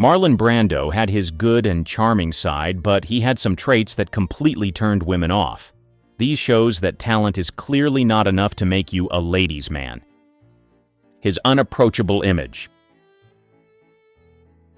Marlon Brando had his good and charming side, but he had some traits that completely turned women off. These shows that talent is clearly not enough to make you a ladies' man. His unapproachable image.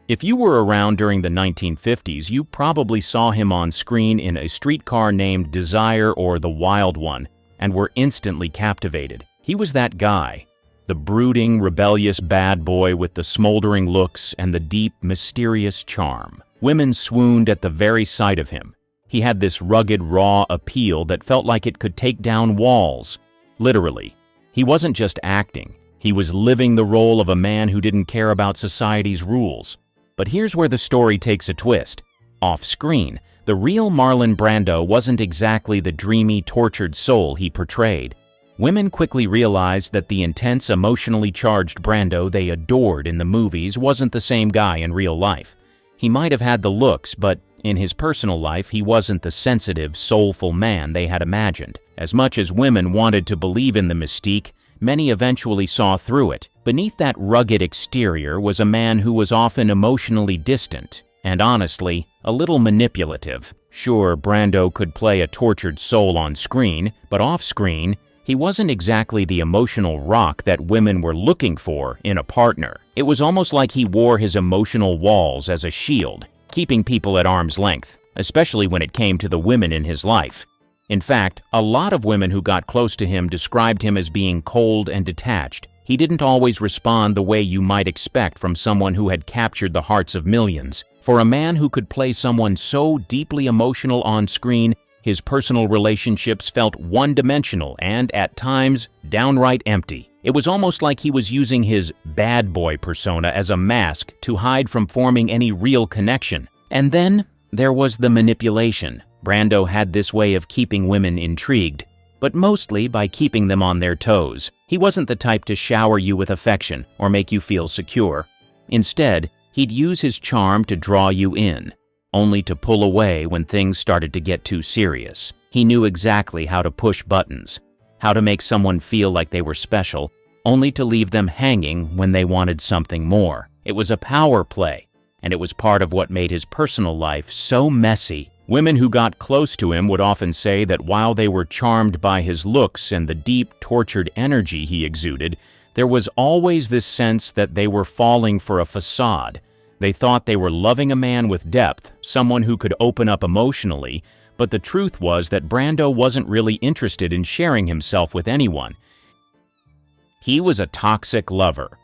If you were around during the 1950s, you probably saw him on screen in A Streetcar Named Desire or The Wild One, and were instantly captivated. He was that guy, the brooding, rebellious bad boy with the smoldering looks and the deep, mysterious charm. Women swooned at the very sight of him. He had this rugged, raw appeal that felt like it could take down walls. Literally. He wasn't just acting. He was living the role of a man who didn't care about society's rules. But here's where the story takes a twist. Off-screen, the real Marlon Brando wasn't exactly the dreamy, tortured soul he portrayed. Women quickly realized that the intense, emotionally charged Brando they adored in the movies wasn't the same guy in real life. He might have had the looks, but in his personal life, he wasn't the sensitive, soulful man they had imagined. As much as women wanted to believe in the mystique, many eventually saw through it. Beneath that rugged exterior was a man who was often emotionally distant and, honestly, a little manipulative. Sure, Brando could play a tortured soul on screen, but off-screen, he wasn't exactly the emotional rock that women were looking for in a partner. It was almost like he wore his emotional walls as a shield, keeping people at arm's length, especially when it came to the women in his life. In fact, a lot of women who got close to him described him as being cold and detached. He didn't always respond the way you might expect from someone who had captured the hearts of millions. For a man who could play someone so deeply emotional on screen, his personal relationships felt one-dimensional and, at times, downright empty. It was almost like he was using his bad boy persona as a mask to hide from forming any real connection. And then, there was the manipulation. Brando had this way of keeping women intrigued, but mostly by keeping them on their toes. He wasn't the type to shower you with affection or make you feel secure. Instead, he'd use his charm to draw you in, only to pull away when things started to get too serious. He knew exactly how to push buttons, how to make someone feel like they were special, only to leave them hanging when they wanted something more. It was a power play, and it was part of what made his personal life so messy. Women who got close to him would often say that while they were charmed by his looks and the deep, tortured energy he exuded, there was always this sense that they were falling for a facade. They thought they were loving a man with depth, someone who could open up emotionally, but the truth was that Brando wasn't really interested in sharing himself with anyone. He was a toxic lover.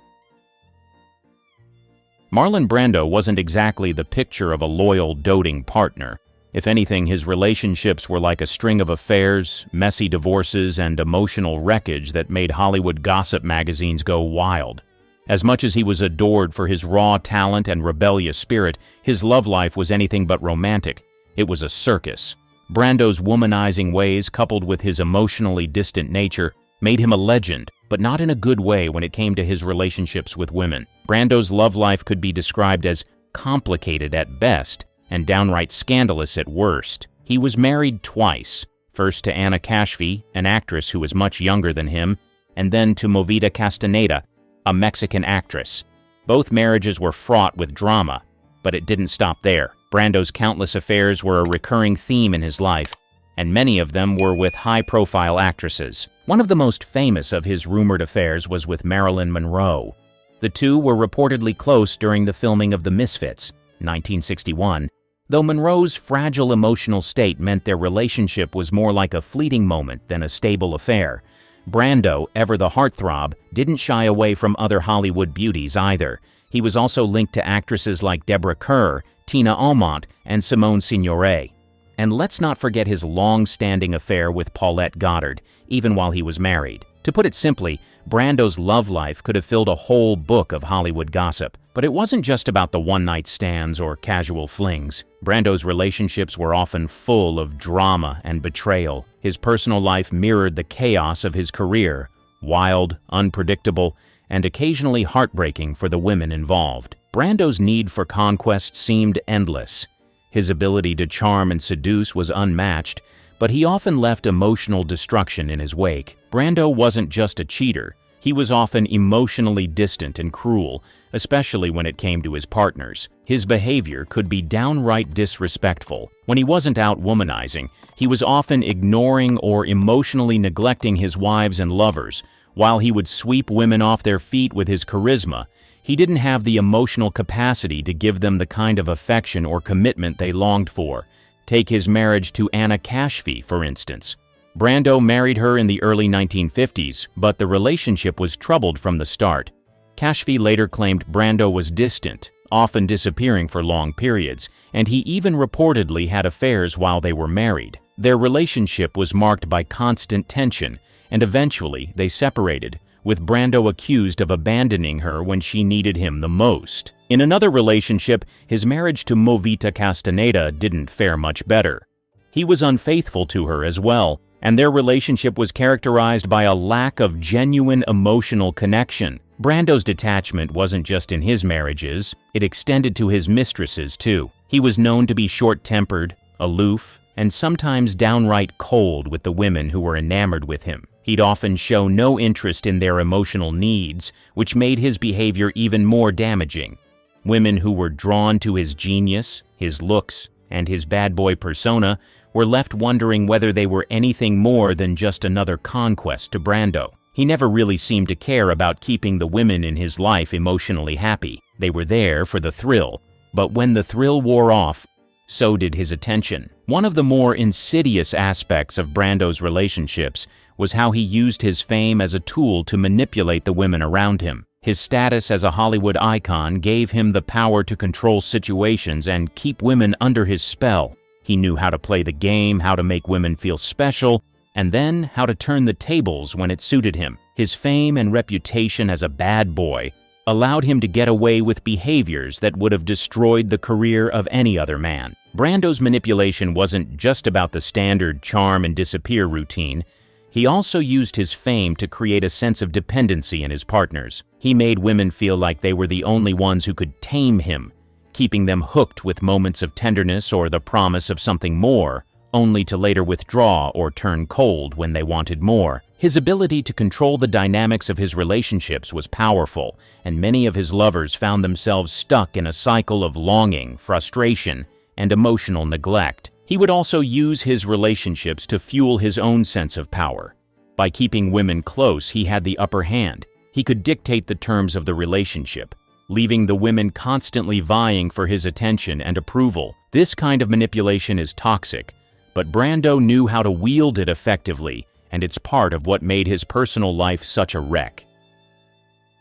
Marlon Brando wasn't exactly the picture of a loyal, doting partner. If anything, his relationships were like a string of affairs, messy divorces, and emotional wreckage that made Hollywood gossip magazines go wild. As much as he was adored for his raw talent and rebellious spirit, his love life was anything but romantic. It was a circus. Brando's womanizing ways, coupled with his emotionally distant nature, made him a legend, but not in a good way when it came to his relationships with women. Brando's love life could be described as complicated at best and downright scandalous at worst. He was married twice, first to Anna Kashfi, an actress who was much younger than him, and then to Movida Castaneda, a Mexican actress. Both marriages were fraught with drama, but it didn't stop there. Brando's countless affairs were a recurring theme in his life, and many of them were with high-profile actresses. One of the most famous of his rumored affairs was with Marilyn Monroe. The two were reportedly close during the filming of The Misfits, 1961, though Monroe's fragile emotional state meant their relationship was more like a fleeting moment than a stable affair. Brando, ever the heartthrob, didn't shy away from other Hollywood beauties either. He was also linked to actresses like Deborah Kerr, Tina Aumont, and Simone Signoret. And let's not forget his long-standing affair with Paulette Goddard, even while he was married. To put it simply, Brando's love life could have filled a whole book of Hollywood gossip. But it wasn't just about the one-night stands or casual flings. Brando's relationships were often full of drama and betrayal. His personal life mirrored the chaos of his career, wild, unpredictable, and occasionally heartbreaking for the women involved. Brando's need for conquest seemed endless. His ability to charm and seduce was unmatched, but he often left emotional destruction in his wake. Brando wasn't just a cheater. He was often emotionally distant and cruel, especially when it came to his partners. His behavior could be downright disrespectful. When he wasn't out womanizing, he was often ignoring or emotionally neglecting his wives and lovers. While he would sweep women off their feet with his charisma, he didn't have the emotional capacity to give them the kind of affection or commitment they longed for. Take his marriage to Anna Kashfi, for instance. Brando married her in the early 1950s, but the relationship was troubled from the start. Kashfi later claimed Brando was distant, often disappearing for long periods, and he even reportedly had affairs while they were married. Their relationship was marked by constant tension, and eventually they separated, with Brando accused of abandoning her when she needed him the most. In another relationship, his marriage to Movita Castaneda didn't fare much better. He was unfaithful to her as well, and their relationship was characterized by a lack of genuine emotional connection. Brando's detachment wasn't just in his marriages, it extended to his mistresses too. He was known to be short-tempered, aloof, and sometimes downright cold with the women who were enamored with him. He'd often show no interest in their emotional needs, which made his behavior even more damaging. Women who were drawn to his genius, his looks, and his bad boy persona were left wondering whether they were anything more than just another conquest to Brando. He never really seemed to care about keeping the women in his life emotionally happy. They were there for the thrill, but when the thrill wore off, so did his attention. One of the more insidious aspects of Brando's relationships was how he used his fame as a tool to manipulate the women around him. His status as a Hollywood icon gave him the power to control situations and keep women under his spell. He knew how to play the game, how to make women feel special, and then how to turn the tables when it suited him. His fame and reputation as a bad boy allowed him to get away with behaviors that would have destroyed the career of any other man. Brando's manipulation wasn't just about the standard charm and disappear routine. He also used his fame to create a sense of dependency in his partners. He made women feel like they were the only ones who could tame him, keeping them hooked with moments of tenderness or the promise of something more, only to later withdraw or turn cold when they wanted more. His ability to control the dynamics of his relationships was powerful, and many of his lovers found themselves stuck in a cycle of longing, frustration, and emotional neglect. He would also use his relationships to fuel his own sense of power. By keeping women close, he had the upper hand. He could dictate the terms of the relationship, leaving the women constantly vying for his attention and approval. This kind of manipulation is toxic, but Brando knew how to wield it effectively, and it's part of what made his personal life such a wreck.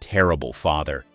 Terrible father.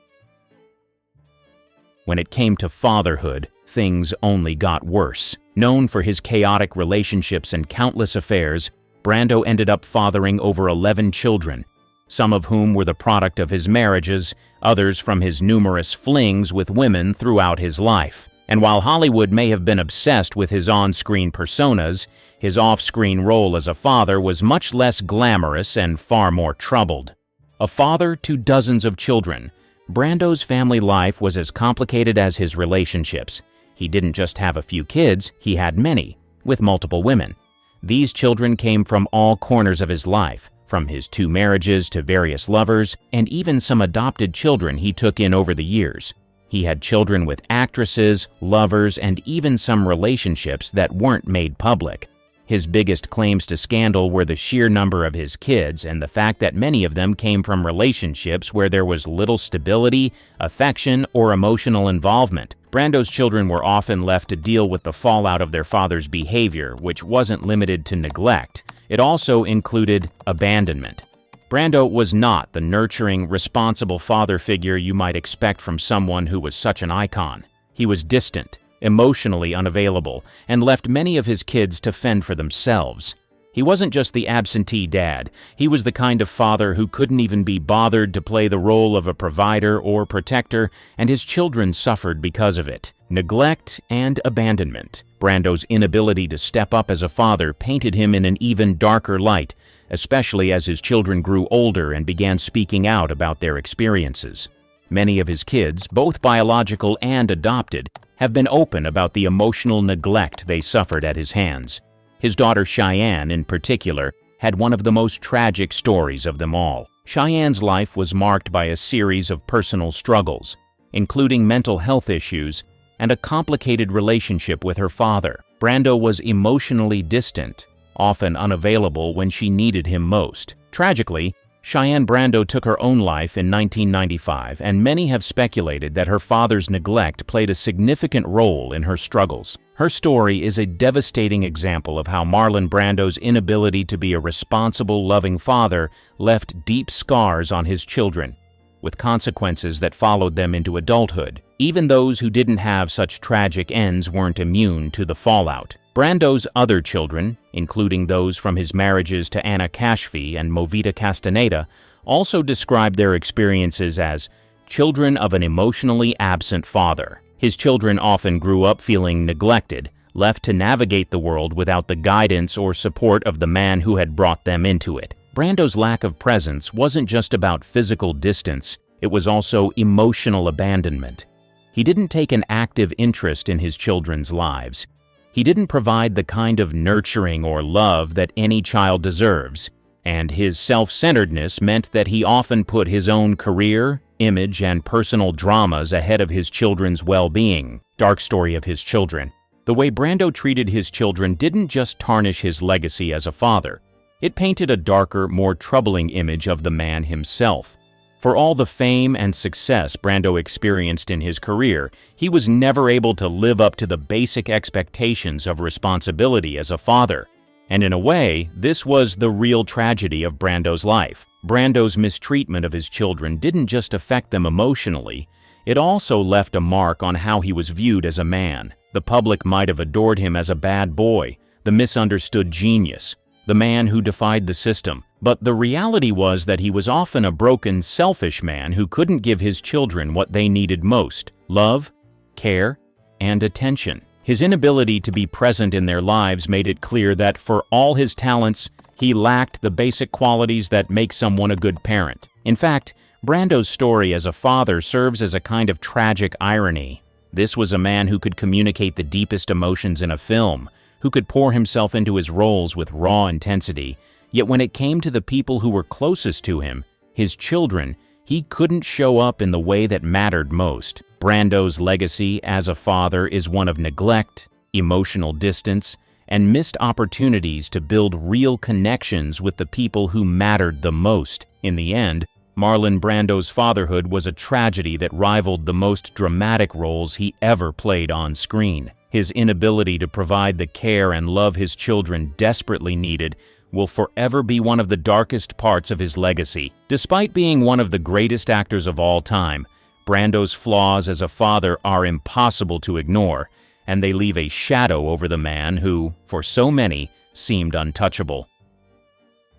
When it came to fatherhood, things only got worse. Known for his chaotic relationships and countless affairs, Brando ended up fathering over 11 children, some of whom were the product of his marriages, others from his numerous flings with women throughout his life. And while Hollywood may have been obsessed with his on-screen personas, his off-screen role as a father was much less glamorous and far more troubled. A father to dozens of children, Brando's family life was as complicated as his relationships. He didn't just have a few kids, he had many, with multiple women. These children came from all corners of his life, from his 2 marriages to various lovers, and even some adopted children he took in over the years. He had children with actresses, lovers, and even some relationships that weren't made public. His biggest claims to scandal were the sheer number of his kids and the fact that many of them came from relationships where there was little stability, affection, or emotional involvement. Brando's children were often left to deal with the fallout of their father's behavior, which wasn't limited to neglect. It also included abandonment. Brando was not the nurturing, responsible father figure you might expect from someone who was such an icon. He was distant, emotionally unavailable, and left many of his kids to fend for themselves. He wasn't just the absentee dad. He was the kind of father who couldn't even be bothered to play the role of a provider or protector, and his children suffered because of it. Neglect and abandonment. Brando's inability to step up as a father painted him in an even darker light, especially as his children grew older and began speaking out about their experiences. Many of his kids, both biological and adopted, have been open about the emotional neglect they suffered at his hands. His daughter Cheyenne, in particular, had one of the most tragic stories of them all. Cheyenne's life was marked by a series of personal struggles, including mental health issues and a complicated relationship with her father. Brando was emotionally distant, often unavailable when she needed him most. Tragically, Cheyenne Brando took her own life in 1995, and many have speculated that her father's neglect played a significant role in her struggles. Her story is a devastating example of how Marlon Brando's inability to be a responsible, loving father left deep scars on his children, with consequences that followed them into adulthood. Even those who didn't have such tragic ends weren't immune to the fallout. Brando's other children, including those from his marriages to Anna Kashfi and Movita Castaneda, also described their experiences as children of an emotionally absent father. His children often grew up feeling neglected, left to navigate the world without the guidance or support of the man who had brought them into it. Brando's lack of presence wasn't just about physical distance, it was also emotional abandonment. He didn't take an active interest in his children's lives. He didn't provide the kind of nurturing or love that any child deserves, and his self-centeredness meant that he often put his own career, image, and personal dramas ahead of his children's well-being. Dark story of his children. The way Brando treated his children didn't just tarnish his legacy as a father. It painted a darker, more troubling image of the man himself. For all the fame and success Brando experienced in his career, he was never able to live up to the basic expectations of responsibility as a father. And in a way, this was the real tragedy of Brando's life. Brando's mistreatment of his children didn't just affect them emotionally, it also left a mark on how he was viewed as a man. The public might have adored him as a bad boy, the misunderstood genius, the man who defied the system. But the reality was that he was often a broken, selfish man who couldn't give his children what they needed most: love, care, and attention. His inability to be present in their lives made it clear that for all his talents, he lacked the basic qualities that make someone a good parent. In fact, Brando's story as a father serves as a kind of tragic irony. This was a man who could communicate the deepest emotions in a film, who could pour himself into his roles with raw intensity. Yet when it came to the people who were closest to him, his children, he couldn't show up in the way that mattered most. Brando's legacy as a father is one of neglect, emotional distance, and missed opportunities to build real connections with the people who mattered the most. In the end, Marlon Brando's fatherhood was a tragedy that rivaled the most dramatic roles he ever played on screen. His inability to provide the care and love his children desperately needed will forever be one of the darkest parts of his legacy. Despite being one of the greatest actors of all time, Brando's flaws as a father are impossible to ignore, and they leave a shadow over the man who, for so many, seemed untouchable.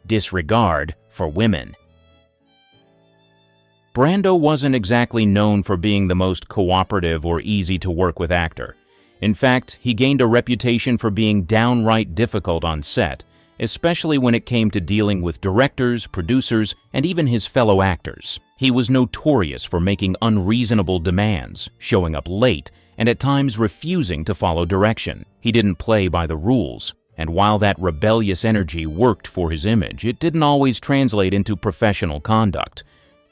Disregard for women. Brando wasn't exactly known for being the most cooperative or easy-to-work-with actor. In fact, he gained a reputation for being downright difficult on set, especially when it came to dealing with directors, producers, and even his fellow actors. He was notorious for making unreasonable demands, showing up late, and at times refusing to follow direction. He didn't play by the rules, and while that rebellious energy worked for his image, it didn't always translate into professional conduct.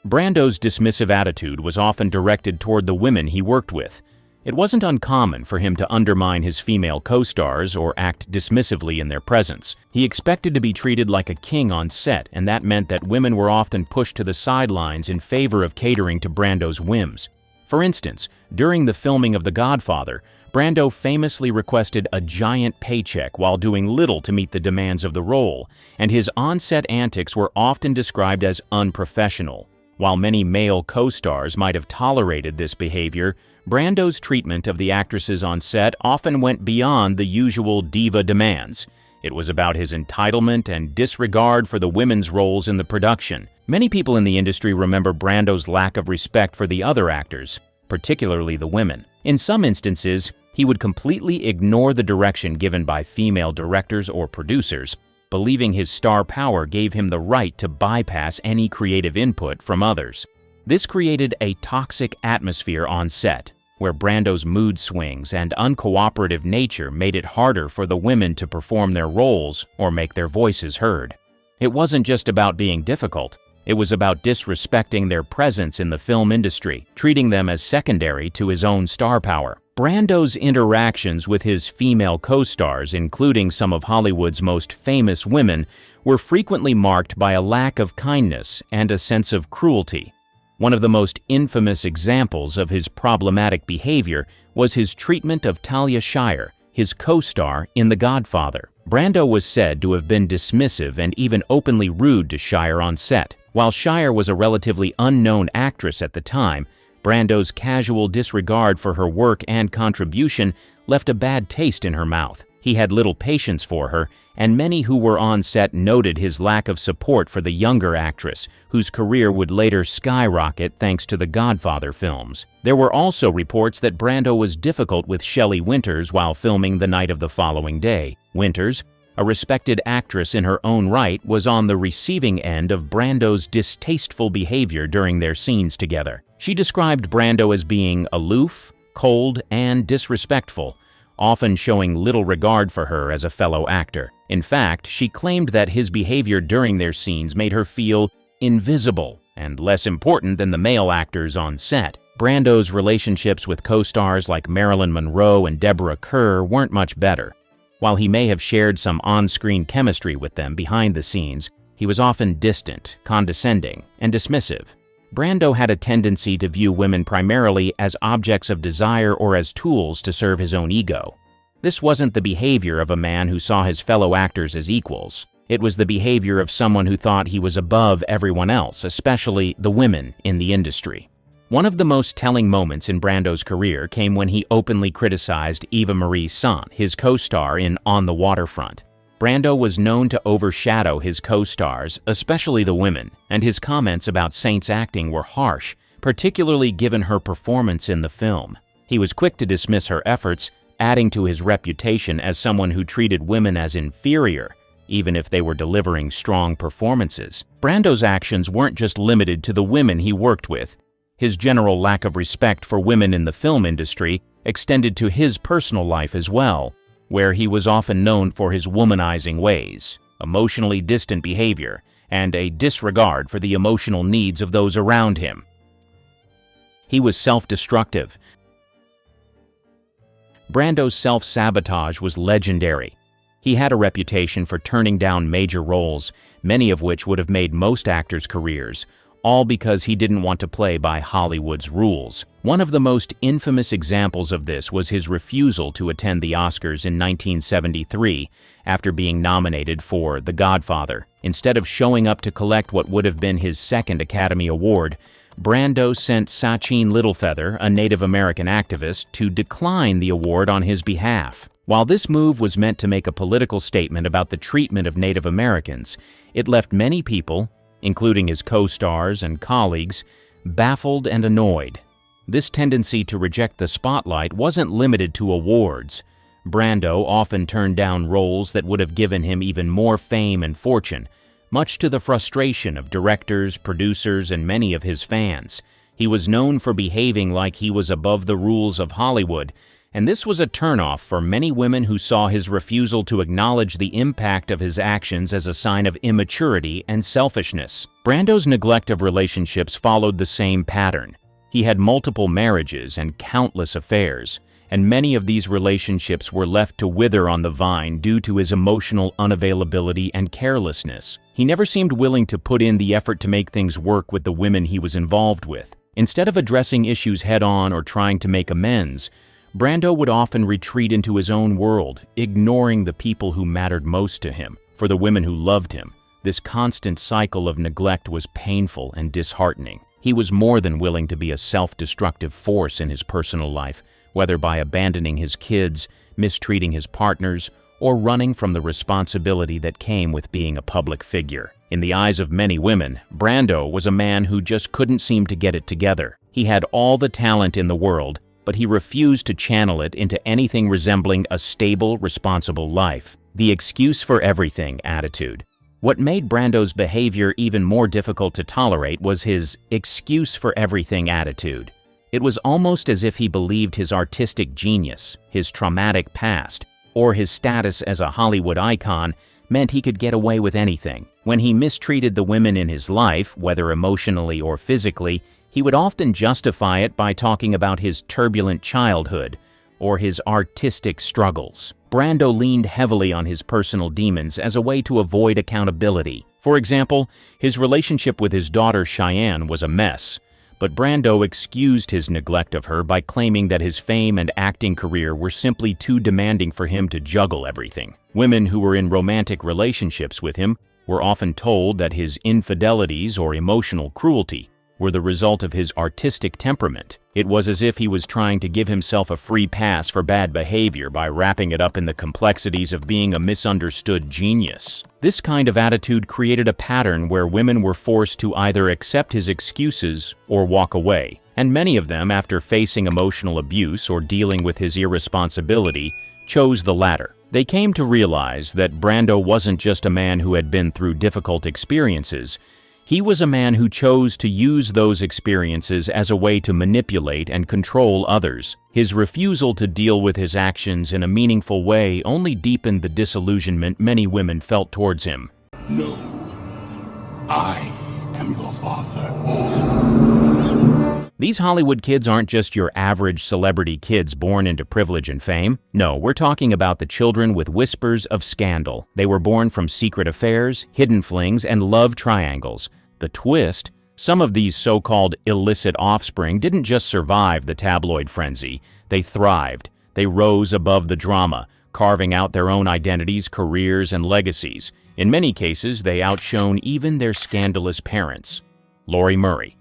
Brando's dismissive attitude was often directed toward the women he worked with. It wasn't uncommon for him to undermine his female co-stars or act dismissively in their presence. He expected to be treated like a king on set, and that meant that women were often pushed to the sidelines in favor of catering to Brando's whims. For instance, during the filming of The Godfather, Brando famously requested a giant paycheck while doing little to meet the demands of the role, and his on-set antics were often described as unprofessional. While many male co-stars might have tolerated this behavior, Brando's treatment of the actresses on set often went beyond the usual diva demands. It was about his entitlement and disregard for the women's roles in the production. Many people in the industry remember Brando's lack of respect for the other actors, particularly the women. In some instances, he would completely ignore the direction given by female directors or producers, believing his star power gave him the right to bypass any creative input from others. This created a toxic atmosphere on set, where Brando's mood swings and uncooperative nature made it harder for the women to perform their roles or make their voices heard. It wasn't just about being difficult. It was about disrespecting their presence in the film industry, treating them as secondary to his own star power. Brando's interactions with his female co-stars, including some of Hollywood's most famous women, were frequently marked by a lack of kindness and a sense of cruelty. One of the most infamous examples of his problematic behavior was his treatment of Talia Shire, his co-star in The Godfather. Brando was said to have been dismissive and even openly rude to Shire on set. While Shire was a relatively unknown actress at the time, Brando's casual disregard for her work and contribution left a bad taste in her mouth. He had little patience for her, and many who were on set noted his lack of support for the younger actress, whose career would later skyrocket thanks to the Godfather films. There were also reports that Brando was difficult with Shelley Winters while filming The Night of the Following Day. Winters, a respected actress in her own right, was on the receiving end of Brando's distasteful behavior during their scenes together. She described Brando as being aloof, cold, and disrespectful, often showing little regard for her as a fellow actor. In fact, she claimed that his behavior during their scenes made her feel invisible and less important than the male actors on set. Brando's relationships with co-stars like Marilyn Monroe and Deborah Kerr weren't much better. While he may have shared some on-screen chemistry with them behind the scenes, he was often distant, condescending, and dismissive. Brando had a tendency to view women primarily as objects of desire or as tools to serve his own ego. This wasn't the behavior of a man who saw his fellow actors as equals. It was the behavior of someone who thought he was above everyone else, especially the women in the industry. One of the most telling moments in Brando's career came when he openly criticized Eva Marie Saint, his co-star in On the Waterfront. Brando was known to overshadow his co-stars, especially the women, and his comments about Saint's acting were harsh, particularly given her performance in the film. He was quick to dismiss her efforts, adding to his reputation as someone who treated women as inferior, even if they were delivering strong performances. Brando's actions weren't just limited to the women he worked with. His general lack of respect for women in the film industry extended to his personal life as well, where he was often known for his womanizing ways, emotionally distant behavior, and a disregard for the emotional needs of those around him. He was self-destructive. Brando's self-sabotage was legendary. He had a reputation for turning down major roles, many of which would have made most actors' careers, all because he didn't want to play by Hollywood's rules. One of the most infamous examples of this was his refusal to attend the Oscars in 1973 after being nominated for The Godfather. Instead of showing up to collect what would have been his second Academy Award, Brando sent Sachin Littlefeather, a Native American activist, to decline the award on his behalf. While this move was meant to make a political statement about the treatment of Native Americans, it left many people, including his co-stars and colleagues, baffled and annoyed. This tendency to reject the spotlight wasn't limited to awards. Brando often turned down roles that would have given him even more fame and fortune, much to the frustration of directors, producers, and many of his fans. He was known for behaving like he was above the rules of Hollywood, and this was a turnoff for many women who saw his refusal to acknowledge the impact of his actions as a sign of immaturity and selfishness. Brando's neglect of relationships followed the same pattern. He had multiple marriages and countless affairs, and many of these relationships were left to wither on the vine due to his emotional unavailability and carelessness. He never seemed willing to put in the effort to make things work with the women he was involved with. Instead of addressing issues head-on or trying to make amends, Brando would often retreat into his own world, ignoring the people who mattered most to him. For the women who loved him, this constant cycle of neglect was painful and disheartening. He was more than willing to be a self-destructive force in his personal life, whether by abandoning his kids, mistreating his partners, or running from the responsibility that came with being a public figure. In the eyes of many women, Brando was a man who just couldn't seem to get it together. He had all the talent in the world, but he refused to channel it into anything resembling a stable, responsible life. The excuse for everything attitude. What made Brando's behavior even more difficult to tolerate was his excuse for everything attitude. It was almost as if he believed his artistic genius, his traumatic past, or his status as a Hollywood icon meant he could get away with anything. When he mistreated the women in his life, whether emotionally or physically, he would often justify it by talking about his turbulent childhood or his artistic struggles. Brando leaned heavily on his personal demons as a way to avoid accountability. For example, his relationship with his daughter Cheyenne was a mess, but Brando excused his neglect of her by claiming that his fame and acting career were simply too demanding for him to juggle everything. Women who were in romantic relationships with him were often told that his infidelities or emotional cruelty were the result of his artistic temperament. It was as if he was trying to give himself a free pass for bad behavior by wrapping it up in the complexities of being a misunderstood genius. This kind of attitude created a pattern where women were forced to either accept his excuses or walk away, and many of them, after facing emotional abuse or dealing with his irresponsibility, chose the latter. They came to realize that Brando wasn't just a man who had been through difficult experiences. He was a man who chose to use those experiences as a way to manipulate and control others. His refusal to deal with his actions in a meaningful way only deepened the disillusionment many women felt towards him. No, I am your father. These Hollywood kids aren't just your average celebrity kids born into privilege and fame. No, we're talking about the children with whispers of scandal. They were born from secret affairs, hidden flings, and love triangles. The twist: some of these so-called illicit offspring didn't just survive the tabloid frenzy. They thrived. They rose above the drama, carving out their own identities, careers, and legacies. In many cases, they outshone even their scandalous parents. Laurie Murray.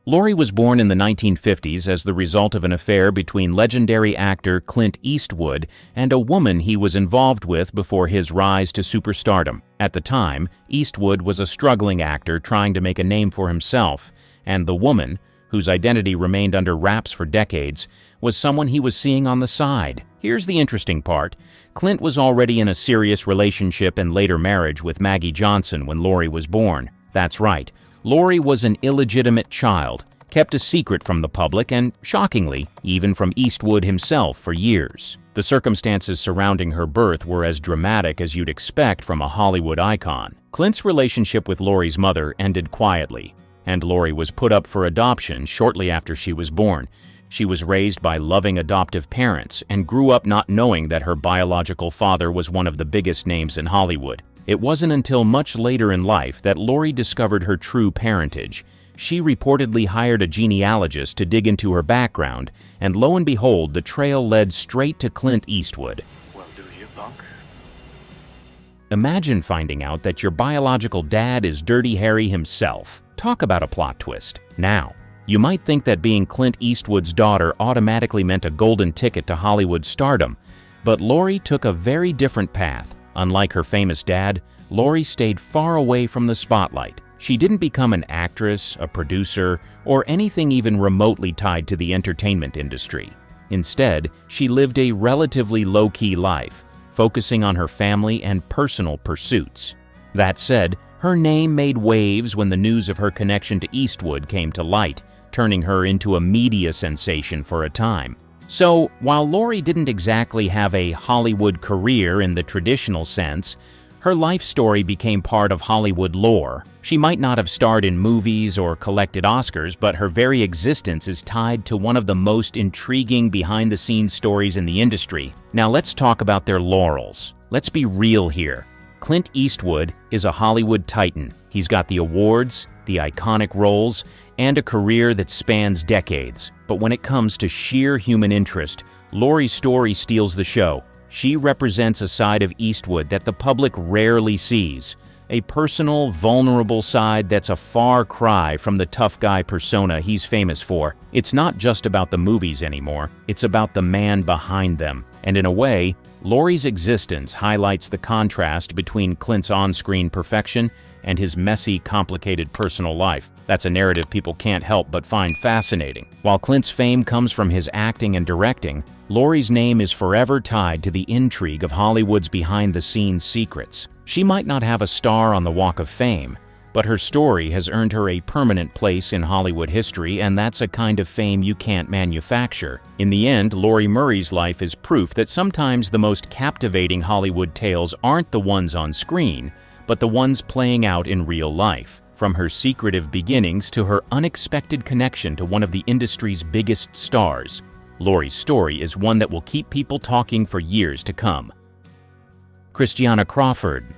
Laurie was born in the 1950s as the result of an affair between legendary actor Clint Eastwood and a woman he was involved with before his rise to superstardom. At the time, Eastwood was a struggling actor trying to make a name for himself, and the woman, whose identity remained under wraps for decades, was someone he was seeing on the side. Here's the interesting part. Clint was already in a serious relationship and later marriage with Maggie Johnson when Laurie was born. That's right. Laurie was an illegitimate child, kept a secret from the public and, shockingly, even from Eastwood himself for years. The circumstances surrounding her birth were as dramatic as you'd expect from a Hollywood icon. Clint's relationship with Laurie's mother ended quietly, and Laurie was put up for adoption shortly after she was born. She was raised by loving adoptive parents and grew up not knowing that her biological father was one of the biggest names in Hollywood. It wasn't until much later in life that Laurie discovered her true parentage. She reportedly hired a genealogist to dig into her background, and lo and behold, the trail led straight to Clint Eastwood. Well, do you, punk? Imagine finding out that your biological dad is Dirty Harry himself. Talk about a plot twist. Now, you might think that being Clint Eastwood's daughter automatically meant a golden ticket to Hollywood stardom, but Laurie took a very different path. Unlike her famous dad, Laurie stayed far away from the spotlight. She didn't become an actress, a producer, or anything even remotely tied to the entertainment industry. Instead, she lived a relatively low-key life, focusing on her family and personal pursuits. That said, her name made waves when the news of her connection to Eastwood came to light, turning her into a media sensation for a time. So, while Laurie didn't exactly have a Hollywood career in the traditional sense, her life story became part of Hollywood lore. She might not have starred in movies or collected Oscars, but her very existence is tied to one of the most intriguing behind-the-scenes stories in the industry. Now let's talk about their laurels. Let's be real here. Clint Eastwood is a Hollywood titan. He's got the awards, the iconic roles, and a career that spans decades. But when it comes to sheer human interest, Laurie's story steals the show. She represents a side of Eastwood that the public rarely sees, a personal, vulnerable side that's a far cry from the tough guy persona he's famous for. It's not just about the movies anymore, it's about the man behind them. And in a way, Laurie's existence highlights the contrast between Clint's on-screen perfection and his messy, complicated personal life. That's a narrative people can't help but find fascinating. While Clint's fame comes from his acting and directing, Laurie's name is forever tied to the intrigue of Hollywood's behind-the-scenes secrets. She might not have a star on the Walk of Fame, But her story has earned her a permanent place in Hollywood history, and that's a kind of fame you can't manufacture. In the end, Laurie Murray's life is proof that sometimes the most captivating Hollywood tales aren't the ones on screen, but the ones playing out in real life. From her secretive beginnings to her unexpected connection to one of the industry's biggest stars, Laurie's story is one that will keep people talking for years to come. Christiana Crawford.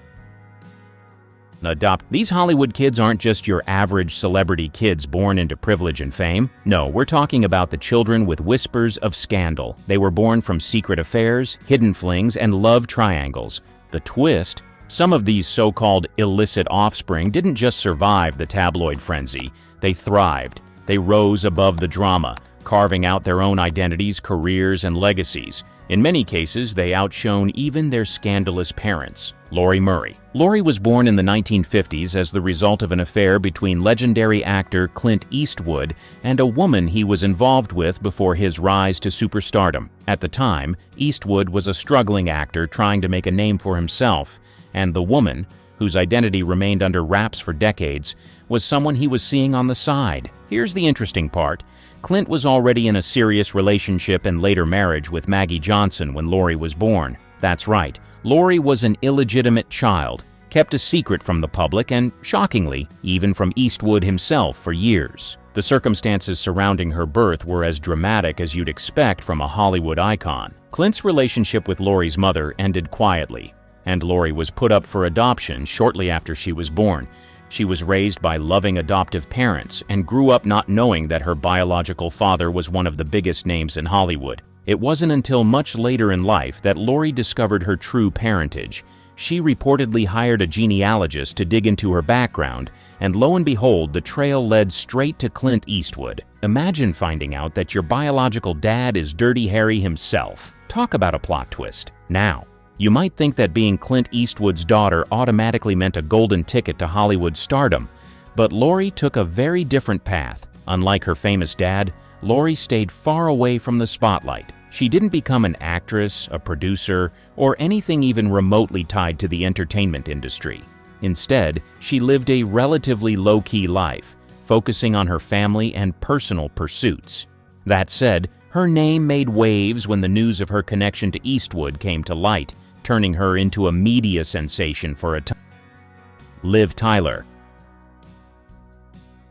These Hollywood kids aren't just your average celebrity kids born into privilege and fame. No, we're talking about the children with whispers of scandal. They were born from secret affairs, hidden flings, and love triangles. The twist? Some of these so-called illicit offspring didn't just survive the tabloid frenzy. They thrived. They rose above the drama, carving out their own identities, careers, and legacies. In many cases, they outshone even their scandalous parents. Laurie Murray. Laurie was born in the 1950s as the result of an affair between legendary actor Clint Eastwood and a woman he was involved with before his rise to superstardom. At the time, Eastwood was a struggling actor trying to make a name for himself, and the woman, whose identity remained under wraps for decades, was someone he was seeing on the side. Here's the interesting part. Clint was already in a serious relationship and later marriage with Maggie Johnson when Laurie was born. That's right, Laurie was an illegitimate child, kept a secret from the public and, shockingly, even from Eastwood himself for years. The circumstances surrounding her birth were as dramatic as you'd expect from a Hollywood icon. Clint's relationship with Laurie's mother ended quietly, and Laurie was put up for adoption shortly after she was born. She was raised by loving adoptive parents and grew up not knowing that her biological father was one of the biggest names in Hollywood. It wasn't until much later in life that Laurie discovered her true parentage. She reportedly hired a genealogist to dig into her background, and lo and behold, the trail led straight to Clint Eastwood. Imagine finding out that your biological dad is Dirty Harry himself. Talk about a plot twist. Now, you might think that being Clint Eastwood's daughter automatically meant a golden ticket to Hollywood stardom, but Laurie took a very different path. Unlike her famous dad, Laurie stayed far away from the spotlight. She didn't become an actress, a producer, or anything even remotely tied to the entertainment industry. Instead, she lived a relatively low-key life, focusing on her family and personal pursuits. That said, her name made waves when the news of her connection to Eastwood came to light, turning her into a media sensation for a time. Liv Tyler.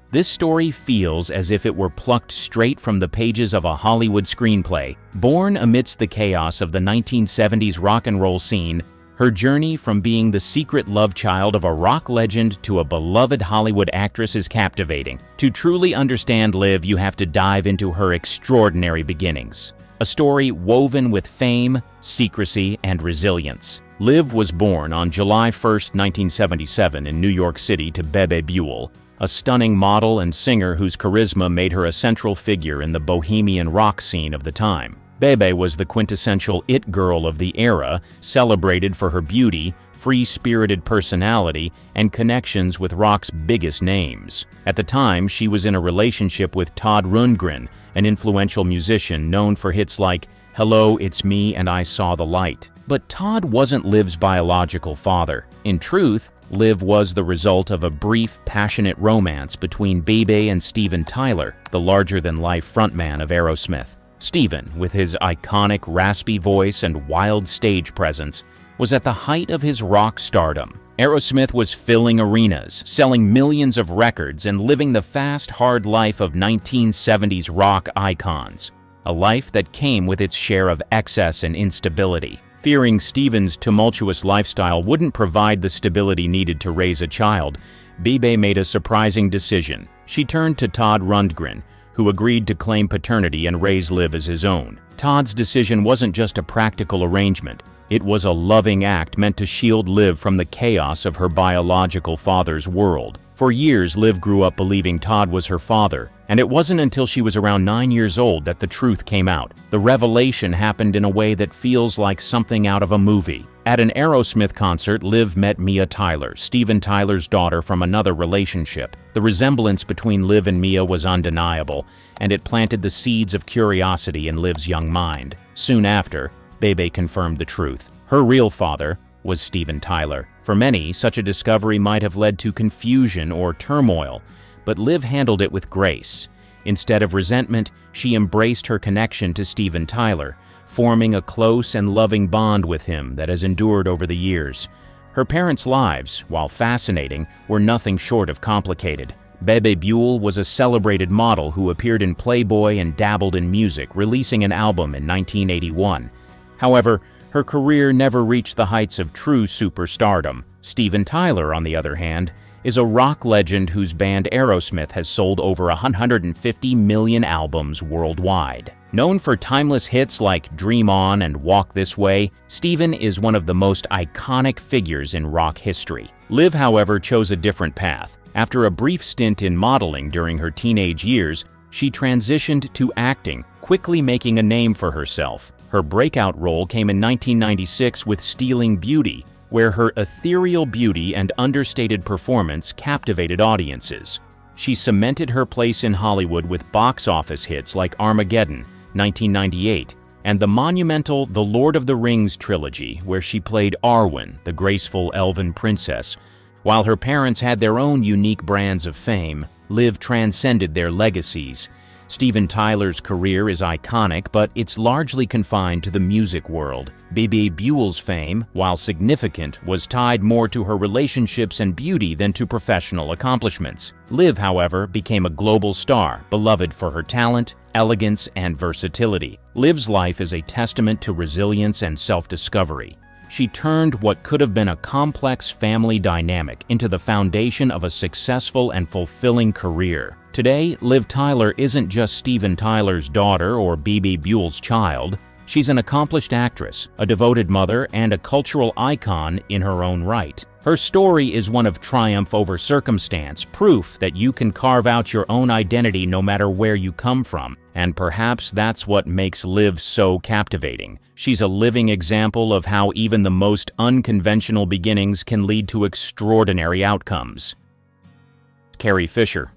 This story feels as if it were plucked straight from the pages of a Hollywood screenplay. Born amidst the chaos of the 1970s rock and roll scene, her journey from being the secret love child of a rock legend to a beloved Hollywood actress is captivating. To truly understand Liv, you have to dive into her extraordinary beginnings. A story woven with fame, secrecy, and resilience. Liv was born on July 1, 1977 in New York City to Bebe Buell, a stunning model and singer whose charisma made her a central figure in the bohemian rock scene of the time. Bebe was the quintessential it girl of the era, celebrated for her beauty, free-spirited personality, and connections with rock's biggest names. At the time, she was in a relationship with Todd Rundgren, an influential musician known for hits like "Hello, It's Me and I Saw the Light." But Todd wasn't Liv's biological father. In truth, Liv was the result of a brief, passionate romance between Bebe and Steven Tyler, the larger-than-life frontman of Aerosmith. Steven, with his iconic raspy voice and wild stage presence, was at the height of his rock stardom. Aerosmith was filling arenas, selling millions of records, and living the fast, hard life of 1970s rock icons. A life that came with its share of excess and instability. Fearing Steven's tumultuous lifestyle wouldn't provide the stability needed to raise a child, Bebe made a surprising decision. She turned to Todd Rundgren, who agreed to claim paternity and raise Liv as his own. Todd's decision wasn't just a practical arrangement. It was a loving act meant to shield Liv from the chaos of her biological father's world. For years, Liv grew up believing Todd was her father, and it wasn't until she was around 9 years old that the truth came out. The revelation happened in a way that feels like something out of a movie. At an Aerosmith concert, Liv met Mia Tyler, Steven Tyler's daughter from another relationship. The resemblance between Liv and Mia was undeniable, and it planted the seeds of curiosity in Liv's young mind. Soon after, Bebe confirmed the truth. Her real father was Steven Tyler. For many, such a discovery might have led to confusion or turmoil, but Liv handled it with grace. Instead of resentment, she embraced her connection to Steven Tyler, forming a close and loving bond with him that has endured over the years. Her parents' lives, while fascinating, were nothing short of complicated. Bebe Buell was a celebrated model who appeared in Playboy and dabbled in music, releasing an album in 1981. However, her career never reached the heights of true superstardom. Steven Tyler, on the other hand, is a rock legend whose band Aerosmith has sold over 150 million albums worldwide. Known for timeless hits like Dream On and Walk This Way, Steven is one of the most iconic figures in rock history. Liv, however, chose a different path. After a brief stint in modeling during her teenage years, she transitioned to acting, quickly making a name for herself. Her breakout role came in 1996 with Stealing Beauty, where her ethereal beauty and understated performance captivated audiences. She cemented her place in Hollywood with box office hits like Armageddon, 1998, and the monumental The Lord of the Rings trilogy, where she played Arwen, the graceful elven princess. While her parents had their own unique brands of fame, Liv transcended their legacies. Steven Tyler's career is iconic, but it's largely confined to the music world. Bebe Buell's fame, while significant, was tied more to her relationships and beauty than to professional accomplishments. Liv, however, became a global star, beloved for her talent, elegance, and versatility. Liv's life is a testament to resilience and self-discovery. She turned what could have been a complex family dynamic into the foundation of a successful and fulfilling career. Today, Liv Tyler isn't just Steven Tyler's daughter or Bebe Buell's child. She's an accomplished actress, a devoted mother, and a cultural icon in her own right. Her story is one of triumph over circumstance, proof that you can carve out your own identity no matter where you come from. And perhaps that's what makes Liv so captivating. She's a living example of how even the most unconventional beginnings can lead to extraordinary outcomes. Carrie Fisher.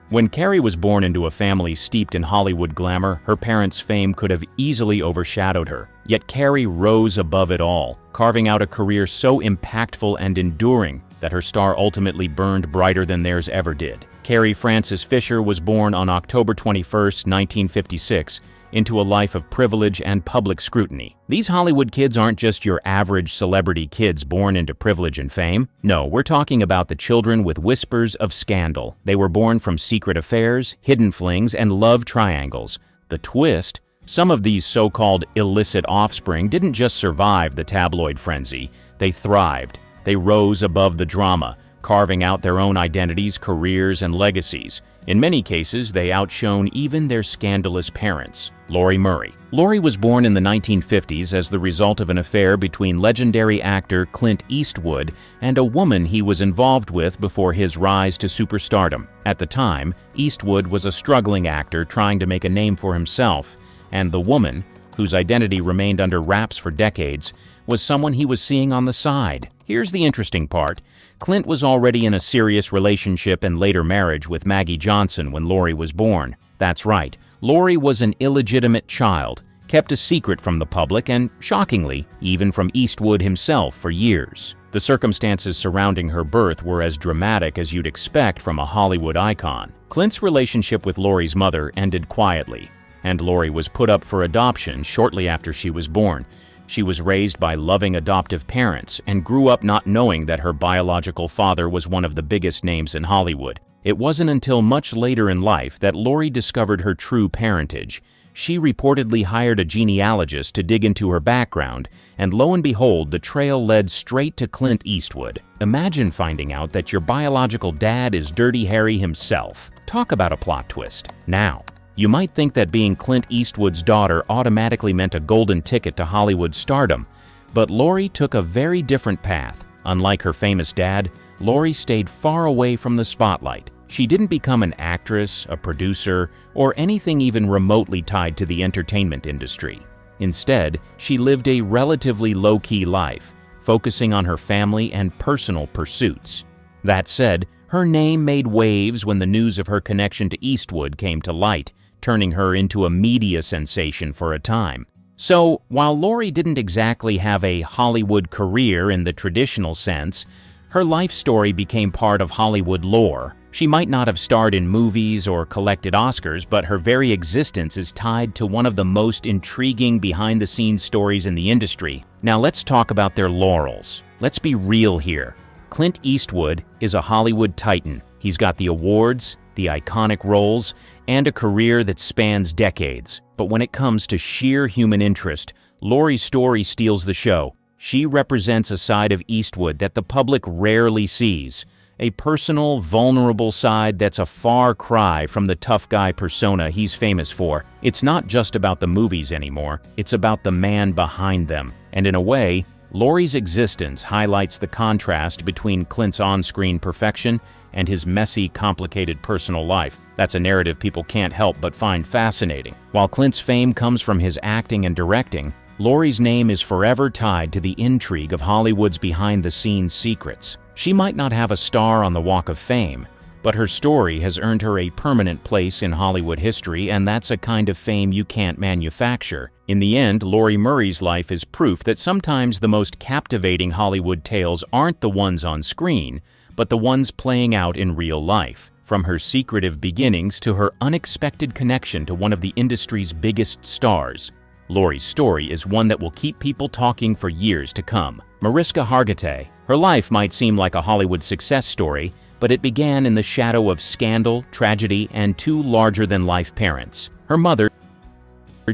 When Carrie was born into a family steeped in Hollywood glamour, her parents' fame could have easily overshadowed her. Yet Carrie rose above it all, carving out a career so impactful and enduring that her star ultimately burned brighter than theirs ever did. Carrie Frances Fisher was born on October 21, 1956, into a life of privilege and public scrutiny. These Hollywood kids aren't just your average celebrity kids born into privilege and fame. No, we're talking about the children with whispers of scandal. They were born from secret affairs, hidden flings, and love triangles. The twist: some of these so-called illicit offspring didn't just survive the tabloid frenzy, they thrived. They rose above the drama, carving out their own identities, careers, and legacies. In many cases, they outshone even their scandalous parents. Laurie Murray. Laurie was born in the 1950s as the result of an affair between legendary actor Clint Eastwood and a woman he was involved with before his rise to superstardom. At the time, Eastwood was a struggling actor trying to make a name for himself, and the woman, whose identity remained under wraps for decades, was someone he was seeing on the side. Here's the interesting part. Clint was already in a serious relationship and later marriage with Maggie Johnson when Laurie was born. That's right, Laurie was an illegitimate child, kept a secret from the public and, shockingly, even from Eastwood himself for years. The circumstances surrounding her birth were as dramatic as you'd expect from a Hollywood icon. Clint's relationship with Laurie's mother ended quietly, and Laurie was put up for adoption shortly after she was born. She was raised by loving adoptive parents and grew up not knowing that her biological father was one of the biggest names in Hollywood. It wasn't until much later in life that Laurie discovered her true parentage. She reportedly hired a genealogist to dig into her background, and lo and behold, the trail led straight to Clint Eastwood. Imagine finding out that your biological dad is Dirty Harry himself. Talk about a plot twist. Now, you might think that being Clint Eastwood's daughter automatically meant a golden ticket to Hollywood stardom, but Laurie took a very different path. Unlike her famous dad, Laurie stayed far away from the spotlight. She didn't become an actress, a producer, or anything even remotely tied to the entertainment industry. Instead, she lived a relatively low-key life, focusing on her family and personal pursuits. That said, her name made waves when the news of her connection to Eastwood came to light, turning her into a media sensation for a time. So, while Laurie didn't exactly have a Hollywood career in the traditional sense, her life story became part of Hollywood lore. She might not have starred in movies or collected Oscars, but her very existence is tied to one of the most intriguing behind-the-scenes stories in the industry. Now let's talk about their laurels. Let's be real here. Clint Eastwood is a Hollywood titan. He's got the awards, the iconic roles, and a career that spans decades. But when it comes to sheer human interest, Laurie's story steals the show. She represents a side of Eastwood that the public rarely sees, a personal, vulnerable side that's a far cry from the tough guy persona he's famous for. It's not just about the movies anymore, it's about the man behind them. And in a way, Laurie's existence highlights the contrast between Clint's on-screen perfection and his messy, complicated personal life. That's a narrative people can't help but find fascinating. While Clint's fame comes from his acting and directing, Laurie's name is forever tied to the intrigue of Hollywood's behind-the-scenes secrets. She might not have a star on the Walk of Fame, but her story has earned her a permanent place in Hollywood history, and that's a kind of fame you can't manufacture. In the end, Laurie Murray's life is proof that sometimes the most captivating Hollywood tales aren't the ones on screen, but the ones playing out in real life. From her secretive beginnings to her unexpected connection to one of the industry's biggest stars, Laurie's story is one that will keep people talking for years to come. Mariska Hargitay. Her life might seem like a Hollywood success story, but it began in the shadow of scandal, tragedy, and two larger-than-life parents. Her mother,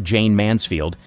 Jane Mansfield,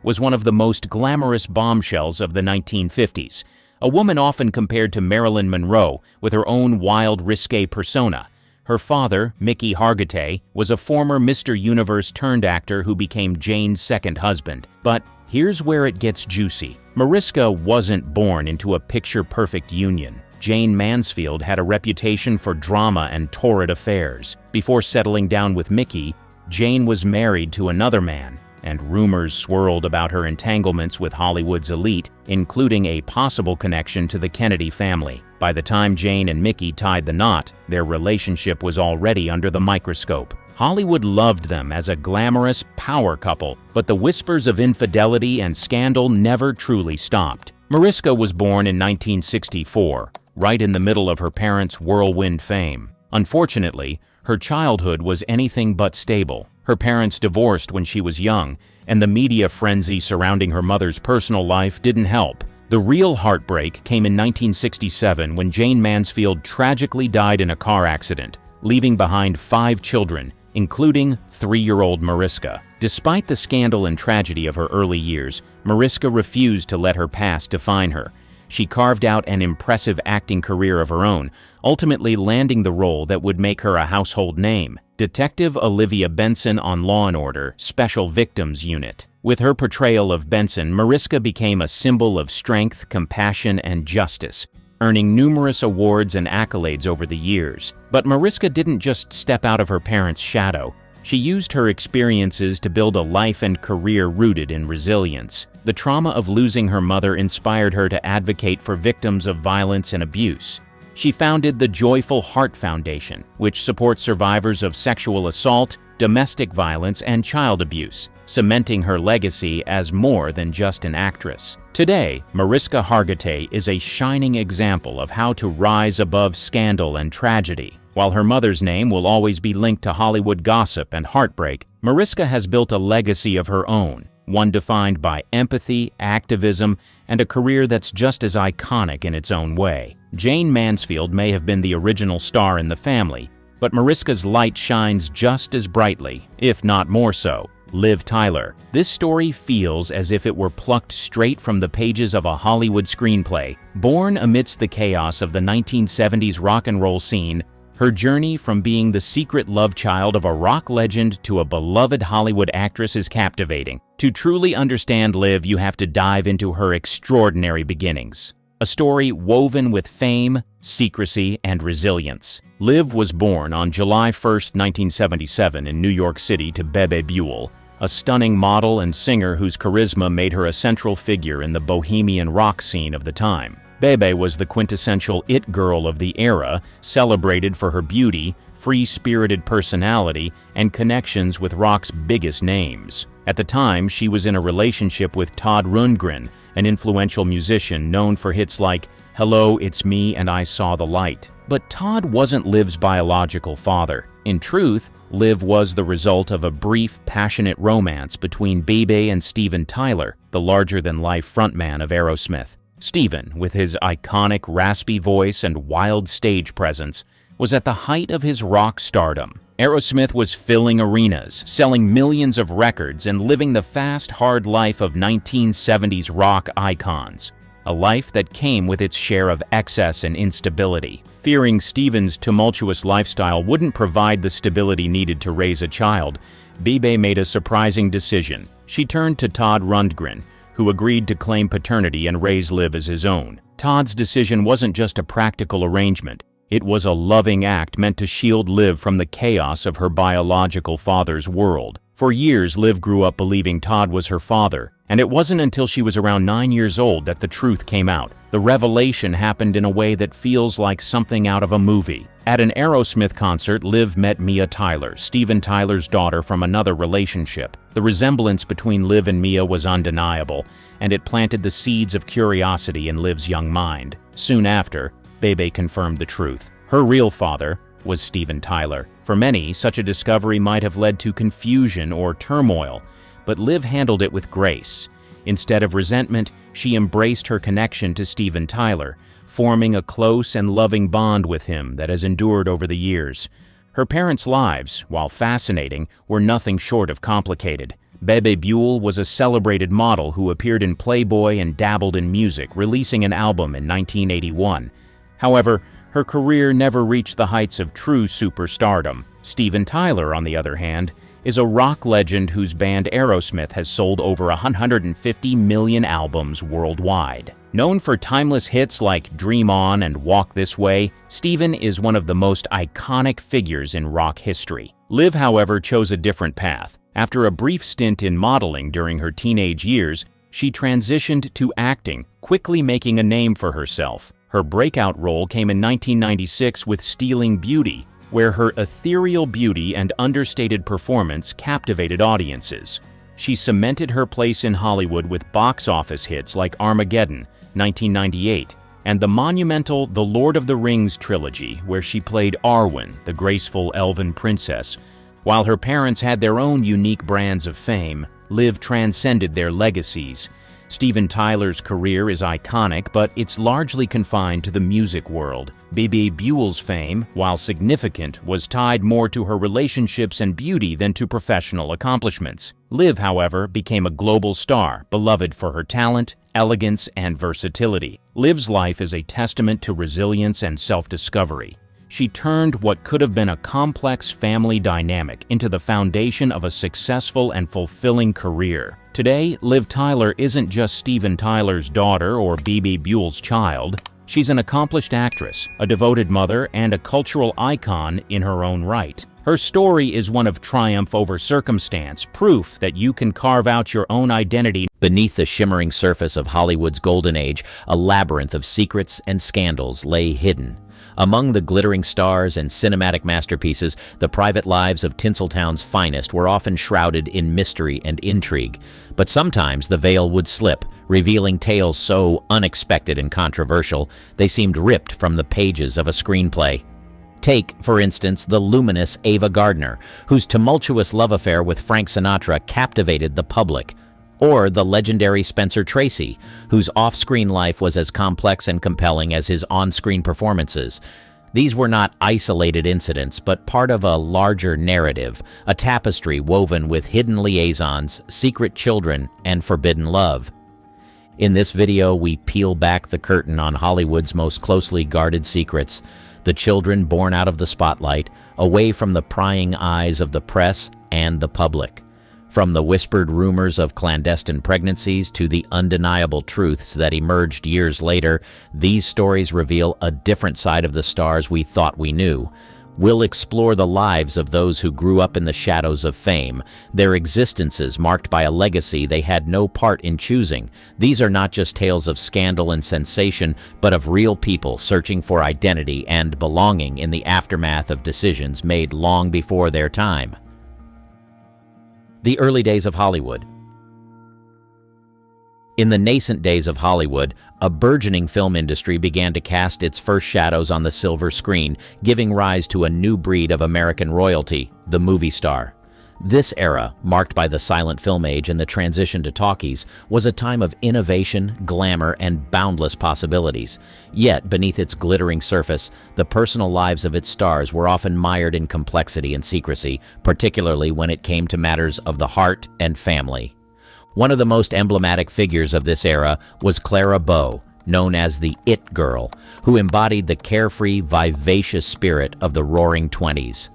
was one of the most glamorous bombshells of the 1950s, a woman often compared to Marilyn Monroe with her own wild, risque persona. Her father, Mickey Hargitay, was a former Mr. Universe-turned-actor who became Jane's second husband. But here's where it gets juicy. Mariska wasn't born into a picture-perfect union. Jane Mansfield had a reputation for drama and torrid affairs. Before settling down with Mickey, Jane was married to another man, and rumors swirled about her entanglements with Hollywood's elite, including a possible connection to the Kennedy family. By the time Jane and Mickey tied the knot, their relationship was already under the microscope. Hollywood loved them as a glamorous power couple, but the whispers of infidelity and scandal never truly stopped. Mariska was born in 1964, right in the middle of her parents' whirlwind fame. Unfortunately, her childhood was anything but stable. Her parents divorced when she was young, and the media frenzy surrounding her mother's personal life didn't help. The real heartbreak came in 1967 when Jane Mansfield tragically died in a car accident, leaving behind 5 children, including 3-year-old Mariska. Despite the scandal and tragedy of her early years, Mariska refused to let her past define her. She carved out an impressive acting career of her own, ultimately landing the role that would make her a household name, Detective Olivia Benson on Law & Order, Special Victims Unit. With her portrayal of Benson, Mariska became a symbol of strength, compassion, and justice, earning numerous awards and accolades over the years. But Mariska didn't just step out of her parents' shadow. She used her experiences to build a life and career rooted in resilience. The trauma of losing her mother inspired her to advocate for victims of violence and abuse. She founded the Joyful Heart Foundation, which supports survivors of sexual assault, domestic violence, and child abuse, cementing her legacy as more than just an actress. Today, Mariska Hargitay is a shining example of how to rise above scandal and tragedy. While her mother's name will always be linked to Hollywood gossip and heartbreak, Mariska has built a legacy of her own, one defined by empathy, activism, and a career that's just as iconic in its own way. Jane Mansfield may have been the original star in the family, but Mariska's light shines just as brightly, if not more so. Liv Tyler. This story feels as if it were plucked straight from the pages of a Hollywood screenplay. Born amidst the chaos of the 1970s rock and roll scene, her journey from being the secret love child of a rock legend to a beloved Hollywood actress is captivating. To truly understand Liv, you have to dive into her extraordinary beginnings. A story woven with fame, secrecy, and resilience. Liv was born on July 1, 1977 in New York City to Bebe Buell, a stunning model and singer whose charisma made her a central figure in the bohemian rock scene of the time. Bebe was the quintessential it girl of the era, celebrated for her beauty, free-spirited personality, and connections with rock's biggest names. At the time, she was in a relationship with Todd Rundgren, an influential musician known for hits like "Hello, It's Me and I Saw the Light." But Todd wasn't Liv's biological father. In truth, Liv was the result of a brief, passionate romance between Bebe and Steven Tyler, the larger-than-life frontman of Aerosmith. Steven, with his iconic, raspy voice and wild stage presence, was at the height of his rock stardom. Aerosmith was filling arenas, selling millions of records, and living the fast, hard life of 1970s rock icons. A life that came with its share of excess and instability. Fearing Steven's tumultuous lifestyle wouldn't provide the stability needed to raise a child, Bebe made a surprising decision. She turned to Todd Rundgren, who agreed to claim paternity and raise Liv as his own. Todd's decision wasn't just a practical arrangement. It was a loving act meant to shield Liv from the chaos of her biological father's world. For years, Liv grew up believing Todd was her father, and it wasn't until she was around 9 years old that the truth came out. The revelation happened in a way that feels like something out of a movie. At an Aerosmith concert, Liv met Mia Tyler, Steven Tyler's daughter from another relationship. The resemblance between Liv and Mia was undeniable, and it planted the seeds of curiosity in Liv's young mind. Soon after, Bebe confirmed the truth. Her real father was Steven Tyler. For many, such a discovery might have led to confusion or turmoil, but Liv handled it with grace. Instead of resentment, she embraced her connection to Steven Tyler, forming a close and loving bond with him that has endured over the years. Her parents' lives, while fascinating, were nothing short of complicated. Bebe Buell was a celebrated model who appeared in Playboy and dabbled in music, releasing an album in 1981. However, her career never reached the heights of true superstardom. Steven Tyler, on the other hand, is a rock legend whose band Aerosmith has sold over 150 million albums worldwide. Known for timeless hits like Dream On and Walk This Way, Steven is one of the most iconic figures in rock history. Liv, however, chose a different path. After a brief stint in modeling during her teenage years, she transitioned to acting, quickly making a name for herself. Her breakout role came in 1996 with Stealing Beauty, where her ethereal beauty and understated performance captivated audiences. She cemented her place in Hollywood with box office hits like Armageddon, 1998, and the monumental The Lord of the Rings trilogy, where she played Arwen, the graceful elven princess. While her parents had their own unique brands of fame, Liv transcended their legacies. Steven Tyler's career is iconic, but it's largely confined to the music world. Bebe Buell's fame, while significant, was tied more to her relationships and beauty than to professional accomplishments. Liv, however, became a global star, beloved for her talent, elegance, and versatility. Liv's life is a testament to resilience and self-discovery. She turned what could have been a complex family dynamic into the foundation of a successful and fulfilling career. Today, Liv Tyler isn't just Steven Tyler's daughter or Bebe Buell's child. She's an accomplished actress, a devoted mother, and a cultural icon in her own right. Her story is one of triumph over circumstance, proof that you can carve out your own identity. Beneath the shimmering surface of Hollywood's golden age, a labyrinth of secrets and scandals lay hidden. Among the glittering stars and cinematic masterpieces, the private lives of Tinseltown's finest were often shrouded in mystery and intrigue. But sometimes the veil would slip, revealing tales so unexpected and controversial, they seemed ripped from the pages of a screenplay. Take, for instance, the luminous Ava Gardner, whose tumultuous love affair with Frank Sinatra captivated the public. Or the legendary Spencer Tracy, whose off-screen life was as complex and compelling as his on-screen performances. These were not isolated incidents, but part of a larger narrative, a tapestry woven with hidden liaisons, secret children, and forbidden love. In this video, we peel back the curtain on Hollywood's most closely guarded secrets, the children born out of the spotlight, away from the prying eyes of the press and the public. From the whispered rumors of clandestine pregnancies to the undeniable truths that emerged years later, these stories reveal a different side of the stars we thought we knew. We'll explore the lives of those who grew up in the shadows of fame, their existences marked by a legacy they had no part in choosing. These are not just tales of scandal and sensation, but of real people searching for identity and belonging in the aftermath of decisions made long before their time. The early days of Hollywood. In the nascent days of Hollywood, a burgeoning film industry began to cast its first shadows on the silver screen, giving rise to a new breed of American royalty, the movie star. This era, marked by the silent film age and the transition to talkies, was a time of innovation, glamour, and boundless possibilities. Yet, beneath its glittering surface, the personal lives of its stars were often mired in complexity and secrecy, particularly when it came to matters of the heart and family. One of the most emblematic figures of this era was Clara Bow, known as the It Girl, who embodied the carefree, vivacious spirit of the Roaring Twenties.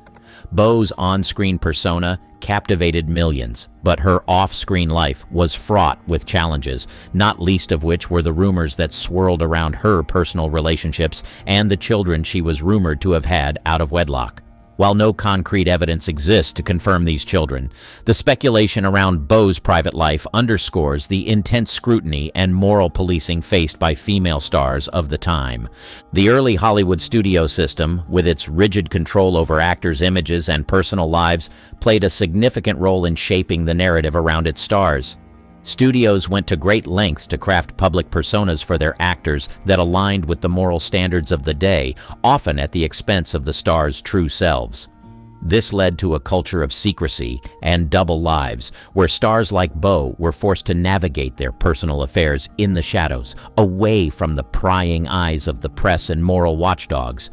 Bow's on-screen persona captivated millions, but her off-screen life was fraught with challenges, not least of which were the rumors that swirled around her personal relationships and the children she was rumored to have had out of wedlock. While no concrete evidence exists to confirm these children, the speculation around Bow's private life underscores the intense scrutiny and moral policing faced by female stars of the time. The early Hollywood studio system, with its rigid control over actors' images and personal lives, played a significant role in shaping the narrative around its stars. Studios went to great lengths to craft public personas for their actors that aligned with the moral standards of the day, often at the expense of the stars' true selves. This led to a culture of secrecy and double lives, where stars like Bow were forced to navigate their personal affairs in the shadows, away from the prying eyes of the press and moral watchdogs.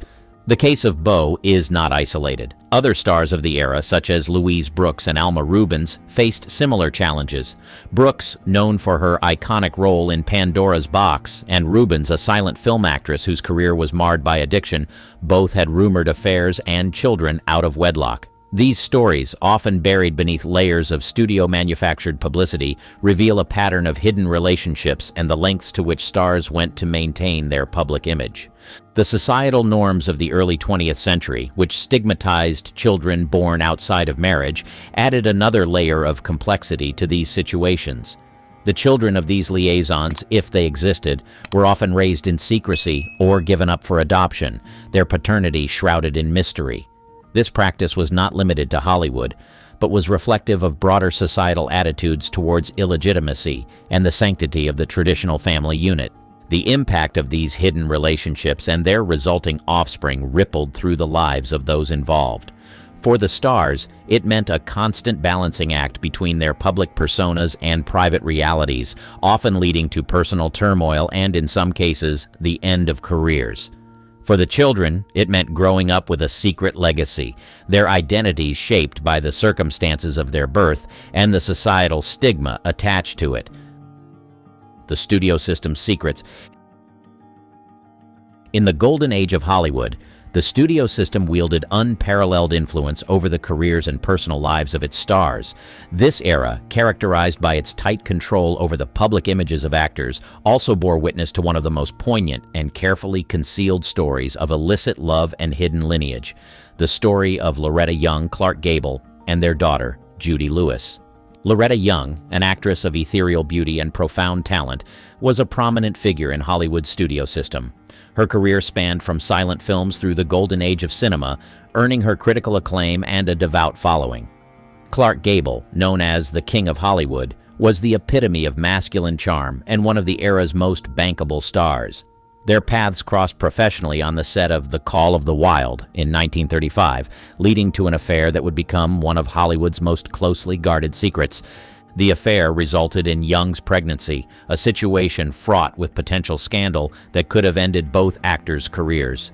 The case of Bow is not isolated. Other stars of the era, such as Louise Brooks and Alma Rubens, faced similar challenges. Brooks, known for her iconic role in Pandora's Box, and Rubens, a silent film actress whose career was marred by addiction, both had rumored affairs and children out of wedlock. These stories, often buried beneath layers of studio-manufactured publicity, reveal a pattern of hidden relationships and the lengths to which stars went to maintain their public image. The societal norms of the early 20th century, which stigmatized children born outside of marriage, added another layer of complexity to these situations. The children of these liaisons, if they existed, were often raised in secrecy or given up for adoption, their paternity shrouded in mystery. This practice was not limited to Hollywood, but was reflective of broader societal attitudes towards illegitimacy and the sanctity of the traditional family unit. The impact of these hidden relationships and their resulting offspring rippled through the lives of those involved. For the stars, it meant a constant balancing act between their public personas and private realities, often leading to personal turmoil and, in some cases, the end of careers. For the children, it meant growing up with a secret legacy, their identities shaped by the circumstances of their birth and the societal stigma attached to it. The studio system's secrets. In the golden age of Hollywood, the studio system wielded unparalleled influence over the careers and personal lives of its stars. This era, characterized by its tight control over the public images of actors, also bore witness to one of the most poignant and carefully concealed stories of illicit love and hidden lineage, the story of Loretta Young, Clark Gable, and their daughter, Judy Lewis. Loretta Young, an actress of ethereal beauty and profound talent, was a prominent figure in Hollywood's studio system. Her career spanned from silent films through the golden age of cinema, earning her critical acclaim and a devout following. Clark Gable, known as the King of Hollywood, was the epitome of masculine charm and one of the era's most bankable stars. Their paths crossed professionally on the set of The Call of the Wild in 1935, leading to an affair that would become one of Hollywood's most closely guarded secrets. The affair resulted in Young's pregnancy, a situation fraught with potential scandal that could have ended both actors' careers.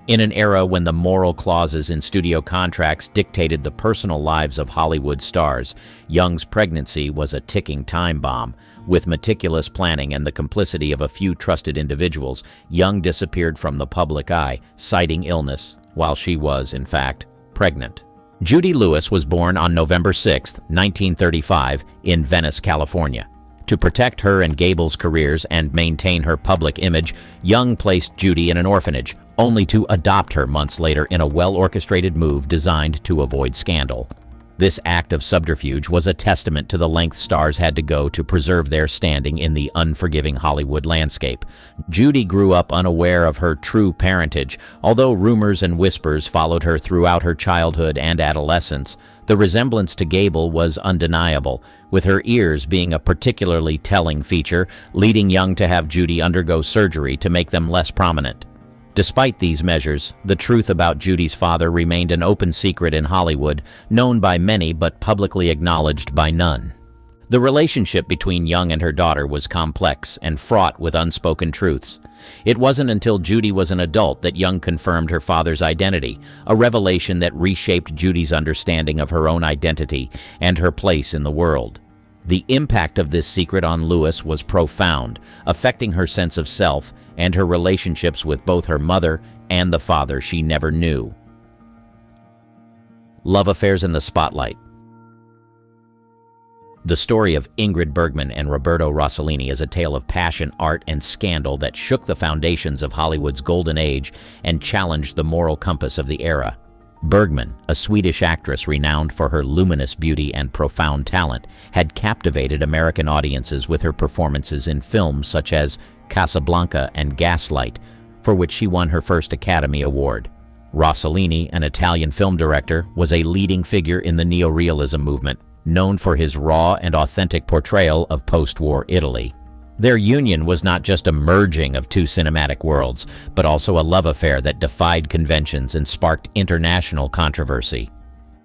In an era when the moral clauses in studio contracts dictated the personal lives of Hollywood stars, Young's pregnancy was a ticking time bomb. With meticulous planning and the complicity of a few trusted individuals, Young disappeared from the public eye, citing illness, while she was, in fact, pregnant. Judy Lewis was born on November 6, 1935, in Venice, California. To protect her and Gable's careers and maintain her public image, Young placed Judy in an orphanage, only to adopt her months later in a well-orchestrated move designed to avoid scandal. This act of subterfuge was a testament to the lengths stars had to go to preserve their standing in the unforgiving Hollywood landscape. Judy grew up unaware of her true parentage, although rumors and whispers followed her throughout her childhood and adolescence. The resemblance to Gable was undeniable, with her ears being a particularly telling feature, leading Young to have Judy undergo surgery to make them less prominent. Despite these measures, the truth about Judy's father remained an open secret in Hollywood, known by many but publicly acknowledged by none. The relationship between Young and her daughter was complex and fraught with unspoken truths. It wasn't until Judy was an adult that Young confirmed her father's identity, a revelation that reshaped Judy's understanding of her own identity and her place in the world. The impact of this secret on Lewis was profound, affecting her sense of self and her relationships with both her mother and the father she never knew. Love affairs in the spotlight. The story of Ingrid Bergman and Roberto Rossellini is a tale of passion, art, and scandal that shook the foundations of Hollywood's golden age and challenged the moral compass of the era. Bergman, a Swedish actress renowned for her luminous beauty and profound talent, had captivated American audiences with her performances in films such as Casablanca and Gaslight, for which she won her first Academy Award. Rossellini, an Italian film director, was a leading figure in the neorealism movement, known for his raw and authentic portrayal of post-war Italy. Their union was not just a merging of two cinematic worlds, but also a love affair that defied conventions and sparked international controversy.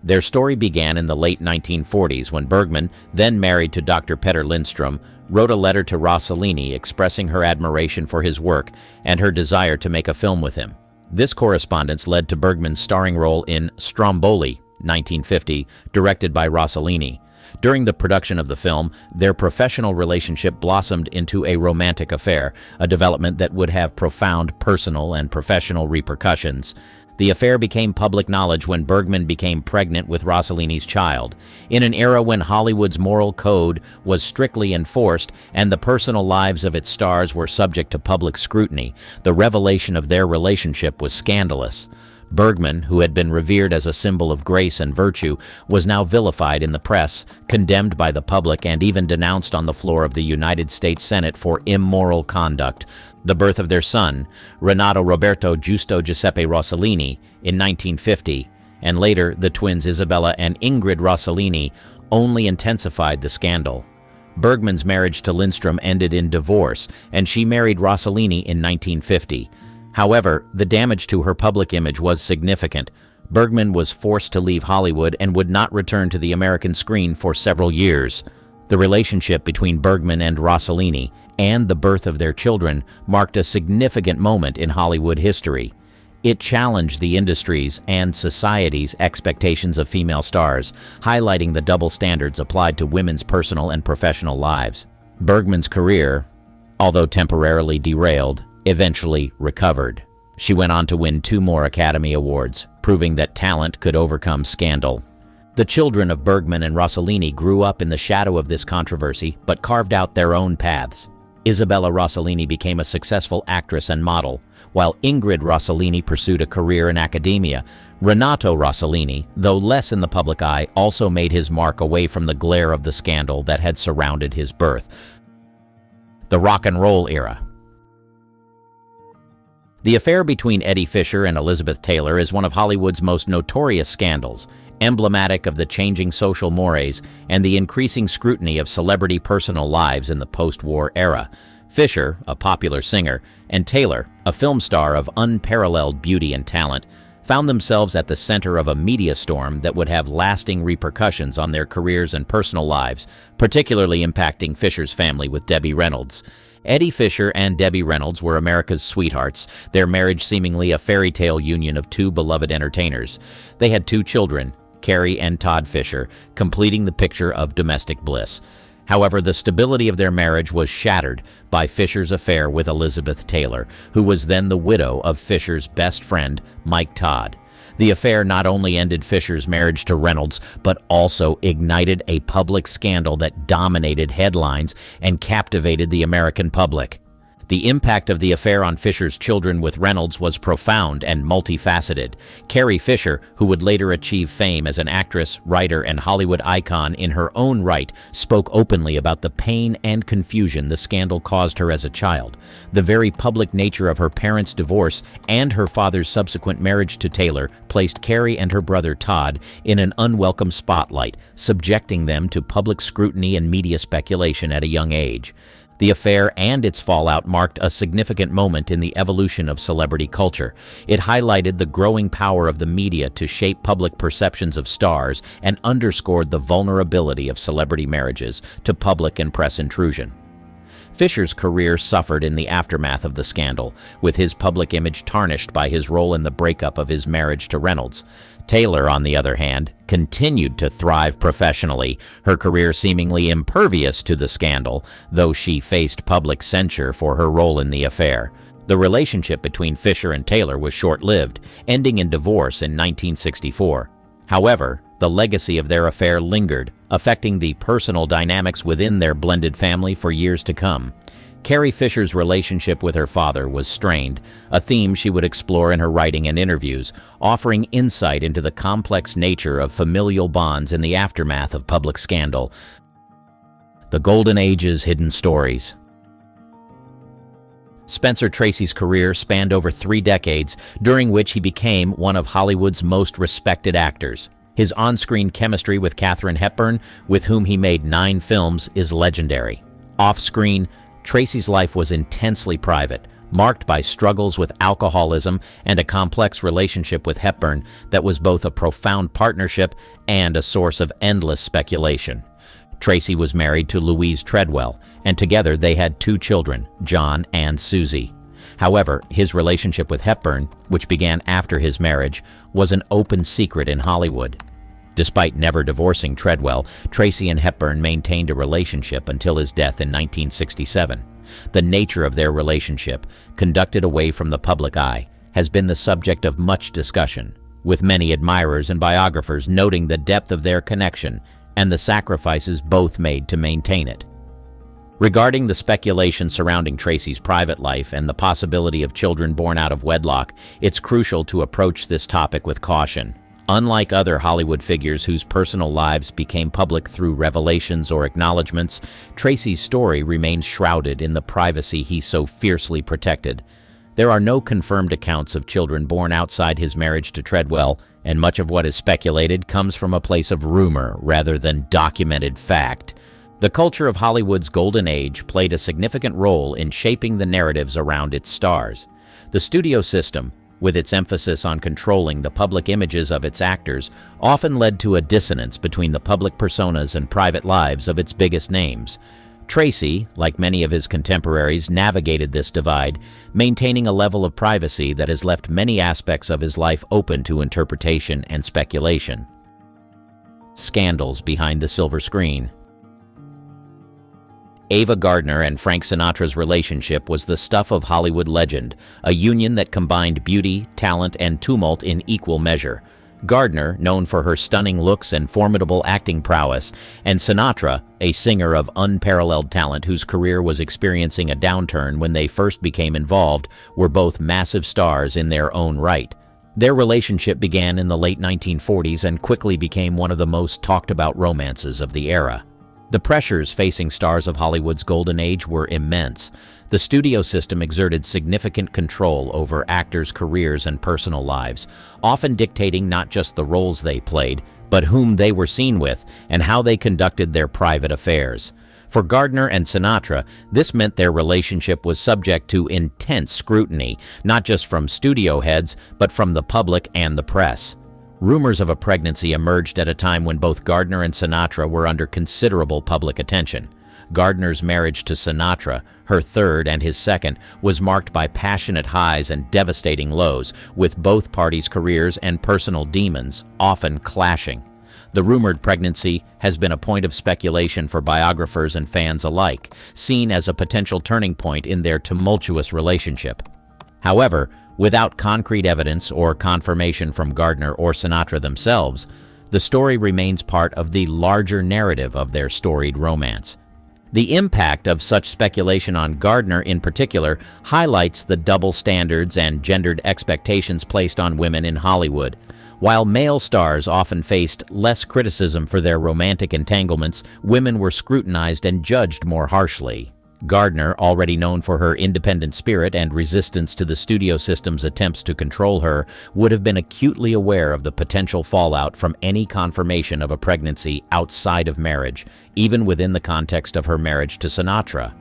Their story began in the late 1940s when Bergman, then married to Dr. Petter Lindstrom, wrote a letter to Rossellini expressing her admiration for his work and her desire to make a film with him. This correspondence led to Bergman's starring role in Stromboli, 1950, directed by Rossellini. During the production of the film, their professional relationship blossomed into a romantic affair, a development that would have profound personal and professional repercussions. The affair became public knowledge when Bergman became pregnant with Rossellini's child. In an era when Hollywood's moral code was strictly enforced and the personal lives of its stars were subject to public scrutiny, the revelation of their relationship was scandalous. Bergman, who had been revered as a symbol of grace and virtue, was now vilified in the press, condemned by the public, and even denounced on the floor of the United States Senate for immoral conduct. The birth of their son, Renato Roberto Giusto Giuseppe Rossellini, in 1950, and later the twins Isabella and Ingrid Rossellini, only intensified the scandal. Bergman's marriage to Lindstrom ended in divorce, and she married Rossellini in 1950. However, the damage to her public image was significant. Bergman was forced to leave Hollywood and would not return to the American screen for several years. The relationship between Bergman and Rossellini and the birth of their children marked a significant moment in Hollywood history. It challenged the industry's and society's expectations of female stars, highlighting the double standards applied to women's personal and professional lives. Bergman's career, although temporarily derailed, eventually recovered. She went on to win 2 more Academy Awards, proving that talent could overcome scandal. The children of Bergman and Rossellini grew up in the shadow of this controversy, but carved out their own paths. Isabella Rossellini became a successful actress and model, while Ingrid Rossellini pursued a career in academia. Renato Rossellini, though less in the public eye, also made his mark away from the glare of the scandal that had surrounded his birth. The rock and roll era. The affair between Eddie Fisher and Elizabeth Taylor is one of Hollywood's most notorious scandals, emblematic of the changing social mores and the increasing scrutiny of celebrity personal lives in the post-war era. Fisher, a popular singer, and Taylor, a film star of unparalleled beauty and talent, found themselves at the center of a media storm that would have lasting repercussions on their careers and personal lives, particularly impacting Fisher's family with Debbie Reynolds. Eddie Fisher and Debbie Reynolds were America's sweethearts, their marriage seemingly a fairy tale union of 2 beloved entertainers. They had 2 children, Carrie and Todd Fisher, completing the picture of domestic bliss. However, the stability of their marriage was shattered by Fisher's affair with Elizabeth Taylor, who was then the widow of Fisher's best friend, Mike Todd. The affair not only ended Fisher's marriage to Reynolds, but also ignited a public scandal that dominated headlines and captivated the American public. The impact of the affair on Fisher's children with Reynolds was profound and multifaceted. Carrie Fisher, who would later achieve fame as an actress, writer, and Hollywood icon in her own right, spoke openly about the pain and confusion the scandal caused her as a child. The very public nature of her parents' divorce and her father's subsequent marriage to Taylor placed Carrie and her brother Todd in an unwelcome spotlight, subjecting them to public scrutiny and media speculation at a young age. The affair and its fallout marked a significant moment in the evolution of celebrity culture. It highlighted the growing power of the media to shape public perceptions of stars and underscored the vulnerability of celebrity marriages to public and press intrusion. Fisher's career suffered in the aftermath of the scandal, with his public image tarnished by his role in the breakup of his marriage to Reynolds. Taylor, on the other hand, continued to thrive professionally, her career seemingly impervious to the scandal, though she faced public censure for her role in the affair. The relationship between Fisher and Taylor was short-lived, ending in divorce in 1964. However, the legacy of their affair lingered, affecting the personal dynamics within their blended family for years to come. Carrie Fisher's relationship with her father was strained, a theme she would explore in her writing and interviews, offering insight into the complex nature of familial bonds in the aftermath of public scandal. The Golden Age's hidden stories. Spencer Tracy's career spanned over 3 decades, during which he became one of Hollywood's most respected actors. His on-screen chemistry with Katharine Hepburn, with whom he made 9 films, is legendary. Off-screen, Tracy's life was intensely private, marked by struggles with alcoholism and a complex relationship with Hepburn that was both a profound partnership and a source of endless speculation. Tracy was married to Louise Treadwell, and together they had 2 children, John and Susie. However, his relationship with Hepburn, which began after his marriage, was an open secret in Hollywood. Despite never divorcing Treadwell, Tracy and Hepburn maintained a relationship until his death in 1967. The nature of their relationship, conducted away from the public eye, has been the subject of much discussion, with many admirers and biographers noting the depth of their connection and the sacrifices both made to maintain it. Regarding the speculation surrounding Tracy's private life and the possibility of children born out of wedlock, it's crucial to approach this topic with caution. Unlike other Hollywood figures whose personal lives became public through revelations or acknowledgments, Tracy's story remains shrouded in the privacy he so fiercely protected. There are no confirmed accounts of children born outside his marriage to Treadwell, and much of what is speculated comes from a place of rumor rather than documented fact. The culture of Hollywood's golden age played a significant role in shaping the narratives around its stars. The studio system, with its emphasis on controlling the public images of its actors, often led to a dissonance between the public personas and private lives of its biggest names. Tracy, like many of his contemporaries, navigated this divide, maintaining a level of privacy that has left many aspects of his life open to interpretation and speculation. Scandals behind the silver screen. Ava Gardner and Frank Sinatra's relationship was the stuff of Hollywood legend, a union that combined beauty, talent, and tumult in equal measure. Gardner, known for her stunning looks and formidable acting prowess, and Sinatra, a singer of unparalleled talent whose career was experiencing a downturn when they first became involved, were both massive stars in their own right. Their relationship began in the late 1940s and quickly became one of the most talked-about romances of the era. The pressures facing stars of Hollywood's golden age were immense. The studio system exerted significant control over actors' careers and personal lives, often dictating not just the roles they played, but whom they were seen with and how they conducted their private affairs. For Gardner and Sinatra, this meant their relationship was subject to intense scrutiny, not just from studio heads, but from the public and the press. Rumors of a pregnancy emerged at a time when both Gardner and Sinatra were under considerable public attention. Gardner's marriage to Sinatra, her third and his second, was marked by passionate highs and devastating lows, with both parties' careers and personal demons often clashing. The rumored pregnancy has been a point of speculation for biographers and fans alike, seen as a potential turning point in their tumultuous relationship. However, Without concrete evidence or confirmation from Gardner or Sinatra themselves, the story remains part of the larger narrative of their storied romance. The impact of such speculation on Gardner in particular highlights the double standards and gendered expectations placed on women in Hollywood. While male stars often faced less criticism for their romantic entanglements, women were scrutinized and judged more harshly. Gardner, already known for her independent spirit and resistance to the studio system's attempts to control her, would have been acutely aware of the potential fallout from any confirmation of a pregnancy outside of marriage, even within the context of her marriage to Sinatra.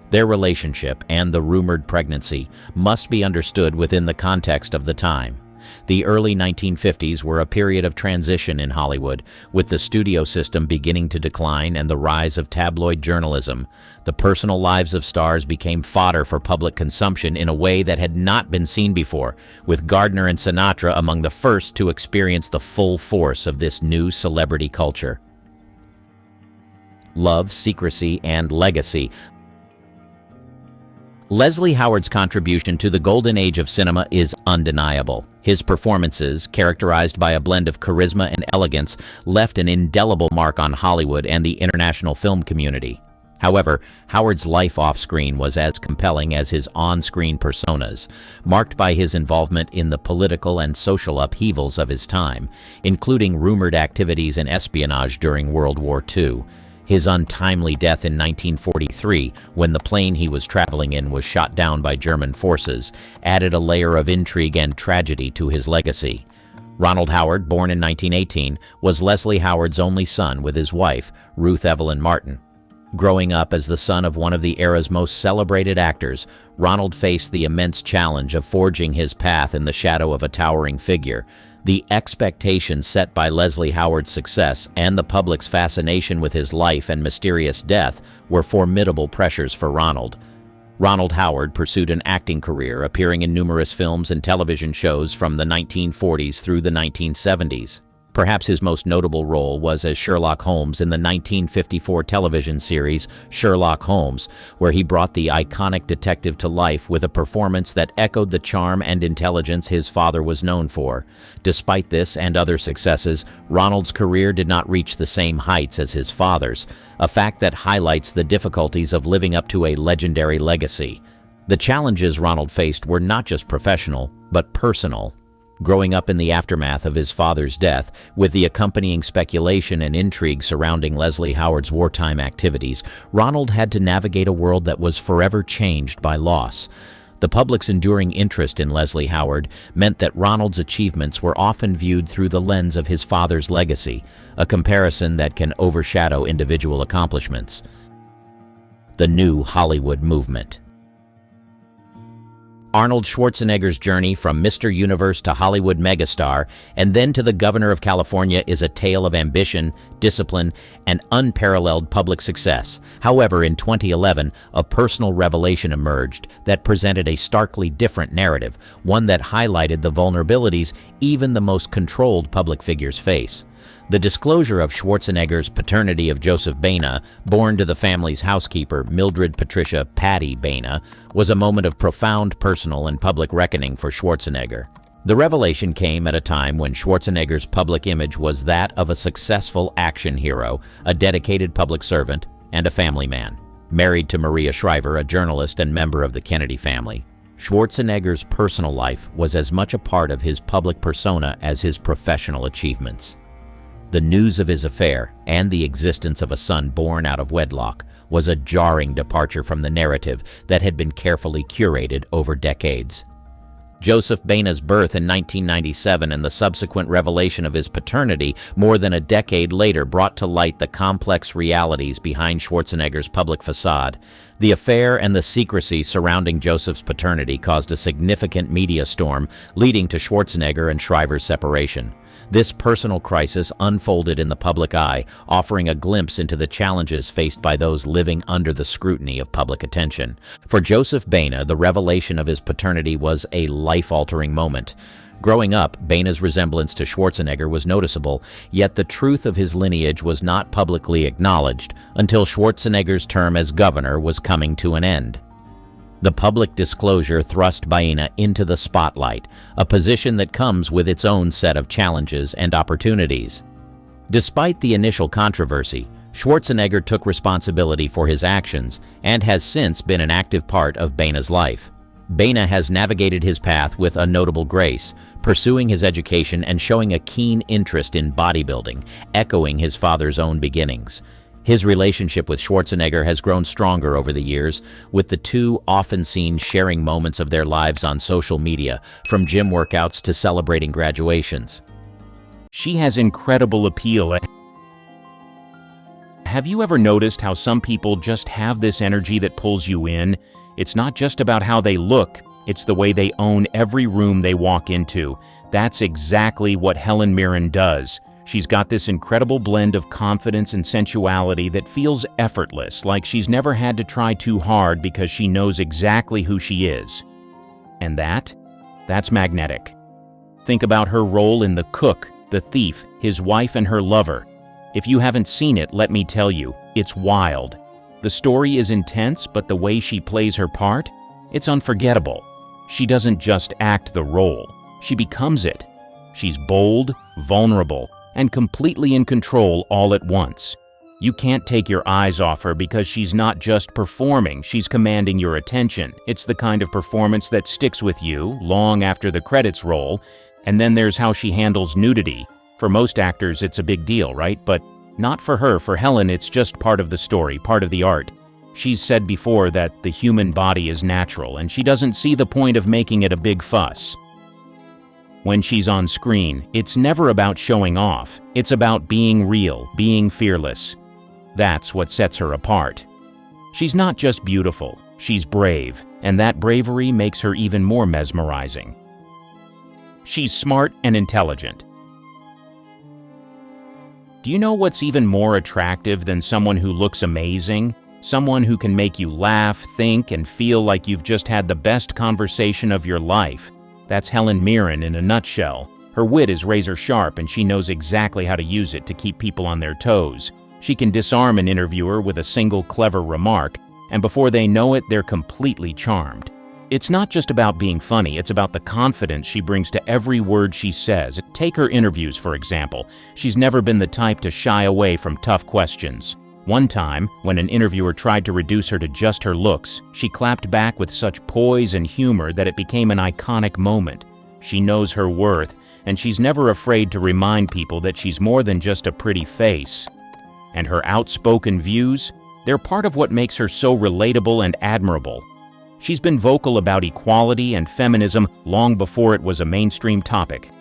Their relationship and the rumored pregnancy must be understood within the context of the time. The early 1950s were a period of transition in Hollywood, with the studio system beginning to decline and the rise of tabloid journalism. The personal lives of stars became fodder for public consumption in a way that had not been seen before, with Gardner and Sinatra among the first to experience the full force of this new celebrity culture. Love, secrecy, and legacy. Leslie Howard's contribution to the golden age of cinema is undeniable. His performances, characterized by a blend of charisma and elegance, left an indelible mark on Hollywood and the international film community. However, Howard's life off-screen was as compelling as his on-screen personas, marked by his involvement in the political and social upheavals of his time, including rumored activities and espionage during World War II. His untimely death in 1943, when the plane he was traveling in was shot down by German forces, added a layer of intrigue and tragedy to his legacy. Ronald Howard, born in 1918, was Leslie Howard's only son with his wife, Ruth Evelyn Martin. Growing up as the son of one of the era's most celebrated actors, Ronald faced the immense challenge of forging his path in the shadow of a towering figure. The expectations set by Leslie Howard's success and the public's fascination with his life and mysterious death were formidable pressures for Ronald. Ronald Howard pursued an acting career, appearing in numerous films and television shows from the 1940s through the 1970s. Perhaps his most notable role was as Sherlock Holmes in the 1954 television series Sherlock Holmes, where he brought the iconic detective to life with a performance that echoed the charm and intelligence his father was known for. Despite this and other successes, Ronald's career did not reach the same heights as his father's, a fact that highlights the difficulties of living up to a legendary legacy. The challenges Ronald faced were not just professional, but personal. Growing up in the aftermath of his father's death, with the accompanying speculation and intrigue surrounding Leslie Howard's wartime activities, Ronald had to navigate a world that was forever changed by loss. The public's enduring interest in Leslie Howard meant that Ronald's achievements were often viewed through the lens of his father's legacy, a comparison that can overshadow individual accomplishments. The new Hollywood movement. Arnold Schwarzenegger's journey from Mr. Universe to Hollywood megastar and then to the governor of California is a tale of ambition, discipline, and unparalleled public success. However, in 2011, a personal revelation emerged that presented a starkly different narrative, one that highlighted the vulnerabilities even the most controlled public figures face. The disclosure of Schwarzenegger's paternity of Joseph Baena, born to the family's housekeeper, Mildred Patricia "Patty" Baena, was a moment of profound personal and public reckoning for Schwarzenegger. The revelation came at a time when Schwarzenegger's public image was that of a successful action hero, a dedicated public servant, and a family man. Married to Maria Shriver, a journalist and member of the Kennedy family, Schwarzenegger's personal life was as much a part of his public persona as his professional achievements. The news of his affair and the existence of a son born out of wedlock was a jarring departure from the narrative that had been carefully curated over decades. Joseph Baena's birth in 1997 and the subsequent revelation of his paternity more than a decade later brought to light the complex realities behind Schwarzenegger's public facade. The affair and the secrecy surrounding Joseph's paternity caused a significant media storm, leading to Schwarzenegger and Shriver's separation. This personal crisis unfolded in the public eye, offering a glimpse into the challenges faced by those living under the scrutiny of public attention. For Joseph Baena, the revelation of his paternity was a life-altering moment. Growing up, Baena's resemblance to Schwarzenegger was noticeable, yet the truth of his lineage was not publicly acknowledged until Schwarzenegger's term as governor was coming to an end. The public disclosure thrust Baena into the spotlight, a position that comes with its own set of challenges and opportunities. Despite the initial controversy, Schwarzenegger took responsibility for his actions and has since been an active part of Baena's life. Baena has navigated his path with a notable grace, pursuing his education and showing a keen interest in bodybuilding, echoing his father's own beginnings. His relationship with Schwarzenegger has grown stronger over the years, with the two often seen sharing moments of their lives on social media, from gym workouts to celebrating graduations. She has incredible appeal. Have you ever noticed how some people just have this energy that pulls you in? It's not just about how they look, it's the way they own every room they walk into. That's exactly what Helen Mirren does. She's got this incredible blend of confidence and sensuality that feels effortless, like she's never had to try too hard because she knows exactly who she is. And that's magnetic. Think about her role in The Cook, The Thief, His Wife and Her Lover. If you haven't seen it, let me tell you, it's wild. The story is intense, but the way she plays her part, it's unforgettable. She doesn't just act the role, she becomes it. She's bold, vulnerable, and completely in control all at once. You can't take your eyes off her because she's not just performing, she's commanding your attention. It's the kind of performance that sticks with you long after the credits roll. And then there's how she handles nudity. For most actors, it's a big deal, right? But not for her. For Helen, it's just part of the story, part of the art. She's said before that the human body is natural, and she doesn't see the point of making it a big fuss. When she's on screen, it's never about showing off. It's about being real, being fearless. That's what sets her apart. She's not just beautiful, she's brave, and that bravery makes her even more mesmerizing. She's smart and intelligent. Do you know what's even more attractive than someone who looks amazing? Someone who can make you laugh, think, and feel like you've just had the best conversation of your life. That's Helen Mirren in a nutshell. Her wit is razor sharp, and she knows exactly how to use it to keep people on their toes. She can disarm an interviewer with a single clever remark, and before they know it, they're completely charmed. It's not just about being funny, it's about the confidence she brings to every word she says. Take her interviews, for example. She's never been the type to shy away from tough questions. One time, when an interviewer tried to reduce her to just her looks, she clapped back with such poise and humor that it became an iconic moment. She knows her worth, and she's never afraid to remind people that she's more than just a pretty face. And her outspoken views, they're part of what makes her so relatable and admirable. She's been vocal about equality and feminism long before it was a mainstream topic.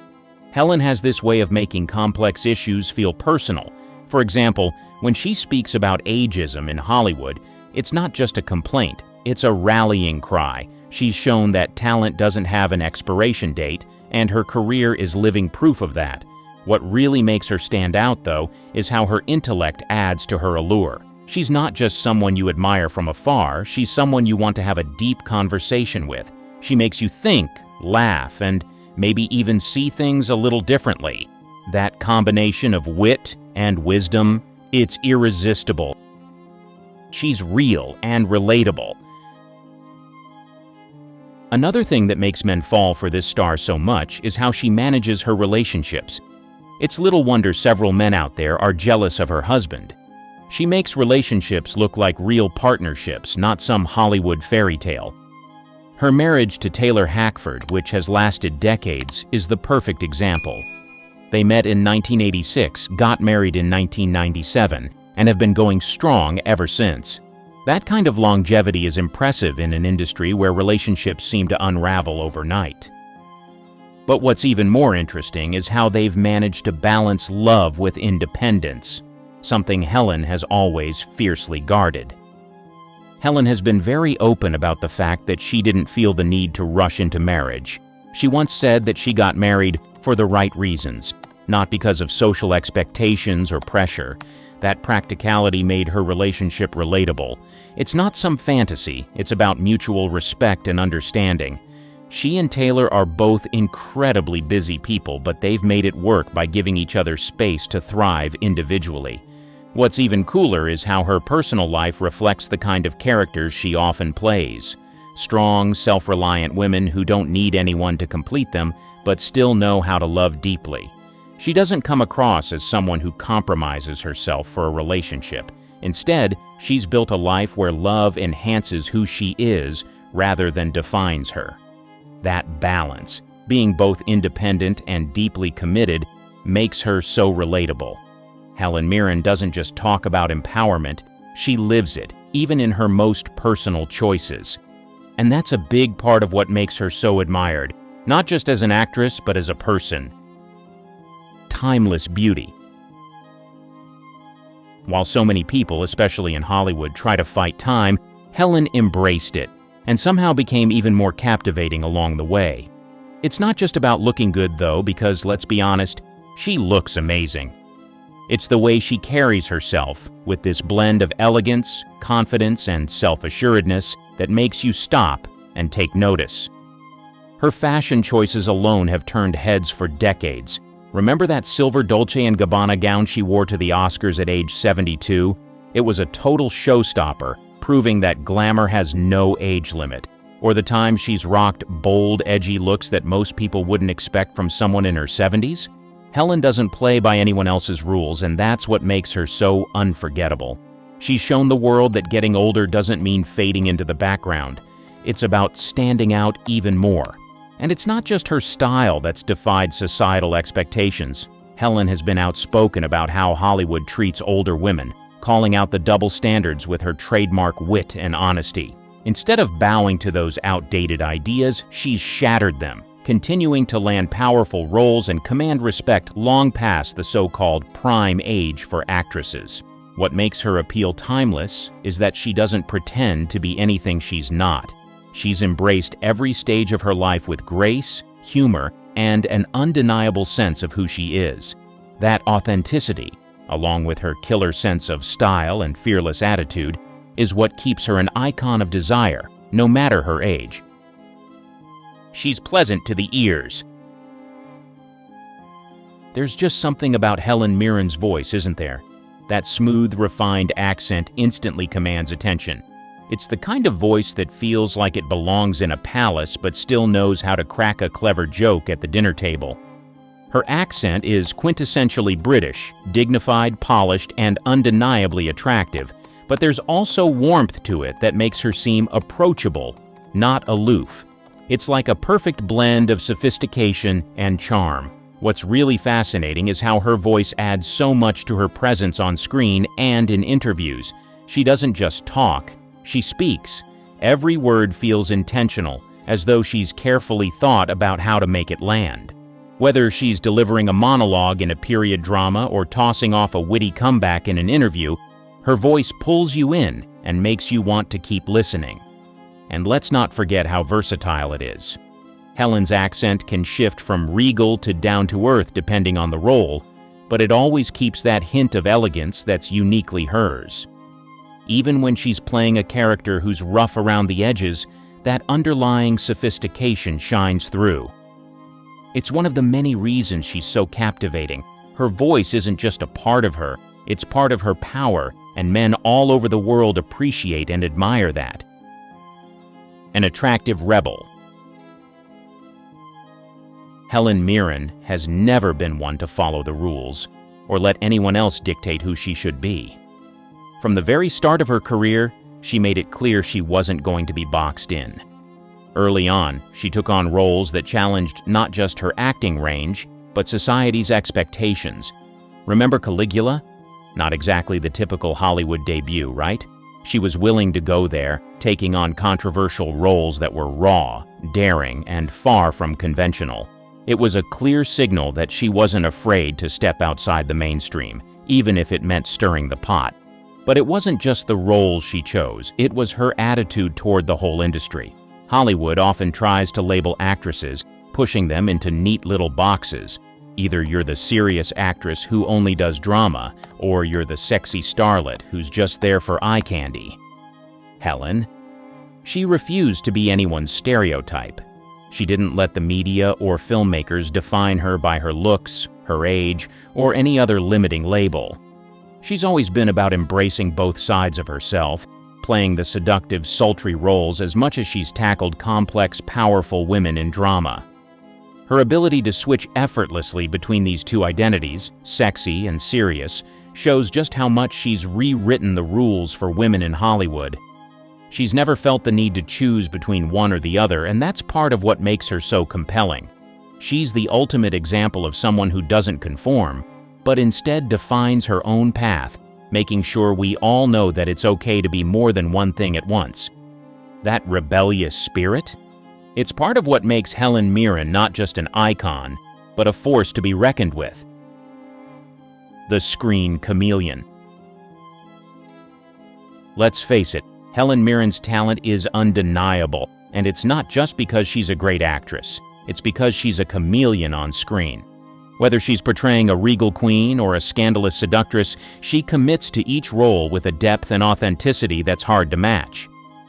Helen has this way of making complex issues feel personal. For example, when she speaks about ageism in Hollywood, it's not just a complaint, it's a rallying cry. She's shown that talent doesn't have an expiration date, and her career is living proof of that. What really makes her stand out, though, is how her intellect adds to her allure. She's not just someone you admire from afar, she's someone you want to have a deep conversation with. She makes you think, laugh, and maybe even see things a little differently. That combination of wit and wisdom, it's irresistible. She's real and relatable. Another thing that makes men fall for this star so much is how she manages her relationships. It's little wonder several men out there are jealous of her husband. She makes relationships look like real partnerships, not some Hollywood fairy tale. Her marriage to Taylor Hackford, which has lasted decades, is the perfect example. They met in 1986, got married in 1997, and have been going strong ever since. That kind of longevity is impressive in an industry where relationships seem to unravel overnight. But what's even more interesting is how they've managed to balance love with independence, something Helen has always fiercely guarded. Helen has been very open about the fact that she didn't feel the need to rush into marriage. She once said that she got married for the right reasons, not because of social expectations or pressure. That practicality made her relationship relatable. It's not some fantasy, it's about mutual respect and understanding. She and Taylor are both incredibly busy people, but they've made it work by giving each other space to thrive individually. What's even cooler is how her personal life reflects the kind of characters she often plays. strong, self-reliant women who don't need anyone to complete them, but still know how to love deeply. She doesn't come across as someone who compromises herself for a relationship. Instead, she's built a life where love enhances who she is rather than defines her. That balance, being both independent and deeply committed, makes her so relatable. Helen Mirren doesn't just talk about empowerment, she lives it, even in her most personal choices. And that's a big part of what makes her so admired, not just as an actress, but as a person. Timeless beauty. While so many people, especially in Hollywood, try to fight time, Helen embraced it, and somehow became even more captivating along the way. It's not just about looking good, though, because, let's be honest, she looks amazing. It's the way she carries herself, with this blend of elegance, confidence, and self-assuredness that makes you stop and take notice. Her fashion choices alone have turned heads for decades. Remember that silver Dolce & Gabbana gown she wore to the Oscars at age 72? It was a total showstopper, proving that glamour has no age limit. Or the time she's rocked bold, edgy looks that most people wouldn't expect from someone in her 70s? Helen doesn't play by anyone else's rules, and that's what makes her so unforgettable. She's shown the world that getting older doesn't mean fading into the background. It's about standing out even more. And it's not just her style that's defied societal expectations. Helen has been outspoken about how Hollywood treats older women, calling out the double standards with her trademark wit and honesty. Instead of bowing to those outdated ideas, she's shattered them, continuing to land powerful roles and command respect long past the so-called prime age for actresses. What makes her appeal timeless is that she doesn't pretend to be anything she's not. She's embraced every stage of her life with grace, humor, and an undeniable sense of who she is. That authenticity, along with her killer sense of style and fearless attitude, is what keeps her an icon of desire, no matter her age. She's pleasant to the ears. There's just something about Helen Mirren's voice, isn't there? That smooth, refined accent instantly commands attention. It's the kind of voice that feels like it belongs in a palace but still knows how to crack a clever joke at the dinner table. Her accent is quintessentially British, dignified, polished, and undeniably attractive, but there's also warmth to it that makes her seem approachable, not aloof. It's like a perfect blend of sophistication and charm. What's really fascinating is how her voice adds so much to her presence on screen and in interviews. She doesn't just talk, she speaks. Every word feels intentional, as though she's carefully thought about how to make it land. Whether she's delivering a monologue in a period drama or tossing off a witty comeback in an interview, her voice pulls you in and makes you want to keep listening. And let's not forget how versatile it is. Helen's accent can shift from regal to down-to-earth depending on the role, but it always keeps that hint of elegance that's uniquely hers. Even when she's playing a character who's rough around the edges, that underlying sophistication shines through. It's one of the many reasons she's so captivating. Her voice isn't just a part of her, it's part of her power, and men all over the world appreciate and admire that. An attractive rebel. Helen Mirren has never been one to follow the rules, or let anyone else dictate who she should be. From the very start of her career, she made it clear she wasn't going to be boxed in. Early on, she took on roles that challenged not just her acting range, but society's expectations. Remember Caligula? Not exactly the typical Hollywood debut, right? She was willing to go there, taking on controversial roles that were raw, daring, and far from conventional. It was a clear signal that she wasn't afraid to step outside the mainstream, even if it meant stirring the pot. But it wasn't just the roles she chose, it was her attitude toward the whole industry. Hollywood often tries to label actresses, pushing them into neat little boxes. Either you're the serious actress who only does drama, or you're the sexy starlet who's just there for eye candy. Helen? She refused to be anyone's stereotype. She didn't let the media or filmmakers define her by her looks, her age, or any other limiting label. She's always been about embracing both sides of herself, playing the seductive, sultry roles as much as she's tackled complex, powerful women in drama. Her ability to switch effortlessly between these two identities, sexy and serious, shows just how much she's rewritten the rules for women in Hollywood. She's never felt the need to choose between one or the other, and that's part of what makes her so compelling. She's the ultimate example of someone who doesn't conform, but instead defines her own path, making sure we all know that it's okay to be more than one thing at once. That rebellious spirit? It's part of what makes Helen Mirren not just an icon, but a force to be reckoned with. The screen chameleon. Let's face it, Helen Mirren's talent is undeniable, and it's not just because she's a great actress. It's because she's a chameleon on screen. Whether she's portraying a regal queen or a scandalous seductress, she commits to each role with a depth and authenticity that's hard to match.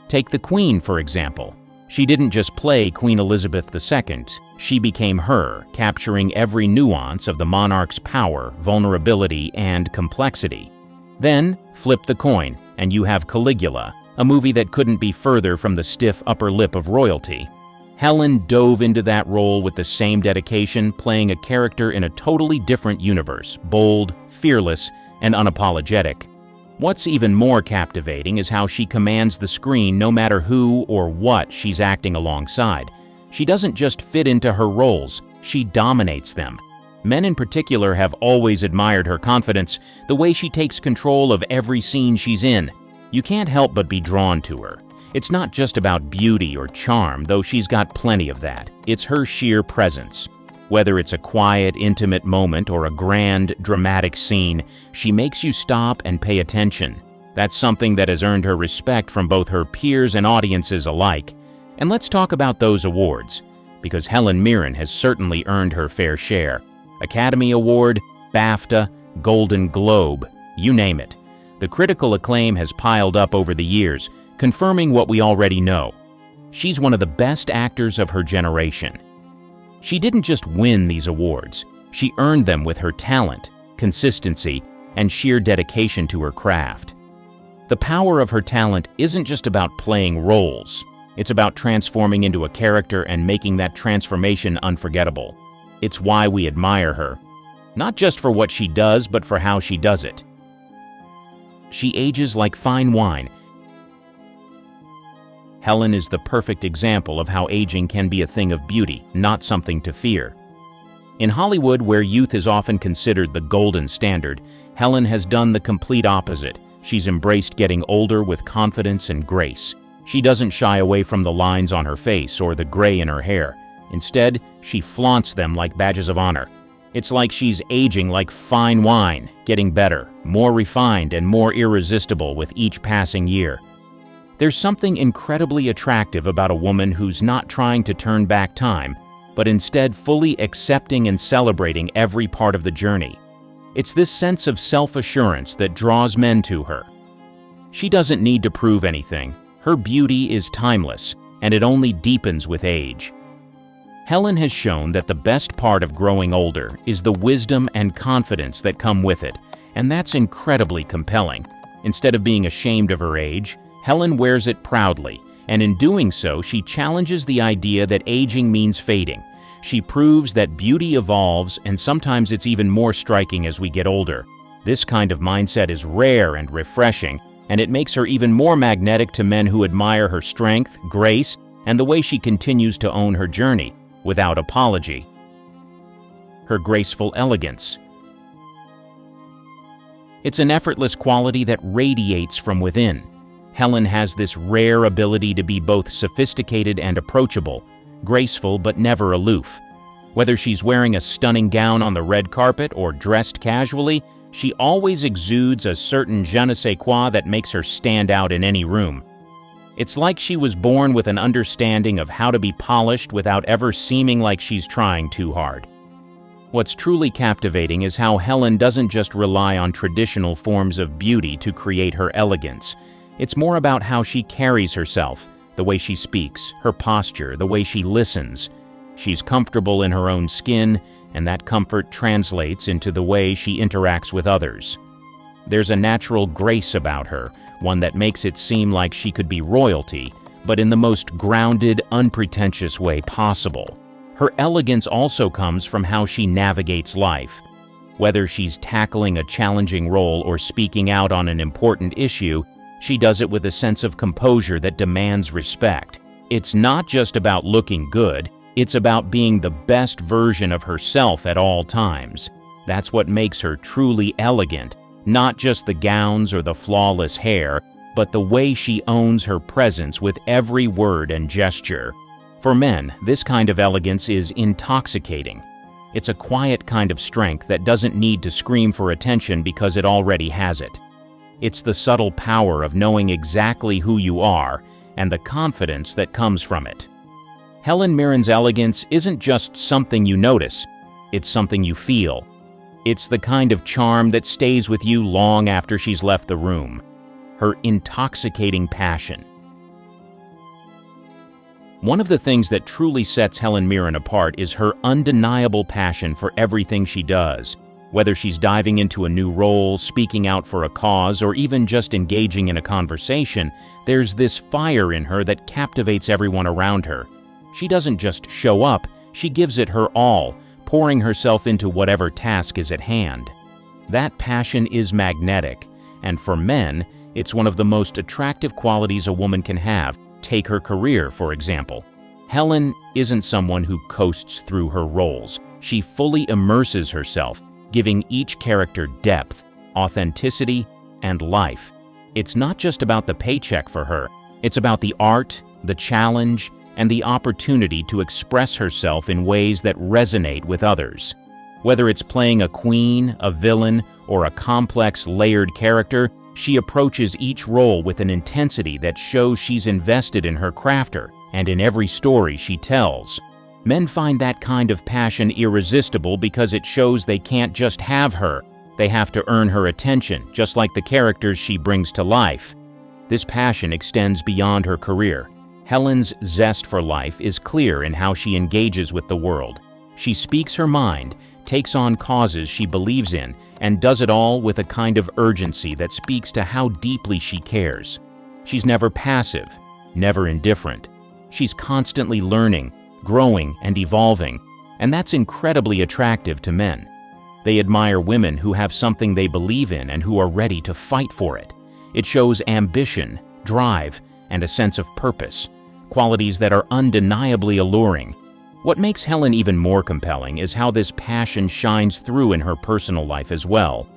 Take the Queen, for example. She didn't just play Queen Elizabeth II, she became her, capturing every nuance of the monarch's power, vulnerability, and complexity. Then, flip the coin, and you have Caligula, a movie that couldn't be further from the stiff upper lip of royalty. Helen dove into that role with the same dedication, playing a character in a totally different universe, bold, fearless, and unapologetic. What's even more captivating is how she commands the screen no matter who or what she's acting alongside. She doesn't just fit into her roles, she dominates them. Men in particular have always admired her confidence, the way she takes control of every scene she's in. You can't help but be drawn to her. It's not just about beauty or charm, though she's got plenty of that. It's her sheer presence. Whether it's a quiet, intimate moment or a grand, dramatic scene, she makes you stop and pay attention. That's something that has earned her respect from both her peers and audiences alike. And let's talk about those awards, because Helen Mirren has certainly earned her fair share. Academy Award, BAFTA, Golden Globe, you name it. The critical acclaim has piled up over the years, confirming what we already know. She's one of the best actors of her generation. She didn't just win these awards, she earned them with her talent, consistency, and sheer dedication to her craft. The power of her talent isn't just about playing roles, it's about transforming into a character and making that transformation unforgettable. It's why we admire her, not just for what she does, but for how she does it. She ages like fine wine. Helen is the perfect example of how aging can be a thing of beauty, not something to fear. In Hollywood, where youth is often considered the golden standard, Helen has done the complete opposite. She's embraced getting older with confidence and grace. She doesn't shy away from the lines on her face or the gray in her hair. Instead, she flaunts them like badges of honor. It's like she's aging like fine wine, getting better, more refined, and more irresistible with each passing year. There's something incredibly attractive about a woman who's not trying to turn back time, but instead fully accepting and celebrating every part of the journey. It's this sense of self-assurance that draws men to her. She doesn't need to prove anything. Her beauty is timeless, and it only deepens with age. Helen has shown that the best part of growing older is the wisdom and confidence that come with it, and that's incredibly compelling. Instead of being ashamed of her age, Helen wears it proudly, and in doing so, she challenges the idea that aging means fading. She proves that beauty evolves, and sometimes it's even more striking as we get older. This kind of mindset is rare and refreshing, and it makes her even more magnetic to men who admire her strength, grace, and the way she continues to own her journey, without apology. Her graceful elegance. It's an effortless quality that radiates from within. Helen has this rare ability to be both sophisticated and approachable, graceful but never aloof. Whether she's wearing a stunning gown on the red carpet or dressed casually, she always exudes a certain je ne sais quoi that makes her stand out in any room. It's like she was born with an understanding of how to be polished without ever seeming like she's trying too hard. What's truly captivating is how Helen doesn't just rely on traditional forms of beauty to create her elegance. It's more about how she carries herself, the way she speaks, her posture, the way she listens. She's comfortable in her own skin, and that comfort translates into the way she interacts with others. There's a natural grace about her, one that makes it seem like she could be royalty, but in the most grounded, unpretentious way possible. Her elegance also comes from how she navigates life. Whether she's tackling a challenging role or speaking out on an important issue, she does it with a sense of composure that demands respect. It's not just about looking good, it's about being the best version of herself at all times. That's what makes her truly elegant, not just the gowns or the flawless hair, but the way she owns her presence with every word and gesture. For men, this kind of elegance is intoxicating. It's a quiet kind of strength that doesn't need to scream for attention because it already has it. It's the subtle power of knowing exactly who you are and the confidence that comes from it. Helen Mirren's elegance isn't just something you notice, it's something you feel. It's the kind of charm that stays with you long after she's left the room. Her intoxicating passion. One of the things that truly sets Helen Mirren apart is her undeniable passion for everything she does. Whether she's diving into a new role, speaking out for a cause, or even just engaging in a conversation, there's this fire in her that captivates everyone around her. She doesn't just show up, she gives it her all, pouring herself into whatever task is at hand. That passion is magnetic, and for men, it's one of the most attractive qualities a woman can have. Take her career, for example. Helen isn't someone who coasts through her roles. She fully immerses herself, giving each character depth, authenticity, and life. It's not just about the paycheck for her. It's about the art, the challenge, and the opportunity to express herself in ways that resonate with others. Whether it's playing a queen, a villain, or a complex, layered character, she approaches each role with an intensity that shows she's invested in her crafter and in every story she tells. Men find that kind of passion irresistible because it shows they can't just have her. They have to earn her attention, just like the characters she brings to life. This passion extends beyond her career. Helen's zest for life is clear in how she engages with the world. She speaks her mind, takes on causes she believes in, and does it all with a kind of urgency that speaks to how deeply she cares. She's never passive, never indifferent. She's constantly learning, growing, and evolving, and that's incredibly attractive to men. They admire women who have something they believe in and who are ready to fight for it. It shows ambition, drive, and a sense of purpose, qualities that are undeniably alluring. What makes Helen even more compelling is how this passion shines through in her personal life as well.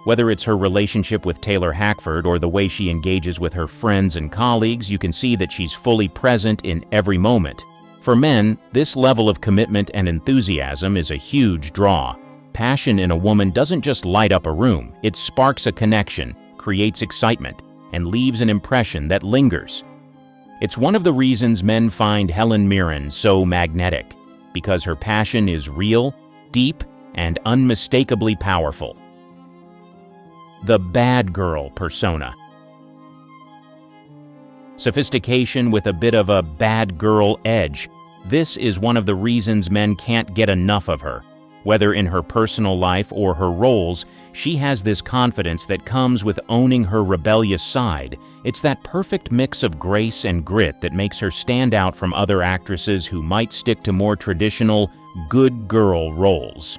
Whether it's her relationship with Taylor Hackford or the way she engages with her friends and colleagues, you can see that she's fully present in every moment. For men, this level of commitment and enthusiasm is a huge draw. Passion in a woman doesn't just light up a room, it sparks a connection, creates excitement, and leaves an impression that lingers. It's one of the reasons men find Helen Mirren so magnetic, because her passion is real, deep, and unmistakably powerful. The bad girl persona. Sophistication with a bit of a bad girl edge. This is one of the reasons men can't get enough of her. Whether in her personal life or her roles, she has this confidence that comes with owning her rebellious side. It's that perfect mix of grace and grit that makes her stand out from other actresses who might stick to more traditional, good girl roles.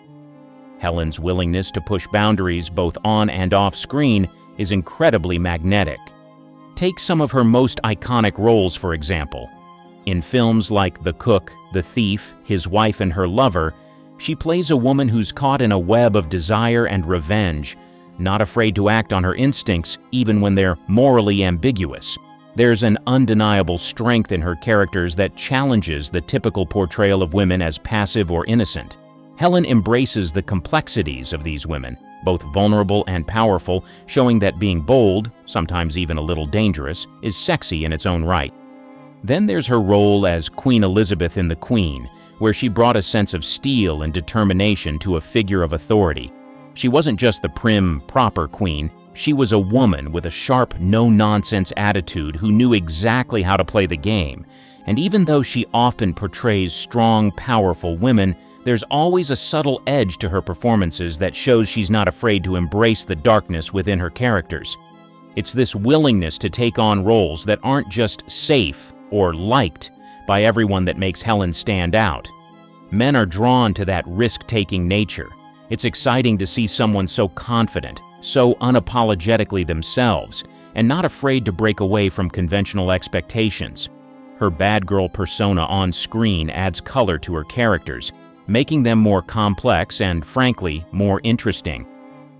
Helen's willingness to push boundaries both on and off screen is incredibly magnetic. Take some of her most iconic roles, for example. In films like The Cook, The Thief, His Wife and Her Lover, she plays a woman who's caught in a web of desire and revenge, not afraid to act on her instincts even when they're morally ambiguous. There's an undeniable strength in her characters that challenges the typical portrayal of women as passive or innocent. Helen embraces the complexities of these women, both vulnerable and powerful, showing that being bold, sometimes even a little dangerous, is sexy in its own right. Then there's her role as Queen Elizabeth in The Queen, where she brought a sense of steel and determination to a figure of authority. She wasn't just the prim, proper queen, she was a woman with a sharp, no-nonsense attitude who knew exactly how to play the game. And even though she often portrays strong, powerful women, there's always a subtle edge to her performances that shows she's not afraid to embrace the darkness within her characters. It's this willingness to take on roles that aren't just safe or liked by everyone that makes Helen stand out. Men are drawn to that risk-taking nature. It's exciting to see someone so confident, so unapologetically themselves, and not afraid to break away from conventional expectations. Her bad girl persona on screen adds color to her characters, making them more complex and, frankly, more interesting.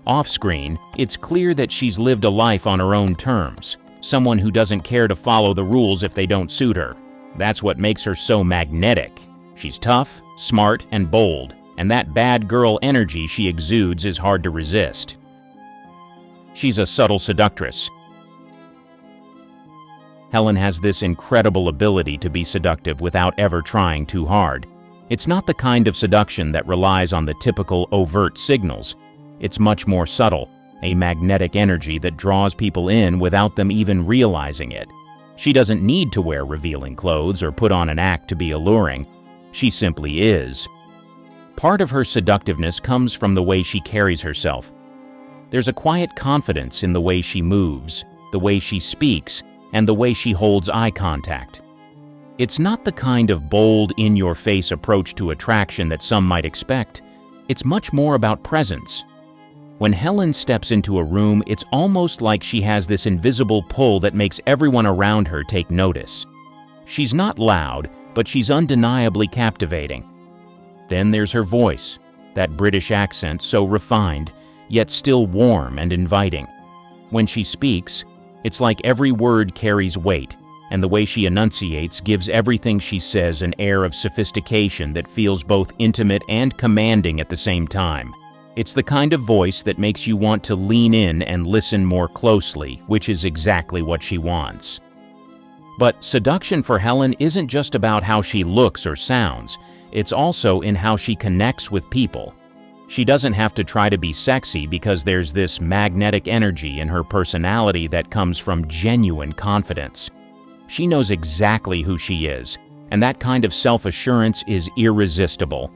Off-screen, it's clear that she's lived a life on her own terms, someone who doesn't care to follow the rules if they don't suit her. That's what makes her so magnetic. She's tough, smart, and bold, and that bad girl energy she exudes is hard to resist. She's a subtle seductress. Helen has this incredible ability to be seductive without ever trying too hard. It's not the kind of seduction that relies on the typical overt signals. It's much more subtle, a magnetic energy that draws people in without them even realizing it. She doesn't need to wear revealing clothes or put on an act to be alluring. She simply is. Part of her seductiveness comes from the way she carries herself. There's a quiet confidence in the way she moves, the way she speaks, and the way she holds eye contact. It's not the kind of bold, in-your-face approach to attraction that some might expect. It's much more about presence. When Helen steps into a room, it's almost like she has this invisible pull that makes everyone around her take notice. She's not loud, but she's undeniably captivating. Then there's her voice, that British accent so refined, yet still warm and inviting. When she speaks, it's like every word carries weight, and the way she enunciates gives everything she says an air of sophistication that feels both intimate and commanding at the same time. It's the kind of voice that makes you want to lean in and listen more closely, which is exactly what she wants. But seduction for Helen isn't just about how she looks or sounds, it's also in how she connects with people. She doesn't have to try to be sexy because there's this magnetic energy in her personality that comes from genuine confidence. She knows exactly who she is, and that kind of self-assurance is irresistible.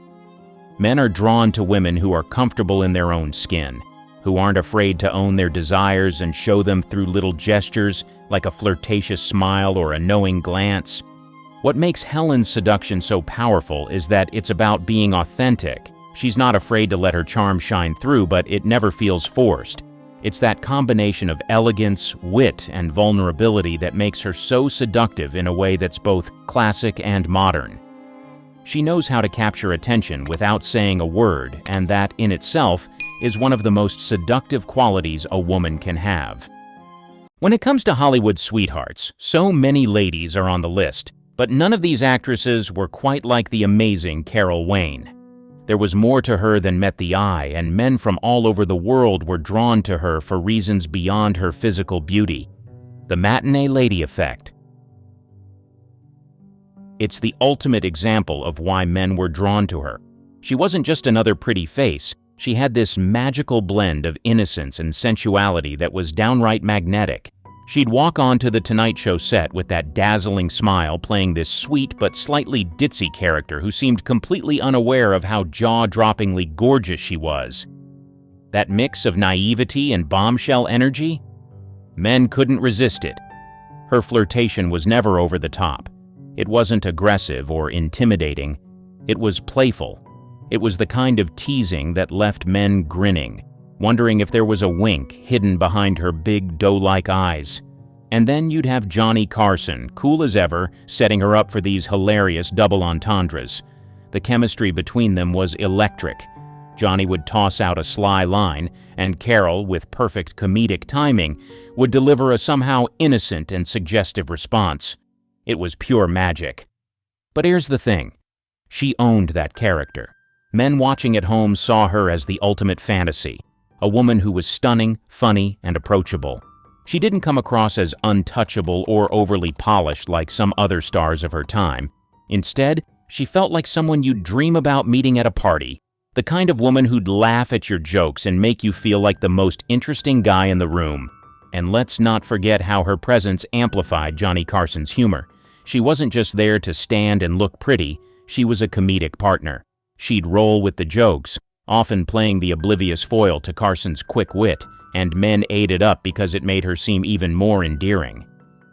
Men are drawn to women who are comfortable in their own skin, who aren't afraid to own their desires and show them through little gestures like a flirtatious smile or a knowing glance. What makes Helen's seduction so powerful is that it's about being authentic. She's not afraid to let her charm shine through, but it never feels forced. It's that combination of elegance, wit, and vulnerability that makes her so seductive in a way that's both classic and modern. She knows how to capture attention without saying a word, and that, in itself, is one of the most seductive qualities a woman can have. When it comes to Hollywood sweethearts, so many ladies are on the list, but none of these actresses were quite like the amazing Carol Wayne. There was more to her than met the eye, and men from all over the world were drawn to her for reasons beyond her physical beauty. The matinee lady effect. It's the ultimate example of why men were drawn to her. She wasn't just another pretty face. She had this magical blend of innocence and sensuality that was downright magnetic. She'd walk onto the Tonight Show set with that dazzling smile, playing this sweet but slightly ditzy character who seemed completely unaware of how jaw-droppingly gorgeous she was. That mix of naivety and bombshell energy? Men couldn't resist it. Her flirtation was never over the top. It wasn't aggressive or intimidating. It was playful. It was the kind of teasing that left men grinning, wondering if there was a wink hidden behind her big doe-like eyes. And then you'd have Johnny Carson, cool as ever, setting her up for these hilarious double entendres. The chemistry between them was electric. Johnny would toss out a sly line, and Carol, with perfect comedic timing, would deliver a somehow innocent and suggestive response. It was pure magic. But here's the thing. She owned that character. Men watching at home saw her as the ultimate fantasy, a woman who was stunning, funny, and approachable. She didn't come across as untouchable or overly polished like some other stars of her time. Instead, she felt like someone you'd dream about meeting at a party, the kind of woman who'd laugh at your jokes and make you feel like the most interesting guy in the room. And let's not forget how her presence amplified Johnny Carson's humor. She wasn't just there to stand and look pretty, she was a comedic partner. She'd roll with the jokes, often playing the oblivious foil to Carson's quick wit, and men ate it up because it made her seem even more endearing.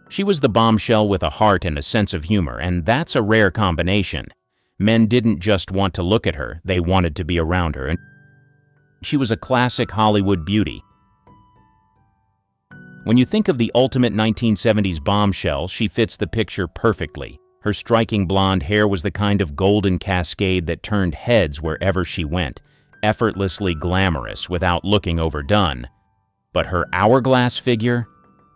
She was the bombshell with a heart and a sense of humor, and that's a rare combination. Men didn't just want to look at her, they wanted to be around her. And she was a classic Hollywood beauty. When you think of the ultimate 1970s bombshell, she fits the picture perfectly. Her striking blonde hair was the kind of golden cascade that turned heads wherever she went, effortlessly glamorous without looking overdone. But her hourglass figure?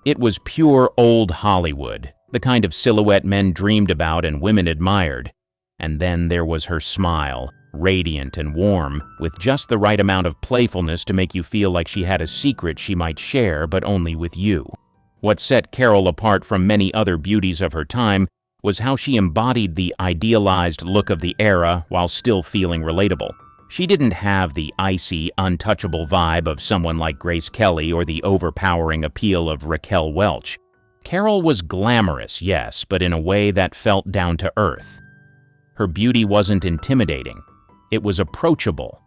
It was pure old Hollywood, the kind of silhouette men dreamed about and women admired. And then there was her smile, radiant and warm, with just the right amount of playfulness to make you feel like she had a secret she might share, but only with you. What set Carol apart from many other beauties of her time was how she embodied the idealized look of the era while still feeling relatable. She didn't have the icy, untouchable vibe of someone like Grace Kelly or the overpowering appeal of Raquel Welch. Carol was glamorous, yes, but in a way that felt down to earth. Her beauty wasn't intimidating. It was approachable.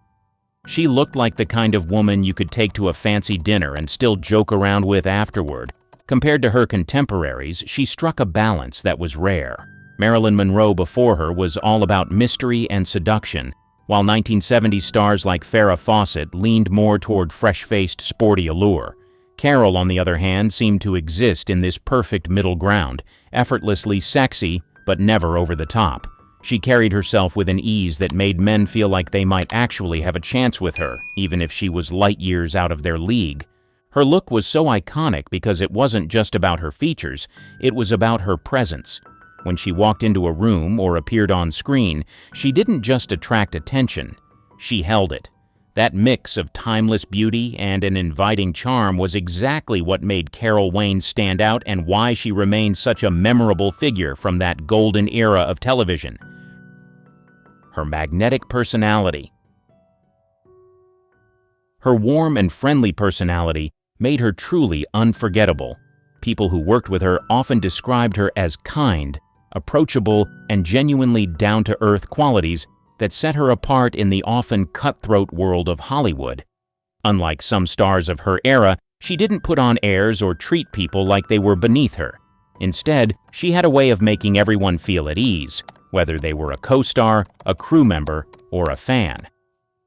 She looked like the kind of woman you could take to a fancy dinner and still joke around with afterward. Compared to her contemporaries, she struck a balance that was rare. Marilyn Monroe before her was all about mystery and seduction, while 1970s stars like Farrah Fawcett leaned more toward fresh-faced, sporty allure. Carol, on the other hand, seemed to exist in this perfect middle ground, effortlessly sexy, but never over the top. She carried herself with an ease that made men feel like they might actually have a chance with her, even if she was light years out of their league. Her look was so iconic because it wasn't just about her features, it was about her presence. When she walked into a room or appeared on screen, she didn't just attract attention, she held it. That mix of timeless beauty and an inviting charm was exactly what made Carol Wayne stand out and why she remained such a memorable figure from that golden era of television. Her magnetic personality. Her warm and friendly personality made her truly unforgettable. People who worked with her often described her as kind, approachable, and genuinely down-to-earth qualities that set her apart in the often cutthroat world of Hollywood. Unlike some stars of her era, she didn't put on airs or treat people like they were beneath her. Instead, she had a way of making everyone feel at ease, whether they were a co-star, a crew member, or a fan.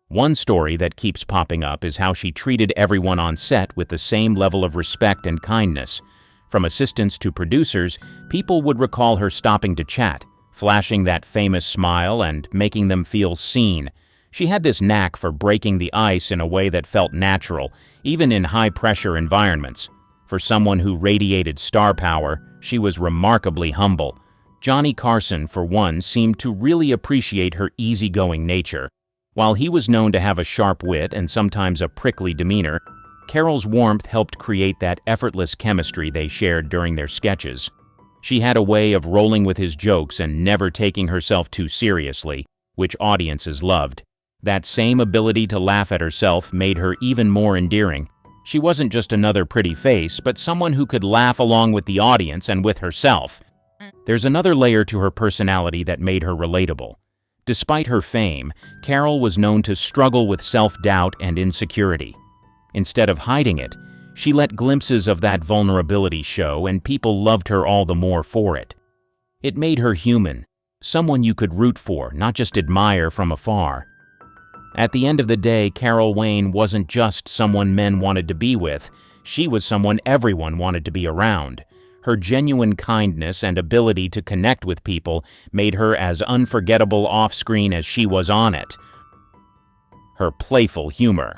One story that keeps popping up is how she treated everyone on set with the same level of respect and kindness. From assistants to producers, people would recall her stopping to chat, flashing that famous smile and making them feel seen. She had this knack for breaking the ice in a way that felt natural, even in high-pressure environments. For someone who radiated star power, she was remarkably humble. Johnny Carson, for one, seemed to really appreciate her easygoing nature. While he was known to have a sharp wit and sometimes a prickly demeanor, Carol's warmth helped create that effortless chemistry they shared during their sketches. She had a way of rolling with his jokes and never taking herself too seriously, which audiences loved. That same ability to laugh at herself made her even more endearing. She wasn't just another pretty face, but someone who could laugh along with the audience and with herself. There's another layer to her personality that made her relatable. Despite her fame, Carol was known to struggle with self-doubt and insecurity. Instead of hiding it, she let glimpses of that vulnerability show, and people loved her all the more for it. It made her human, someone you could root for, not just admire from afar. At the end of the day, Carol Wayne wasn't just someone men wanted to be with, she was someone everyone wanted to be around. Her genuine kindness and ability to connect with people made her as unforgettable off-screen as she was on it. Her playful humor.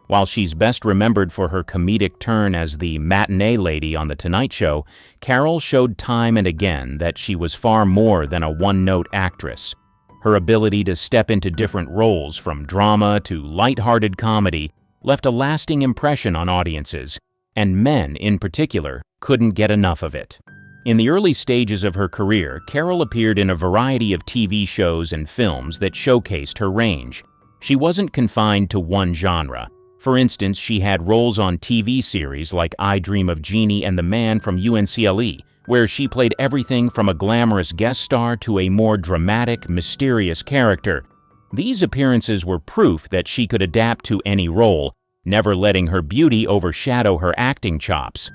While she's best remembered for her comedic turn as the matinee lady on The Tonight Show, Carol showed time and again that she was far more than a one-note actress. Her ability to step into different roles, from drama to light-hearted comedy, left a lasting impression on audiences, and men, in particular, couldn't get enough of it. In the early stages of her career, Carol appeared in a variety of TV shows and films that showcased her range. She wasn't confined to one genre. For instance, she had roles on TV series like I Dream of Jeannie and the Man from UNCLE, where she played everything from a glamorous guest star to a more dramatic, mysterious character. These appearances were proof that she could adapt to any role, never letting her beauty overshadow her acting chops.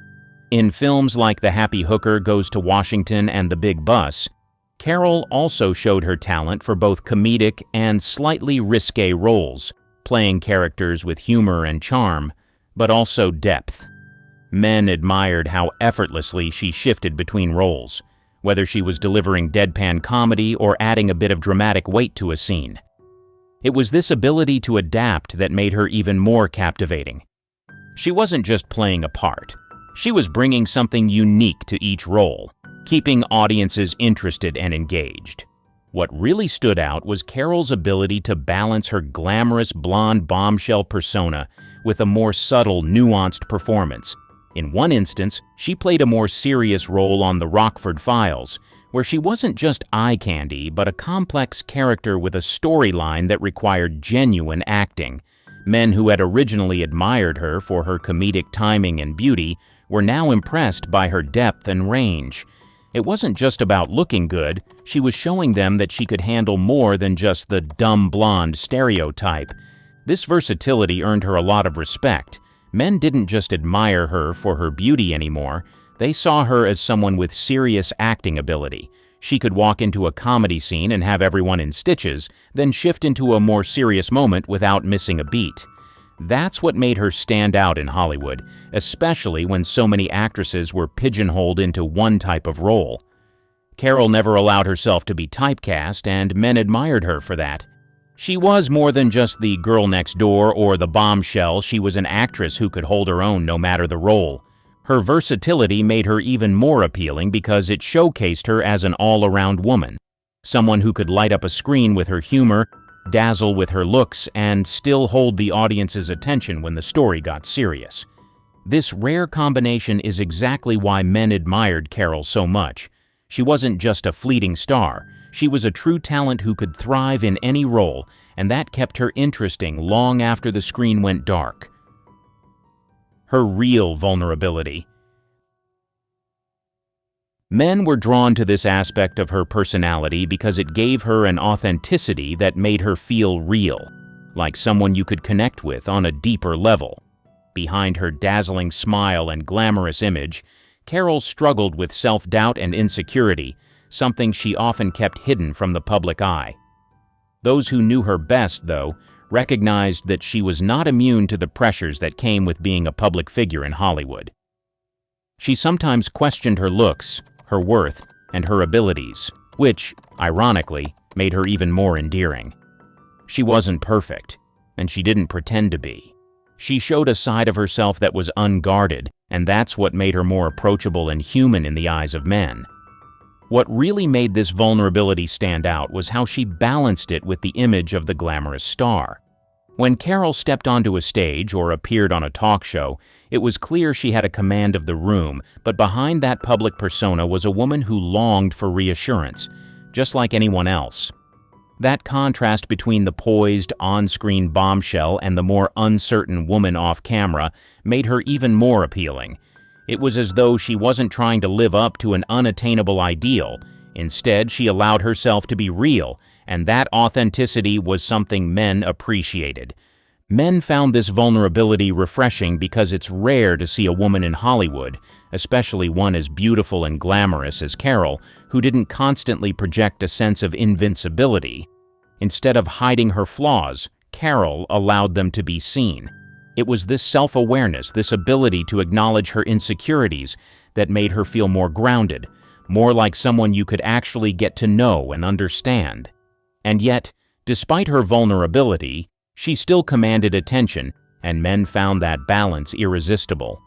In films like The Happy Hooker Goes to Washington and The Big Bus, Carol also showed her talent for both comedic and slightly risque roles, playing characters with humor and charm, but also depth. Men admired how effortlessly she shifted between roles, whether she was delivering deadpan comedy or adding a bit of dramatic weight to a scene. It was this ability to adapt that made her even more captivating. She wasn't just playing a part. She was bringing something unique to each role, keeping audiences interested and engaged. What really stood out was Carol's ability to balance her glamorous blonde bombshell persona with a more subtle, nuanced performance. In one instance, she played a more serious role on The Rockford Files, where she wasn't just eye candy, but a complex character with a storyline that required genuine acting. Men who had originally admired her for her comedic timing and beauty were now impressed by her depth and range. It wasn't just about looking good, she was showing them that she could handle more than just the dumb blonde stereotype. This versatility earned her a lot of respect. Men didn't just admire her for her beauty anymore, they saw her as someone with serious acting ability. She could walk into a comedy scene and have everyone in stitches, then shift into a more serious moment without missing a beat. That's what made her stand out in Hollywood, especially when so many actresses were pigeonholed into one type of role. Carol never allowed herself to be typecast, and men admired her for that. She was more than just the girl next door or the bombshell. She was an actress who could hold her own no matter the role. Her versatility made her even more appealing because it showcased her as an all-around woman, someone who could light up a screen with her humor, dazzle with her looks, and still hold the audience's attention when the story got serious. This rare combination is exactly why men admired Carol so much. She wasn't just a fleeting star. She was a true talent who could thrive in any role, and that kept her interesting long after the screen went dark. Her real vulnerability. Men were drawn to this aspect of her personality because it gave her an authenticity that made her feel real, like someone you could connect with on a deeper level. Behind her dazzling smile and glamorous image, Carol struggled with self-doubt and insecurity, something she often kept hidden from the public eye. Those who knew her best, though, recognized that she was not immune to the pressures that came with being a public figure in Hollywood. She sometimes questioned her looks, her worth, and her abilities, which, ironically, made her even more endearing. She wasn't perfect, and she didn't pretend to be. She showed a side of herself that was unguarded, and that's what made her more approachable and human in the eyes of men. What really made this vulnerability stand out was how she balanced it with the image of the glamorous star. When Carol stepped onto a stage or appeared on a talk show, it was clear she had a command of the room, but behind that public persona was a woman who longed for reassurance, just like anyone else. That contrast between the poised, on-screen bombshell and the more uncertain woman off-camera made her even more appealing. It was as though she wasn't trying to live up to an unattainable ideal. Instead, she allowed herself to be real, and that authenticity was something men appreciated. Men found this vulnerability refreshing because it's rare to see a woman in Hollywood, especially one as beautiful and glamorous as Carol, who didn't constantly project a sense of invincibility. Instead of hiding her flaws, Carol allowed them to be seen. It was this self-awareness, this ability to acknowledge her insecurities, that made her feel more grounded, more like someone you could actually get to know and understand. And yet, despite her vulnerability, she still commanded attention, and men found that balance irresistible.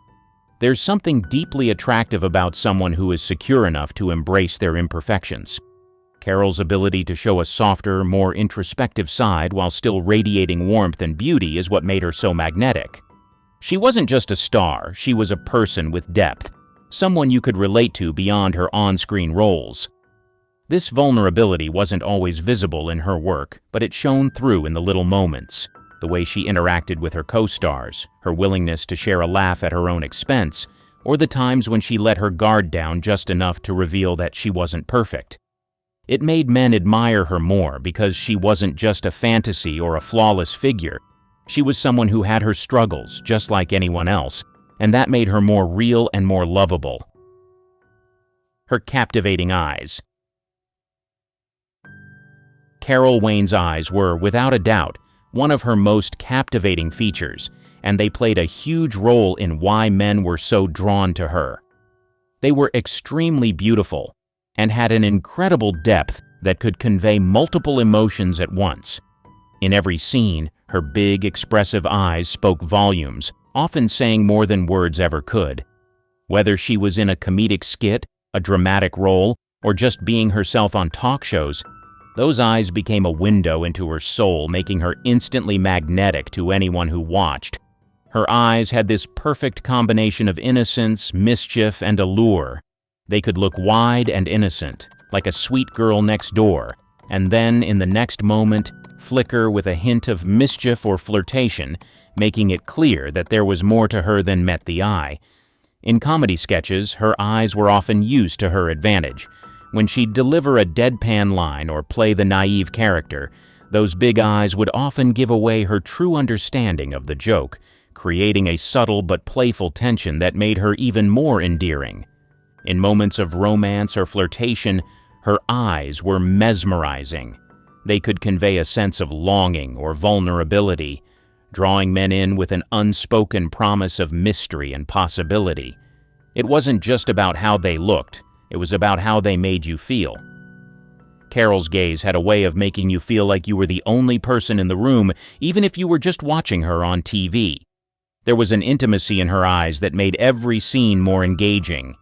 There's something deeply attractive about someone who is secure enough to embrace their imperfections. Carol's ability to show a softer, more introspective side while still radiating warmth and beauty is what made her so magnetic. She wasn't just a star, she was a person with depth, someone you could relate to beyond her on-screen roles. This vulnerability wasn't always visible in her work, but it shone through in the little moments. The way she interacted with her co-stars, her willingness to share a laugh at her own expense, or the times when she let her guard down just enough to reveal that she wasn't perfect. It made men admire her more because she wasn't just a fantasy or a flawless figure. She was someone who had her struggles, just like anyone else, and that made her more real and more lovable. Her captivating eyes. Carol Wayne's eyes were, without a doubt, one of her most captivating features, and they played a huge role in why men were so drawn to her. They were extremely beautiful and had an incredible depth that could convey multiple emotions at once. In every scene, her big, expressive eyes spoke volumes, often saying more than words ever could. Whether she was in a comedic skit, a dramatic role, or just being herself on talk shows, those eyes became a window into her soul, making her instantly magnetic to anyone who watched. Her eyes had this perfect combination of innocence, mischief, and allure. They could look wide and innocent, like a sweet girl next door, and then, in the next moment, flicker with a hint of mischief or flirtation, making it clear that there was more to her than met the eye. In comedy sketches, her eyes were often used to her advantage. When she'd deliver a deadpan line or play the naive character, those big eyes would often give away her true understanding of the joke, creating a subtle but playful tension that made her even more endearing. In moments of romance or flirtation, her eyes were mesmerizing. They could convey a sense of longing or vulnerability, drawing men in with an unspoken promise of mystery and possibility. It wasn't just about how they looked, it was about how they made you feel. Carol's gaze had a way of making you feel like you were the only person in the room, even if you were just watching her on TV. There was an intimacy in her eyes that made every scene more engaging.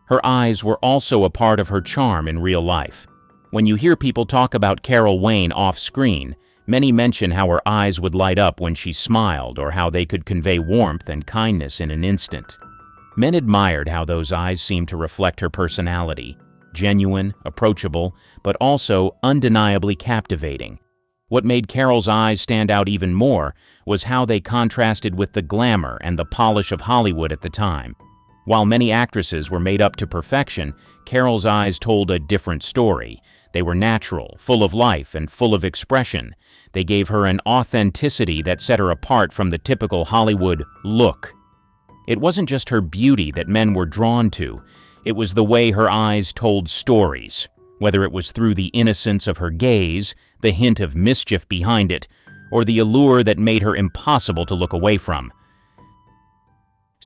Her eyes were also a part of her charm in real life. When you hear people talk about Carol Wayne off-screen, many mention how her eyes would light up when she smiled or how they could convey warmth and kindness in an instant. Men admired how those eyes seemed to reflect her personality, genuine, approachable, but also undeniably captivating. What made Carol's eyes stand out even more was how they contrasted with the glamour and the polish of Hollywood at the time. While many actresses were made up to perfection, Carol's eyes told a different story. They were natural, full of life, and full of expression. They gave her an authenticity that set her apart from the typical Hollywood look. It wasn't just her beauty that men were drawn to. It was the way her eyes told stories, whether it was through the innocence of her gaze, the hint of mischief behind it, or the allure that made her impossible to look away from.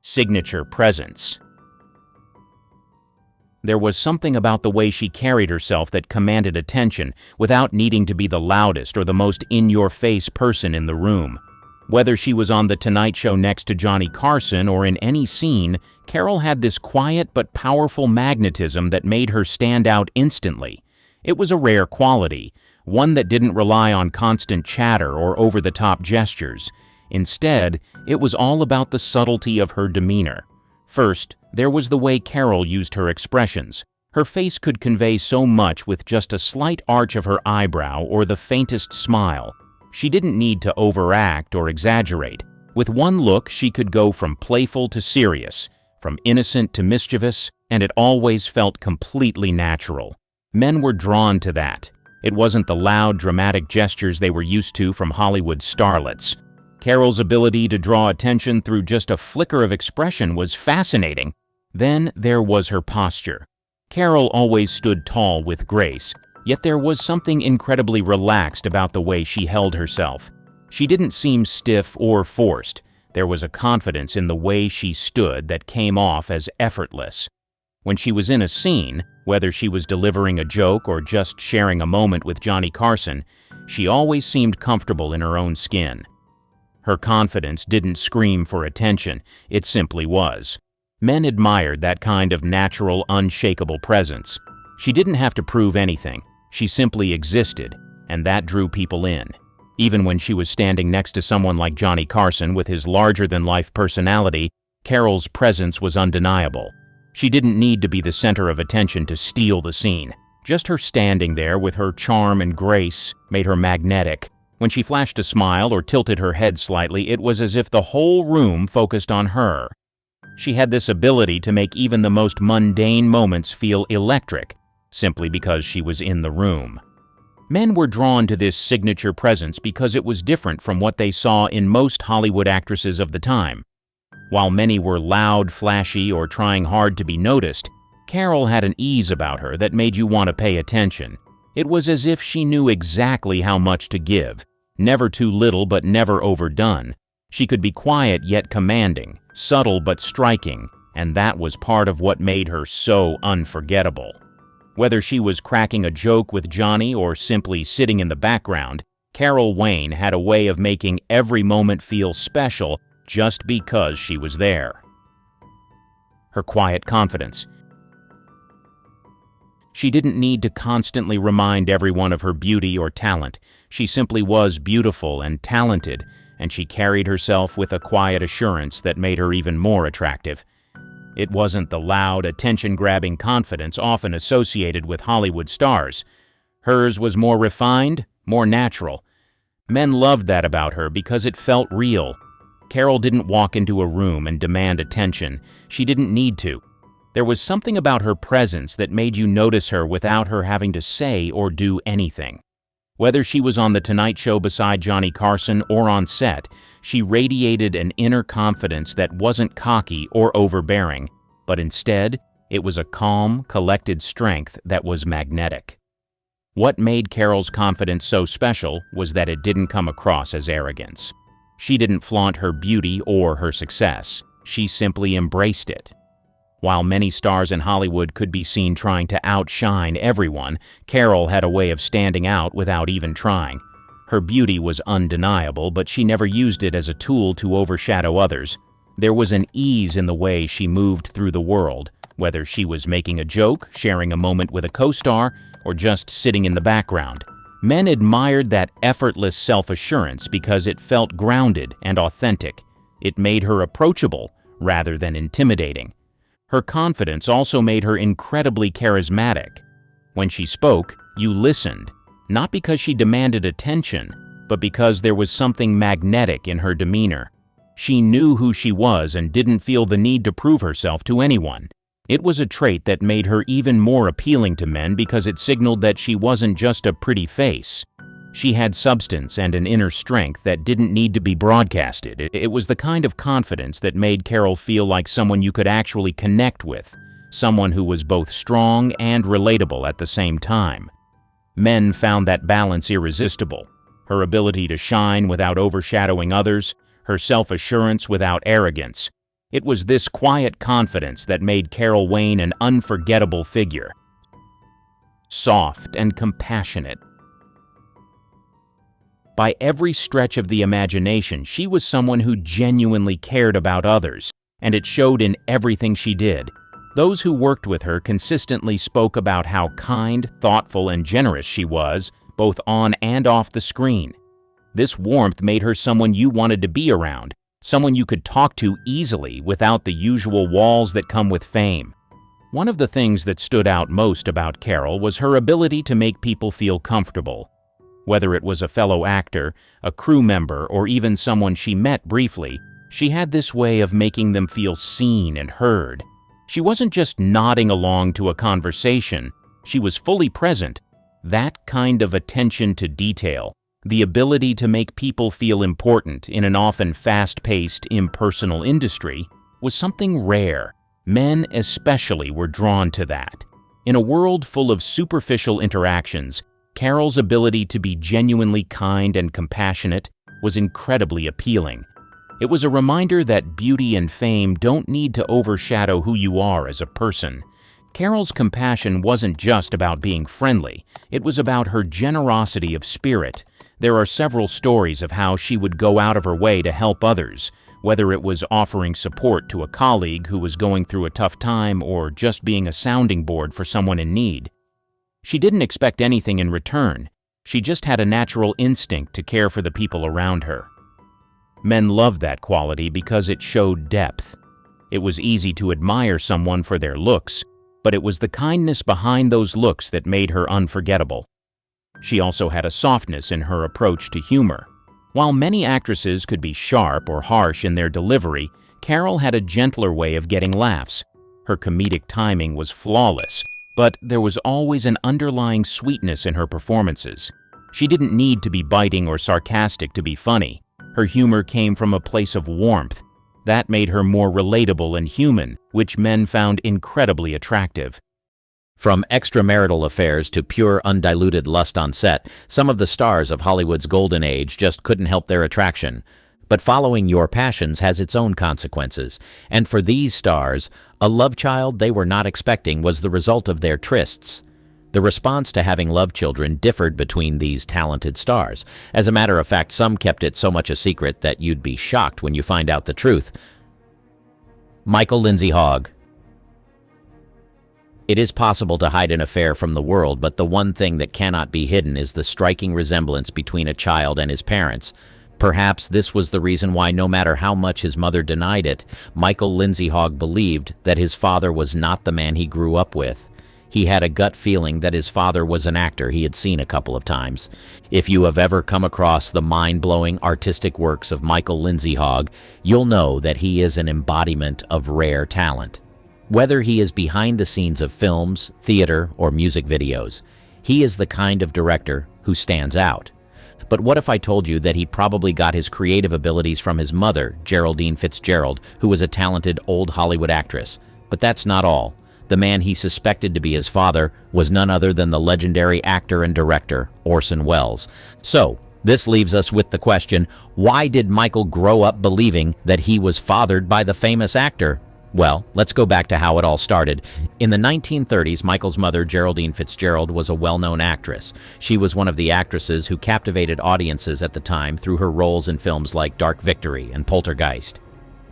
Signature presence. There was something about the way she carried herself that commanded attention without needing to be the loudest or the most in-your-face person in the room. Whether she was on The Tonight Show next to Johnny Carson or in any scene, Carol had this quiet but powerful magnetism that made her stand out instantly. It was a rare quality, one that didn't rely on constant chatter or over-the-top gestures. Instead, it was all about the subtlety of her demeanor. First, there was the way Carol used her expressions. Her face could convey so much with just a slight arch of her eyebrow or the faintest smile. She didn't need to overact or exaggerate. With one look, she could go from playful to serious, from innocent to mischievous, and it always felt completely natural. Men were drawn to that. It wasn't the loud, dramatic gestures they were used to from Hollywood starlets. Carol's ability to draw attention through just a flicker of expression was fascinating. Then there was her posture. Carol always stood tall with grace, yet there was something incredibly relaxed about the way she held herself. She didn't seem stiff or forced. There was a confidence in the way she stood that came off as effortless. When she was in a scene, whether she was delivering a joke or just sharing a moment with Johnny Carson, she always seemed comfortable in her own skin. Her confidence didn't scream for attention, it simply was. Men admired that kind of natural, unshakable presence. She didn't have to prove anything. She simply existed, and that drew people in. Even when she was standing next to someone like Johnny Carson with his larger-than-life personality, Carol's presence was undeniable. She didn't need to be the center of attention to steal the scene. Just her standing there with her charm and grace made her magnetic. When she flashed a smile or tilted her head slightly, it was as if the whole room focused on her. She had this ability to make even the most mundane moments feel electric, simply because she was in the room. Men were drawn to this signature presence because it was different from what they saw in most Hollywood actresses of the time. While many were loud, flashy, or trying hard to be noticed, Carol had an ease about her that made you want to pay attention. It was as if she knew exactly how much to give, never too little but never overdone. She could be quiet yet commanding, subtle but striking, and that was part of what made her so unforgettable. Whether she was cracking a joke with Johnny or simply sitting in the background, Carol Wayne had a way of making every moment feel special just because she was there. Her quiet confidence. She didn't need to constantly remind everyone of her beauty or talent. She simply was beautiful and talented, and she carried herself with a quiet assurance that made her even more attractive. It wasn't the loud, attention-grabbing confidence often associated with Hollywood stars. Hers was more refined, more natural. Men loved that about her because it felt real. Carol didn't walk into a room and demand attention. She didn't need to. There was something about her presence that made you notice her without her having to say or do anything. Whether she was on The Tonight Show beside Johnny Carson or on set, she radiated an inner confidence that wasn't cocky or overbearing, but instead, it was a calm, collected strength that was magnetic. What made Carol's confidence so special was that it didn't come across as arrogance. She didn't flaunt her beauty or her success. She simply embraced it. While many stars in Hollywood could be seen trying to outshine everyone, Carol had a way of standing out without even trying. Her beauty was undeniable, but she never used it as a tool to overshadow others. There was an ease in the way she moved through the world, whether she was making a joke, sharing a moment with a co-star, or just sitting in the background. Men admired that effortless self-assurance because it felt grounded and authentic. It made her approachable rather than intimidating. Her confidence also made her incredibly charismatic. When she spoke, you listened, not because she demanded attention, but because there was something magnetic in her demeanor. She knew who she was and didn't feel the need to prove herself to anyone. It was a trait that made her even more appealing to men because it signaled that she wasn't just a pretty face. She had substance and an inner strength that didn't need to be broadcasted. It was the kind of confidence that made Carol feel like someone you could actually connect with, someone who was both strong and relatable at the same time. Men found that balance irresistible. Her ability to shine without overshadowing others, her self-assurance without arrogance. It was this quiet confidence that made Carol Wayne an unforgettable figure. Soft and compassionate. By every stretch of the imagination, she was someone who genuinely cared about others, and it showed in everything she did. Those who worked with her consistently spoke about how kind, thoughtful, and generous she was, both on and off the screen. This warmth made her someone you wanted to be around, someone you could talk to easily without the usual walls that come with fame. One of the things that stood out most about Carol was her ability to make people feel comfortable. Whether it was a fellow actor, a crew member, or even someone she met briefly, she had this way of making them feel seen and heard. She wasn't just nodding along to a conversation, she was fully present. That kind of attention to detail, the ability to make people feel important in an often fast-paced, impersonal industry, was something rare. Men especially were drawn to that. In a world full of superficial interactions, Carol's ability to be genuinely kind and compassionate was incredibly appealing. It was a reminder that beauty and fame don't need to overshadow who you are as a person. Carol's compassion wasn't just about being friendly, it was about her generosity of spirit. There are several stories of how she would go out of her way to help others, whether it was offering support to a colleague who was going through a tough time or just being a sounding board for someone in need. She didn't expect anything in return. She just had a natural instinct to care for the people around her. Men loved that quality because it showed depth. It was easy to admire someone for their looks, but it was the kindness behind those looks that made her unforgettable. She also had a softness in her approach to humor. While many actresses could be sharp or harsh in their delivery, Carol had a gentler way of getting laughs. Her comedic timing was flawless, but there was always an underlying sweetness in her performances. She didn't need to be biting or sarcastic to be funny. Her humor came from a place of warmth. That made her more relatable and human, which men found incredibly attractive. From extramarital affairs to pure undiluted lust on set, some of the stars of Hollywood's golden age just couldn't help their attraction. But following your passions has its own consequences, and for these stars, a love child they were not expecting was the result of their trysts. The response to having love children differed between these talented stars. As a matter of fact, some kept it so much a secret that you'd be shocked when you find out the truth. Michael Lindsay Hogg. It is possible to hide an affair from the world, but the one thing that cannot be hidden is the striking resemblance between a child and his parents. Perhaps this was the reason why, no matter how much his mother denied it, Michael Lindsay Hogg believed that his father was not the man he grew up with. He had a gut feeling that his father was an actor he had seen a couple of times. If you have ever come across the mind-blowing artistic works of Michael Lindsay Hogg, you'll know that he is an embodiment of rare talent. Whether he is behind the scenes of films, theater, or music videos, he is the kind of director who stands out. But what if I told you that he probably got his creative abilities from his mother, Geraldine Fitzgerald, who was a talented old Hollywood actress? But that's not all. The man he suspected to be his father was none other than the legendary actor and director, Orson Welles. So, this leaves us with the question, why did Michael grow up believing that he was fathered by the famous actor? Well, let's go back to how it all started. In the 1930s, Michael's mother, Geraldine Fitzgerald, was a well-known actress. She was one of the actresses who captivated audiences at the time through her roles in films like Dark Victory and Poltergeist.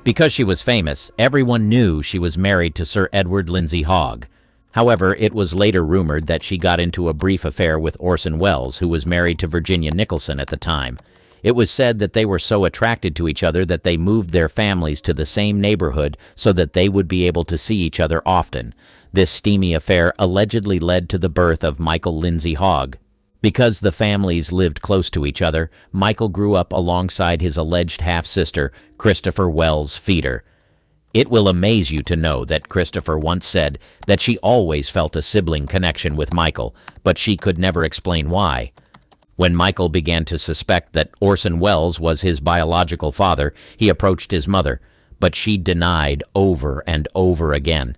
Because she was famous, everyone knew she was married to Sir Edward Lindsay Hogg. However, it was later rumored that she got into a brief affair with Orson Welles, who was married to Virginia Nicholson at the time. It was said that they were so attracted to each other that they moved their families to the same neighborhood so that they would be able to see each other often. This steamy affair allegedly led to the birth of Michael Lindsay Hogg. Because the families lived close to each other, Michael grew up alongside his alleged half-sister, Christopher Wells Feeder. It will amaze you to know that Christopher once said that she always felt a sibling connection with Michael, but she could never explain why. When Michael began to suspect that Orson Welles was his biological father, he approached his mother, but she denied over and over again.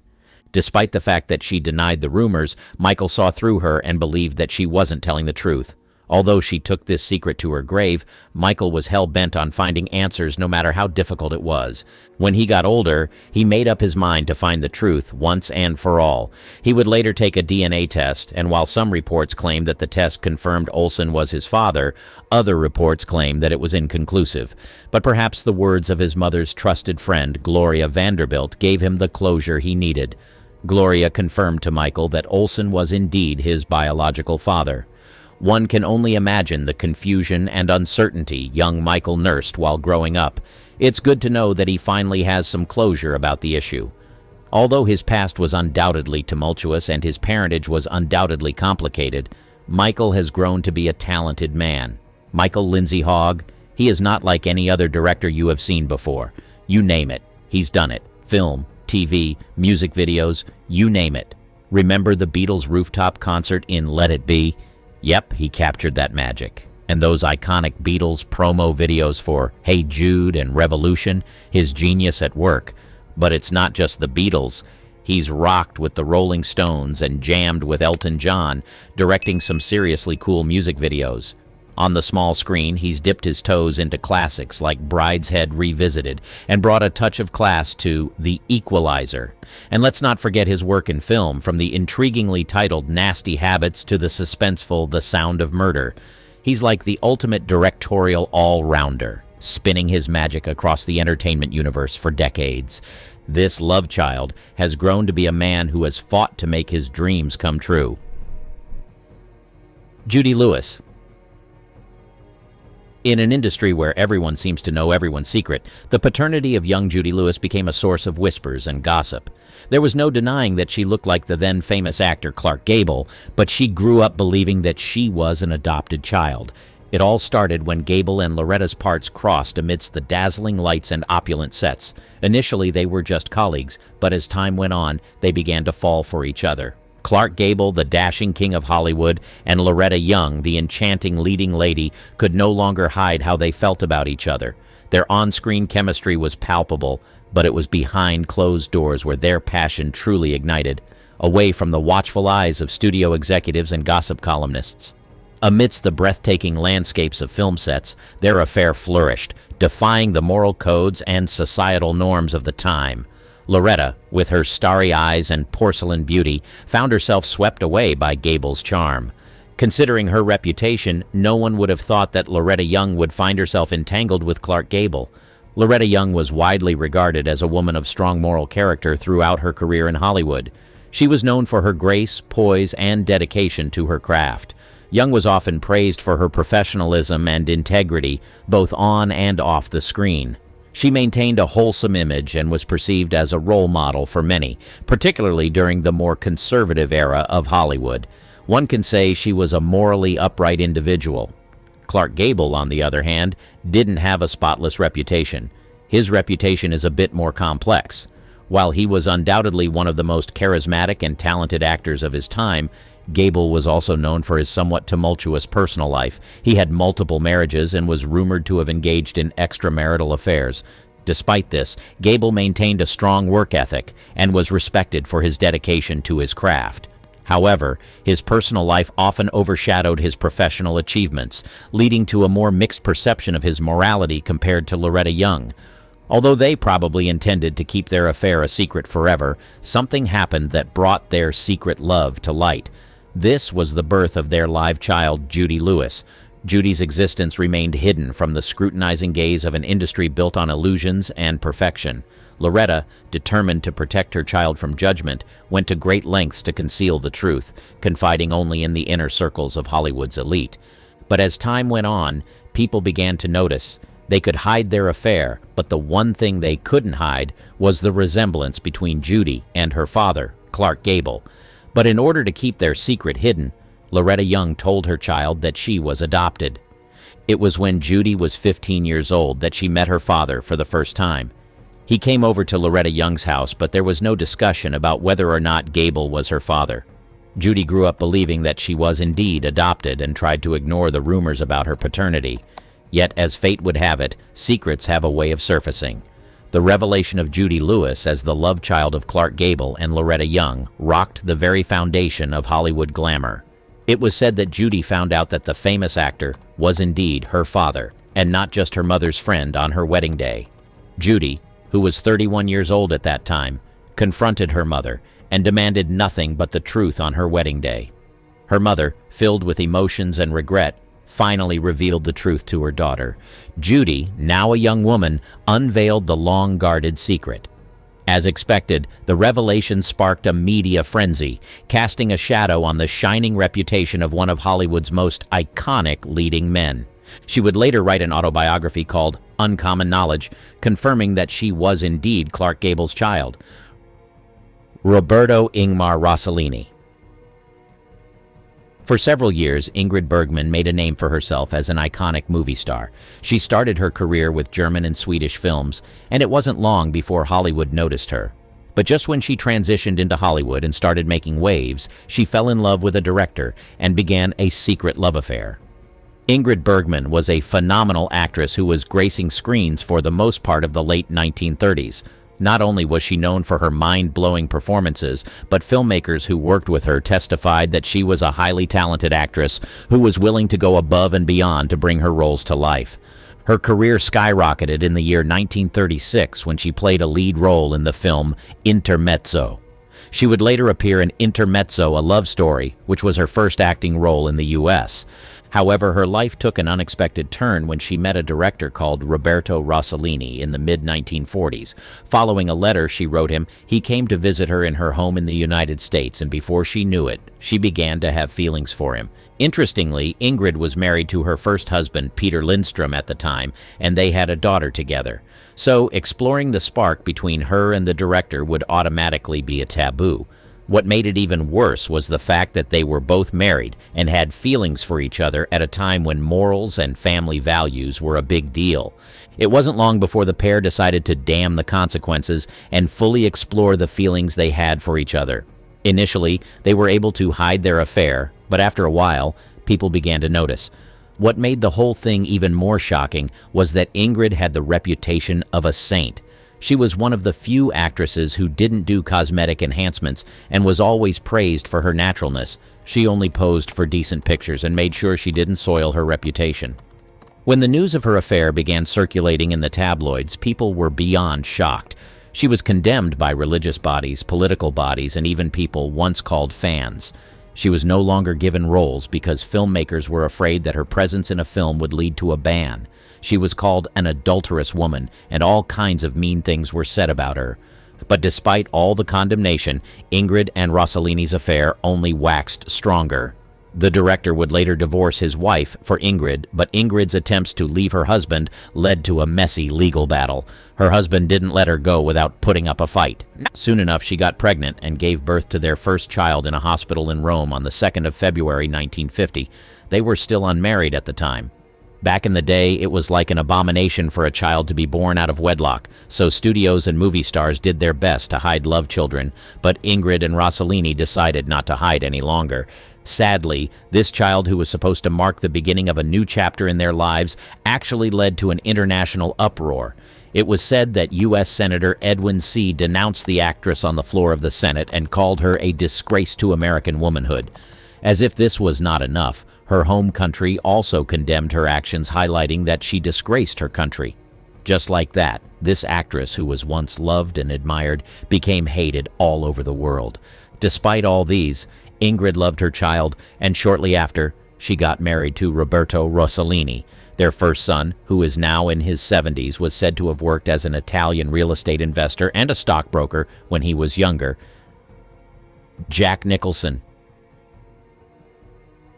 Despite the fact that she denied the rumors, Michael saw through her and believed that she wasn't telling the truth. Although she took this secret to her grave, Michael was hell-bent on finding answers no matter how difficult it was. When he got older, he made up his mind to find the truth once and for all. He would later take a DNA test, and while some reports claimed that the test confirmed Olsen was his father, other reports claimed that it was inconclusive. But perhaps the words of his mother's trusted friend, Gloria Vanderbilt, gave him the closure he needed. Gloria confirmed to Michael that Olsen was indeed his biological father. One can only imagine the confusion and uncertainty young Michael nursed while growing up. It's good to know that he finally has some closure about the issue. Although his past was undoubtedly tumultuous and his parentage was undoubtedly complicated, Michael has grown to be a talented man. Michael Lindsay Hogg, he is not like any other director you have seen before. You name it, he's done it. Film, TV, music videos, you name it. Remember the Beatles' rooftop concert in Let It Be? Yep, he captured that magic. And those iconic Beatles promo videos for Hey Jude and Revolution, his genius at work. But it's not just the Beatles. He's rocked with the Rolling Stones and jammed with Elton John, directing some seriously cool music videos. On the small screen, he's dipped his toes into classics like Brideshead Revisited and brought a touch of class to The Equalizer. And let's not forget his work in film, from the intriguingly titled Nasty Habits to the suspenseful The Sound of Murder. He's like the ultimate directorial all-rounder, spinning his magic across the entertainment universe for decades. This love child has grown to be a man who has fought to make his dreams come true. Judy Lewis. In an industry where everyone seems to know everyone's secret, the paternity of young Judy Lewis became a source of whispers and gossip. There was no denying that she looked like the then-famous actor Clark Gable, but she grew up believing that she was an adopted child. It all started when Gable and Loretta's parts crossed amidst the dazzling lights and opulent sets. Initially, they were just colleagues, but as time went on, they began to fall for each other. Clark Gable, the dashing king of Hollywood, and Loretta Young, the enchanting leading lady, could no longer hide how they felt about each other. Their on-screen chemistry was palpable, but it was behind closed doors where their passion truly ignited, away from the watchful eyes of studio executives and gossip columnists. Amidst the breathtaking landscapes of film sets, their affair flourished, defying the moral codes and societal norms of the time. Loretta, with her starry eyes and porcelain beauty, found herself swept away by Gable's charm. Considering her reputation, no one would have thought that Loretta Young would find herself entangled with Clark Gable. Loretta Young was widely regarded as a woman of strong moral character throughout her career in Hollywood. She was known for her grace, poise, and dedication to her craft. Young was often praised for her professionalism and integrity, both on and off the screen. She maintained a wholesome image and was perceived as a role model for many, particularly during the more conservative era of Hollywood. One can say she was a morally upright individual. Clark Gable, on the other hand, didn't have a spotless reputation. His reputation is a bit more complex. While he was undoubtedly one of the most charismatic and talented actors of his time, Gable was also known for his somewhat tumultuous personal life. He had multiple marriages and was rumored to have engaged in extramarital affairs. Despite this, Gable maintained a strong work ethic and was respected for his dedication to his craft. However, his personal life often overshadowed his professional achievements, leading to a more mixed perception of his morality compared to Loretta Young. Although they probably intended to keep their affair a secret forever, something happened that brought their secret love to light. This was the birth of their live child, Judy Lewis. Judy's existence remained hidden from the scrutinizing gaze of an industry built on illusions and perfection. Loretta, determined to protect her child from judgment, went to great lengths to conceal the truth, confiding only in the inner circles of Hollywood's elite. But as time went on, people began to notice. They could hide their affair, but the one thing they couldn't hide was the resemblance between Judy and her father, Clark Gable. But in order to keep their secret hidden, Loretta Young told her child that she was adopted. It was when Judy was 15 years old that she met her father for the first time. He came over to Loretta Young's house, but there was no discussion about whether or not Gable was her father. Judy grew up believing that she was indeed adopted and tried to ignore the rumors about her paternity. Yet, as fate would have it, secrets have a way of surfacing. The revelation of Judy Lewis as the love child of Clark Gable and Loretta Young rocked the very foundation of Hollywood glamour. It was said that Judy found out that the famous actor was indeed her father, and not just her mother's friend on her wedding day. Judy, who was 31 years old at that time, confronted her mother and demanded nothing but the truth on her wedding day. Her mother, filled with emotions and regret, finally revealed the truth to her daughter. Judy, now a young woman, unveiled the long-guarded secret. As expected, the revelation sparked a media frenzy, casting a shadow on the shining reputation of one of Hollywood's most iconic leading men. She would later write an autobiography called Uncommon Knowledge, confirming that she was indeed Clark Gable's child. Roberto Ingmar Rossellini. For several years, Ingrid Bergman made a name for herself as an iconic movie star. She started her career with German and Swedish films, and it wasn't long before Hollywood noticed her. But just when she transitioned into Hollywood and started making waves, she fell in love with a director and began a secret love affair. Ingrid Bergman was a phenomenal actress who was gracing screens for the most part of the late 1930s. Not only was she known for her mind-blowing performances, but filmmakers who worked with her testified that she was a highly talented actress who was willing to go above and beyond to bring her roles to life. Her career skyrocketed in the year 1936 when she played a lead role in the film Intermezzo. She would later appear in Intermezzo, a Love Story, which was her first acting role in the U.S. However, her life took an unexpected turn when she met a director called Roberto Rossellini in the mid-1940s. Following a letter she wrote him, he came to visit her in her home in the United States, and before she knew it, she began to have feelings for him. Interestingly, Ingrid was married to her first husband, Peter Lindstrom, at the time, and they had a daughter together. So, exploring the spark between her and the director would automatically be a taboo. What made it even worse was the fact that they were both married and had feelings for each other at a time when morals and family values were a big deal. It wasn't long before the pair decided to damn the consequences and fully explore the feelings they had for each other. Initially, they were able to hide their affair, but after a while, people began to notice. What made the whole thing even more shocking was that Ingrid had the reputation of a saint. She was one of the few actresses who didn't do cosmetic enhancements and was always praised for her naturalness. She only posed for decent pictures and made sure she didn't soil her reputation. When the news of her affair began circulating in the tabloids, people were beyond shocked. She was condemned by religious bodies, political bodies, and even people once called fans. She was no longer given roles because filmmakers were afraid that her presence in a film would lead to a ban. She was called an adulterous woman, and all kinds of mean things were said about her. But despite all the condemnation, Ingrid and Rossellini's affair only waxed stronger. The director would later divorce his wife for Ingrid, but Ingrid's attempts to leave her husband led to a messy legal battle. Her husband didn't let her go without putting up a fight. Soon enough, she got pregnant and gave birth to their first child in a hospital in Rome on the 2nd of February 1950. They were still unmarried at the time. Back in the day, it was like an abomination for a child to be born out of wedlock, so studios and movie stars did their best to hide love children, but Ingrid and Rossellini decided not to hide any longer. Sadly, this child, who was supposed to mark the beginning of a new chapter in their lives, actually led to an international uproar. It was said that U.S. Senator Edwin C. denounced the actress on the floor of the Senate and called her a disgrace to American womanhood. As if this was not enough, her home country also condemned her actions, highlighting that she disgraced her country. Just like that, this actress, who was once loved and admired, became hated all over the world. Despite all these, Ingrid loved her child, and shortly after, she got married to Roberto Rossellini. Their first son, who is now in his 70s, was said to have worked as an Italian real estate investor and a stockbroker when he was younger. Jack Nicholson.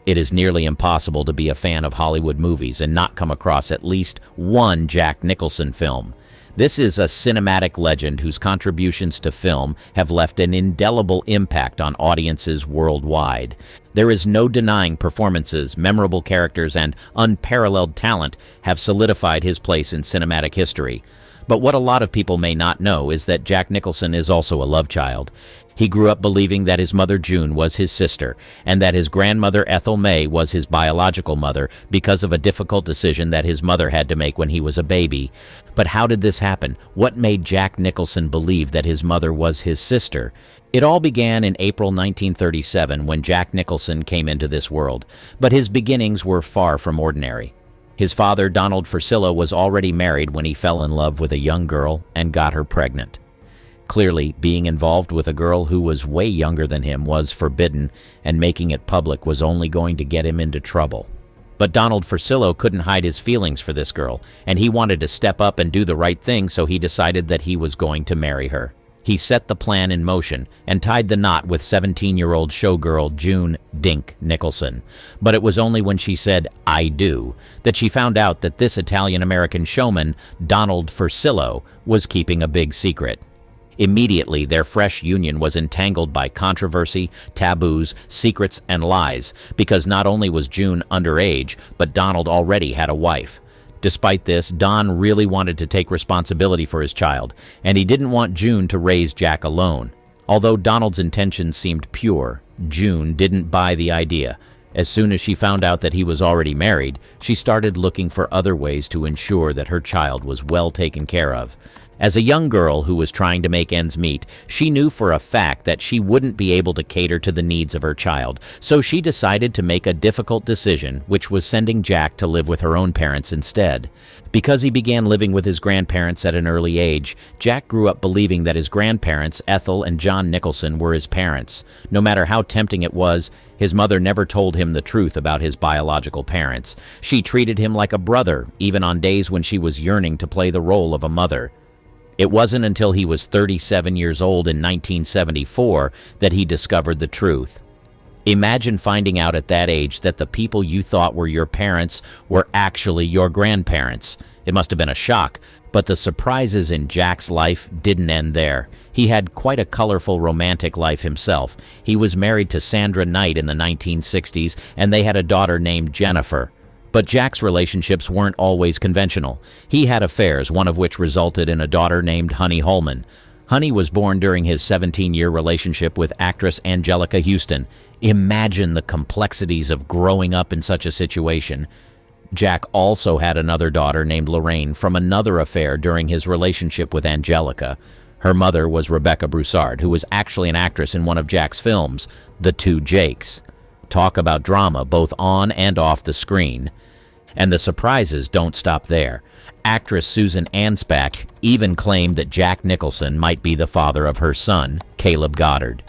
It is nearly impossible to be a fan of Hollywood movies and not come across at least one Jack Nicholson film. This is a cinematic legend whose contributions to film have left an indelible impact on audiences worldwide. There is no denying performances, memorable characters, and unparalleled talent have solidified his place in cinematic history. But what a lot of people may not know is that Jack Nicholson is also a love child. He grew up believing that his mother June was his sister, and that his grandmother Ethel May was his biological mother because of a difficult decision that his mother had to make when he was a baby. But how did this happen? What made Jack Nicholson believe that his mother was his sister? It all began in April 1937 when Jack Nicholson came into this world, but his beginnings were far from ordinary. His father, Donald Fursillo, was already married when he fell in love with a young girl and got her pregnant. Clearly, being involved with a girl who was way younger than him was forbidden, and making it public was only going to get him into trouble. But Donald Fursillo couldn't hide his feelings for this girl, and he wanted to step up and do the right thing, so he decided that he was going to marry her. He set the plan in motion and tied the knot with 17-year-old showgirl June "Dink" Nicholson. But it was only when she said, "I do," that she found out that this Italian-American showman, Donald Fursillo, was keeping a big secret. Immediately, their fresh union was entangled by controversy, taboos, secrets, and lies, because not only was June underage, but Donald already had a wife. Despite this, Don really wanted to take responsibility for his child, and he didn't want June to raise Jack alone. Although Donald's intentions seemed pure, June didn't buy the idea. As soon as she found out that he was already married, she started looking for other ways to ensure that her child was well taken care of. As a young girl who was trying to make ends meet, she knew for a fact that she wouldn't be able to cater to the needs of her child, so she decided to make a difficult decision, which was sending Jack to live with her own parents instead. Because he began living with his grandparents at an early age, Jack grew up believing that his grandparents, Ethel and John Nicholson, were his parents. No matter how tempting it was, his mother never told him the truth about his biological parents. She treated him like a brother, even on days when she was yearning to play the role of a mother. It wasn't until he was 37 years old in 1974 that he discovered the truth. Imagine finding out at that age that the people you thought were your parents were actually your grandparents. It must have been a shock, but the surprises in Jack's life didn't end there. He had quite a colorful romantic life himself. He was married to Sandra Knight in the 1960s, and they had a daughter named Jennifer. But Jack's relationships weren't always conventional. He had affairs, one of which resulted in a daughter named Honey Holman. Honey was born during his 17-year relationship with actress Angelica Houston. Imagine the complexities of growing up in such a situation. Jack also had another daughter named Lorraine from another affair during his relationship with Angelica. Her mother was Rebecca Broussard, who was actually an actress in one of Jack's films, The Two Jakes. Talk about drama both on and off the screen. And the surprises don't stop there. Actress Susan Anspach even claimed that Jack Nicholson might be the father of her son, Caleb Goddard.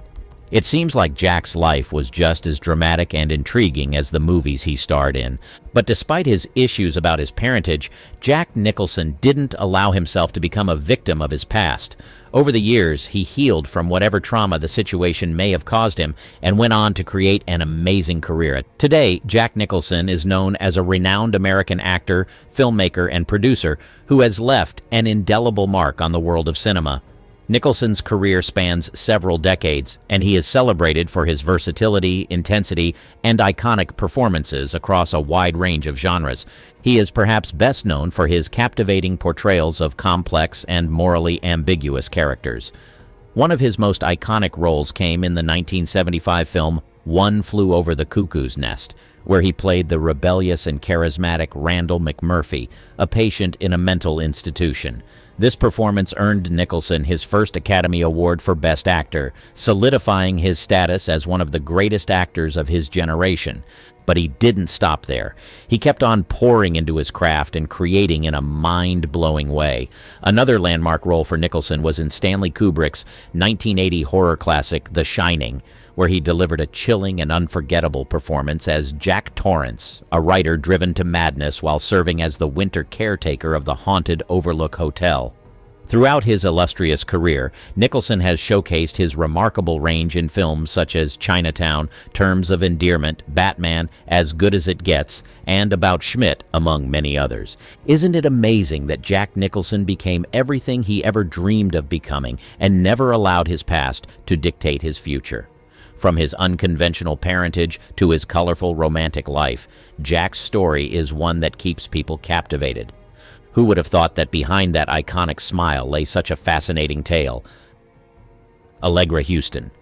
It seems like Jack's life was just as dramatic and intriguing as the movies he starred in. But despite his issues about his parentage, Jack Nicholson didn't allow himself to become a victim of his past. Over the years, he healed from whatever trauma the situation may have caused him and went on to create an amazing career. Today, Jack Nicholson is known as a renowned American actor, filmmaker, and producer who has left an indelible mark on the world of cinema. Nicholson's career spans several decades, and he is celebrated for his versatility, intensity, and iconic performances across a wide range of genres. He is perhaps best known for his captivating portrayals of complex and morally ambiguous characters. One of his most iconic roles came in the 1975 film One Flew Over the Cuckoo's Nest, where he played the rebellious and charismatic Randall McMurphy, a patient in a mental institution. This performance earned Nicholson his first Academy Award for Best Actor, solidifying his status as one of the greatest actors of his generation. But he didn't stop there. He kept on pouring into his craft and creating in a mind-blowing way. Another landmark role for Nicholson was in Stanley Kubrick's 1980 horror classic The Shining, where he delivered a chilling and unforgettable performance as Jack Torrance, a writer driven to madness while serving as the winter caretaker of the haunted Overlook Hotel. Throughout his illustrious career, Nicholson has showcased his remarkable range in films such as Chinatown, Terms of Endearment, Batman, As Good as It Gets, and About Schmidt, among many others. Isn't it amazing that Jack Nicholson became everything he ever dreamed of becoming and never allowed his past to dictate his future? From his unconventional parentage to his colorful romantic life, Jack's story is one that keeps people captivated. Who would have thought that behind that iconic smile lay such a fascinating tale? Allegra Houston.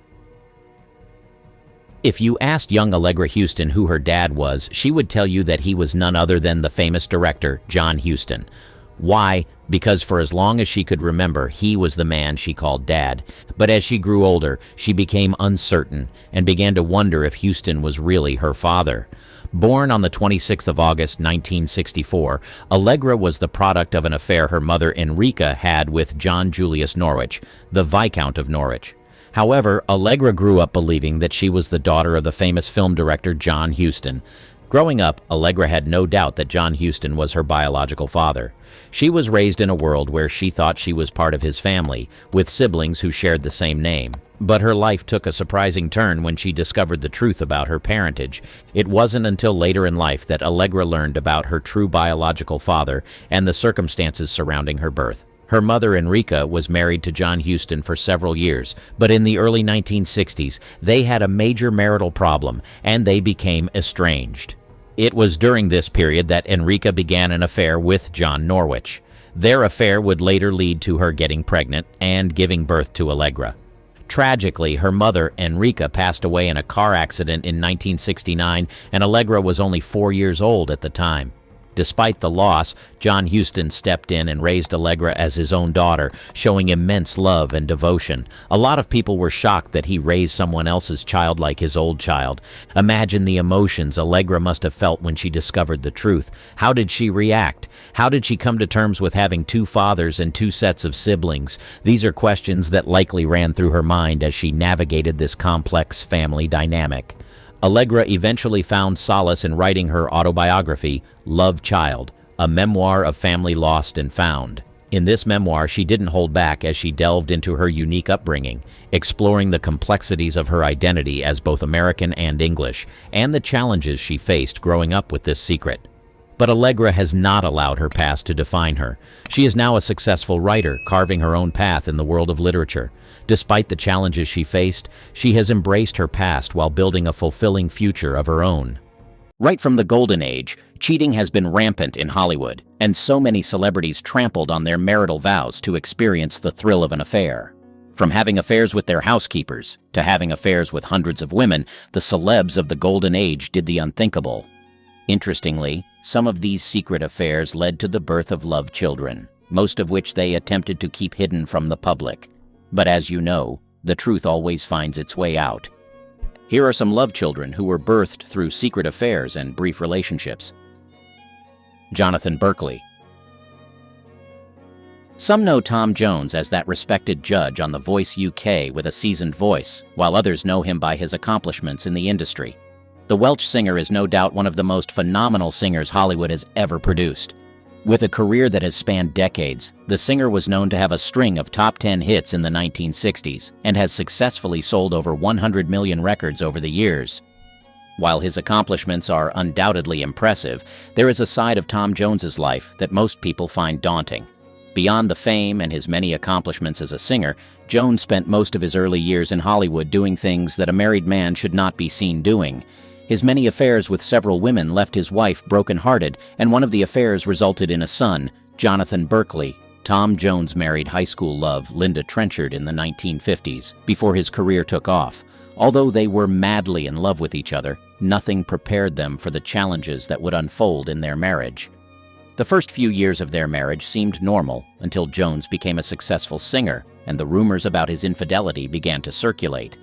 If you asked young Allegra Houston who her dad was, she would tell you that he was none other than the famous director, John Huston. Why? Because for as long as she could remember, he was the man she called Dad. But as she grew older, she became uncertain and began to wonder if Huston was really her father. Born on the 26th of August, 1964, Allegra was the product of an affair her mother Enrica had with John Julius Norwich, the Viscount of Norwich. However, Allegra grew up believing that she was the daughter of the famous film director John Huston. Growing up, Allegra had no doubt that John Huston was her biological father. She was raised in a world where she thought she was part of his family, with siblings who shared the same name. But her life took a surprising turn when she discovered the truth about her parentage. It wasn't until later in life that Allegra learned about her true biological father and the circumstances surrounding her birth. Her mother, Enrica, was married to John Huston for several years, but in the early 1960s, they had a major marital problem, and they became estranged. It was during this period that Enrica began an affair with John Norwich. Their affair would later lead to her getting pregnant and giving birth to Allegra. Tragically, her mother, Enrica, passed away in a car accident in 1969, and Allegra was only 4 years old at the time. Despite the loss, John Huston stepped in and raised Allegra as his own daughter, showing immense love and devotion. A lot of people were shocked that he raised someone else's child like his old child. Imagine the emotions Allegra must have felt when she discovered the truth. How did she react? How did she come to terms with having two fathers and two sets of siblings? These are questions that likely ran through her mind as she navigated this complex family dynamic. Allegra eventually found solace in writing her autobiography, Love Child, a memoir of family lost and found. In this memoir, she didn't hold back as she delved into her unique upbringing, exploring the complexities of her identity as both American and English, and the challenges she faced growing up with this secret. But Allegra has not allowed her past to define her. She is now a successful writer, carving her own path in the world of literature. Despite the challenges she faced, she has embraced her past while building a fulfilling future of her own. Right from the golden age, cheating has been rampant in Hollywood, and so many celebrities trampled on their marital vows to experience the thrill of an affair. From having affairs with their housekeepers to having affairs with hundreds of women, the celebs of the golden age did the unthinkable. Interestingly, some of these secret affairs led to the birth of love children, most of which they attempted to keep hidden from the public. But as you know, the truth always finds its way out. Here are some love children who were birthed through secret affairs and brief relationships. Jonathan Berkeley. Some know Tom Jones as that respected judge on The Voice UK with a seasoned voice, while others know him by his accomplishments in the industry. The Welsh singer is no doubt one of the most phenomenal singers Hollywood has ever produced. With a career that has spanned decades, the singer was known to have a string of top 10 hits in the 1960s and has successfully sold over 100 million records over the years. While his accomplishments are undoubtedly impressive, there is a side of Tom Jones's life that most people find daunting. Beyond the fame and his many accomplishments as a singer, Jones spent most of his early years in Hollywood doing things that a married man should not be seen doing. His many affairs with several women left his wife broken-hearted, and one of the affairs resulted in a son, Jonathan Berkeley. Tom Jones married high school love Linda Trenchard in the 1950s, before his career took off. Although they were madly in love with each other, nothing prepared them for the challenges that would unfold in their marriage. The first few years of their marriage seemed normal until Jones became a successful singer, and the rumors about his infidelity began to circulate.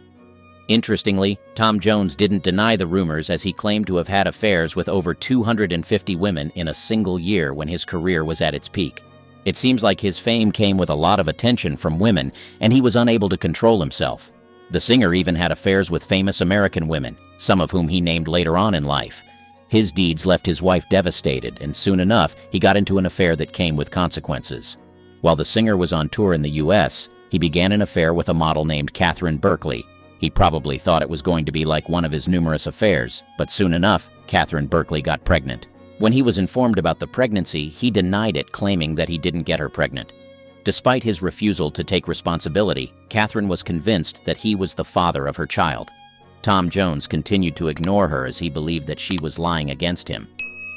Interestingly, Tom Jones didn't deny the rumors, as he claimed to have had affairs with over 250 women in a single year when his career was at its peak. It seems like his fame came with a lot of attention from women, and he was unable to control himself. The singer even had affairs with famous American women, some of whom he named later on in life. His deeds left his wife devastated, and soon enough, he got into an affair that came with consequences. While the singer was on tour in the U.S., he began an affair with a model named Catherine Berkeley. He probably thought it was going to be like one of his numerous affairs, but soon enough, Catherine Berkeley got pregnant. When he was informed about the pregnancy, he denied it, claiming that he didn't get her pregnant. Despite his refusal to take responsibility, Catherine was convinced that he was the father of her child. Tom Jones continued to ignore her as he believed that she was lying against him.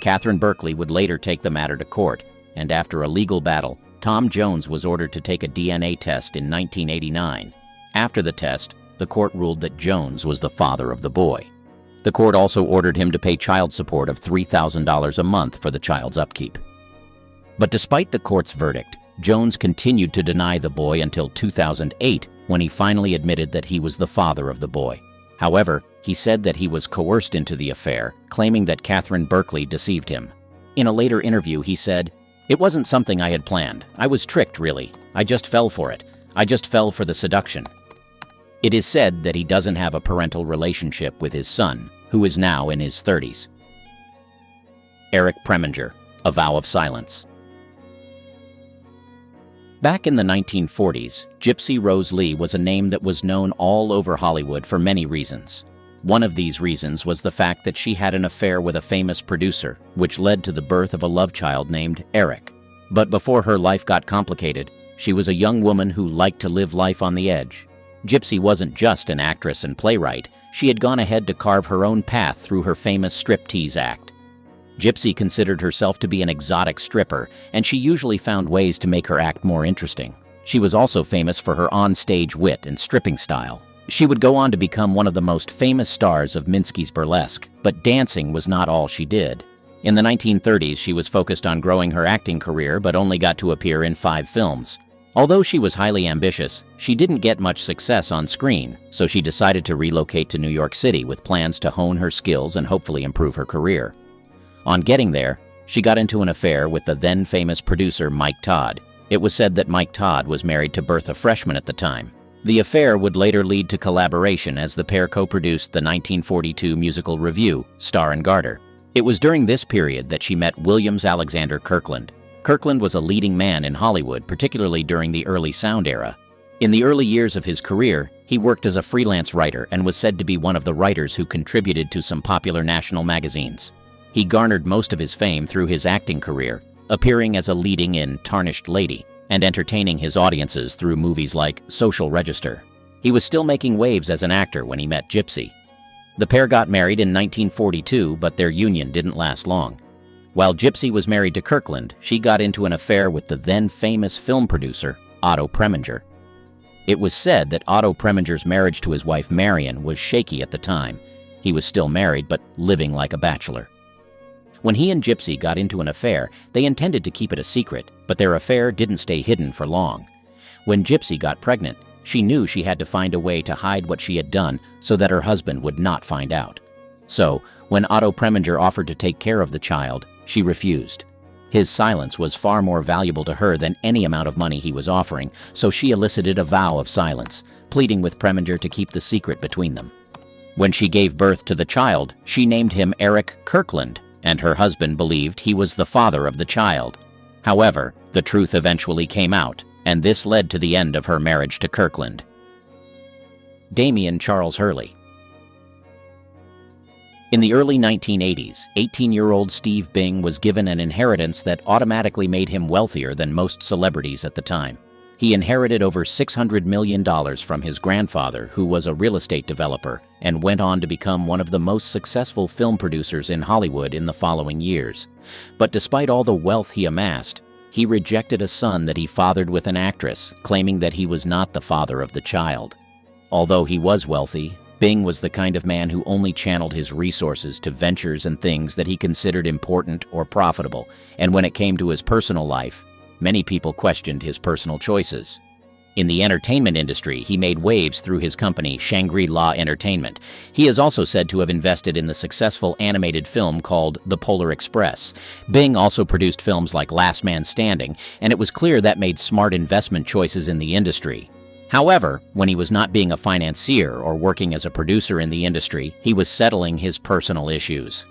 Catherine Berkeley would later take the matter to court, and after a legal battle, Tom Jones was ordered to take a DNA test in 1989. After the test, the court ruled that Jones was the father of the boy. The court also ordered him to pay child support of $3,000 a month for the child's upkeep. But despite the court's verdict, Jones continued to deny the boy until 2008, when he finally admitted that he was the father of the boy. However, he said that he was coerced into the affair, claiming that Catherine Berkeley deceived him. In a later interview, he said, "It wasn't something I had planned. I was tricked, really. I just fell for it. I just fell for the seduction." It is said that he doesn't have a parental relationship with his son, who is now in his 30s. Eric Preminger, A Vow of Silence. Back in the 1940s, Gypsy Rose Lee was a name that was known all over Hollywood for many reasons. One of these reasons was the fact that she had an affair with a famous producer, which led to the birth of a love child named Eric. But before her life got complicated, she was a young woman who liked to live life on the edge. Gypsy wasn't just an actress and playwright. She had gone ahead to carve her own path through her famous striptease act. Gypsy considered herself to be an exotic stripper, and she usually found ways to make her act more interesting. She was also famous for her on-stage wit and stripping style. She would go on to become one of the most famous stars of Minsky's burlesque, but dancing was not all she did. In the 1930s, she was focused on growing her acting career, but only got to appear in 5 films. Although she was highly ambitious, she didn't get much success on screen, so she decided to relocate to New York City with plans to hone her skills and hopefully improve her career. On getting there, she got into an affair with the then-famous producer Mike Todd. It was said that Mike Todd was married to Bertha Freshman at the time. The affair would later lead to collaboration, as the pair co-produced the 1942 musical revue, Star and Garter. It was during this period that she met Williams Alexander Kirkland. Kirkland was a leading man in Hollywood, particularly during the early sound era. In the early years of his career, he worked as a freelance writer and was said to be one of the writers who contributed to some popular national magazines. He garnered most of his fame through his acting career, appearing as a leading in Tarnished Lady and entertaining his audiences through movies like Social Register. He was still making waves as an actor when he met Gypsy. The pair got married in 1942, but their union didn't last long. While Gypsy was married to Kirkland, she got into an affair with the then famous film producer, Otto Preminger. It was said that Otto Preminger's marriage to his wife Marion was shaky at the time. He was still married, but living like a bachelor. When he and Gypsy got into an affair, they intended to keep it a secret, but their affair didn't stay hidden for long. When Gypsy got pregnant, she knew she had to find a way to hide what she had done so that her husband would not find out. So, when Otto Preminger offered to take care of the child, she refused. His silence was far more valuable to her than any amount of money he was offering, so she elicited a vow of silence, pleading with Preminger to keep the secret between them. When she gave birth to the child, she named him Eric Kirkland, and her husband believed he was the father of the child. However, the truth eventually came out, and this led to the end of her marriage to Kirkland. Damien Charles Hurley. In the early 1980s, 18-year-old Steve Bing was given an inheritance that automatically made him wealthier than most celebrities at the time. He inherited over $600 million from his grandfather, who was a real estate developer, and went on to become one of the most successful film producers in Hollywood in the following years. But despite all the wealth he amassed, he rejected a son that he fathered with an actress, claiming that he was not the father of the child. Although he was wealthy, Bing was the kind of man who only channeled his resources to ventures and things that he considered important or profitable, and when it came to his personal life, many people questioned his personal choices. In the entertainment industry, he made waves through his company, Shangri-La Entertainment. He is also said to have invested in the successful animated film called The Polar Express. Bing also produced films like Last Man Standing, and it was clear that made smart investment choices in the industry. However, when he was not being a financier or working as a producer in the industry, he was settling his personal issues.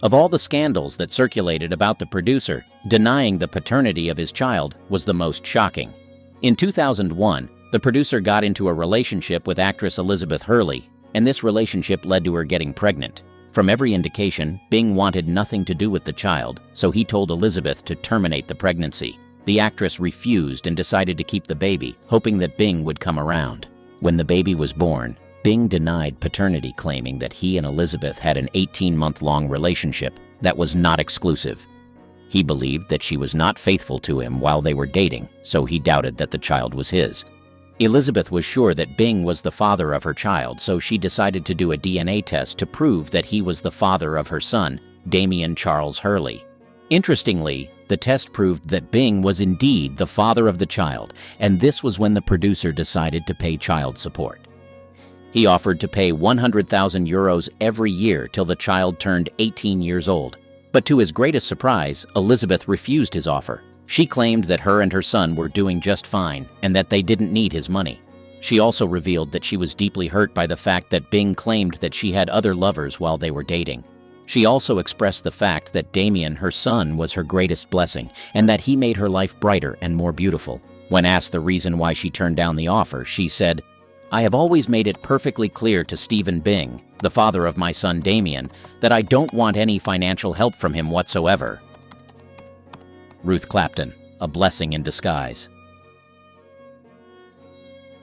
Of all the scandals that circulated about the producer, denying the paternity of his child was the most shocking. In 2001, the producer got into a relationship with actress Elizabeth Hurley, and this relationship led to her getting pregnant. From every indication, Bing wanted nothing to do with the child, so he told Elizabeth to terminate the pregnancy. The actress refused and decided to keep the baby, hoping that Bing would come around. When the baby was born, Bing denied paternity, claiming that he and Elizabeth had an 18-month-long relationship that was not exclusive. He believed that she was not faithful to him while they were dating, so he doubted that the child was his. Elizabeth was sure that Bing was the father of her child, so she decided to do a DNA test to prove that he was the father of her son, Damien Charles Hurley. Interestingly, the test proved that Bing was indeed the father of the child, and this was when the producer decided to pay child support. He offered to pay 100,000 euros every year till the child turned 18 years old. But to his greatest surprise, Elizabeth refused his offer. She claimed that her and her son were doing just fine and that they didn't need his money. She also revealed that she was deeply hurt by the fact that Bing claimed that she had other lovers while they were dating. She also expressed the fact that Damien, her son, was her greatest blessing and that he made her life brighter and more beautiful. When asked the reason why she turned down the offer, she said, "I have always made it perfectly clear to Stephen Bing, the father of my son Damien, that I don't want any financial help from him whatsoever." Ruth Clapton, a blessing in disguise.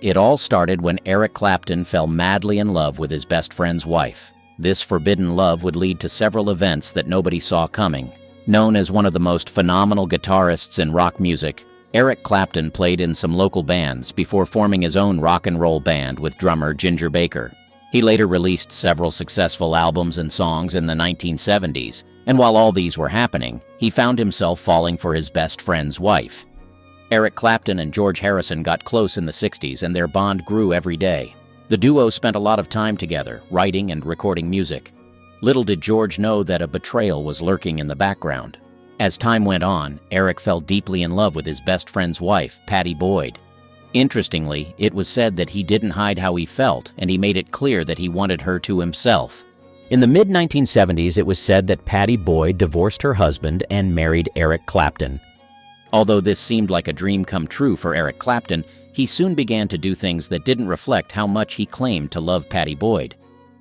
It all started when Eric Clapton fell madly in love with his best friend's wife. This forbidden love would lead to several events that nobody saw coming. Known as one of the most phenomenal guitarists in rock music, Eric Clapton played in some local bands before forming his own rock and roll band with drummer Ginger Baker. He later released several successful albums and songs in the 1970s, and while all these were happening, he found himself falling for his best friend's wife. Eric Clapton and George Harrison got close in the 60s, and their bond grew every day. The duo spent a lot of time together, writing and recording music. Little did George know that a betrayal was lurking in the background. As time went on, Eric fell deeply in love with his best friend's wife, Pattie Boyd. Interestingly, it was said that he didn't hide how he felt, and he made it clear that he wanted her to himself. In the mid-1970s, it was said that Pattie Boyd divorced her husband and married Eric Clapton. Although this seemed like a dream come true for Eric Clapton, he soon began to do things that didn't reflect how much he claimed to love Pattie Boyd.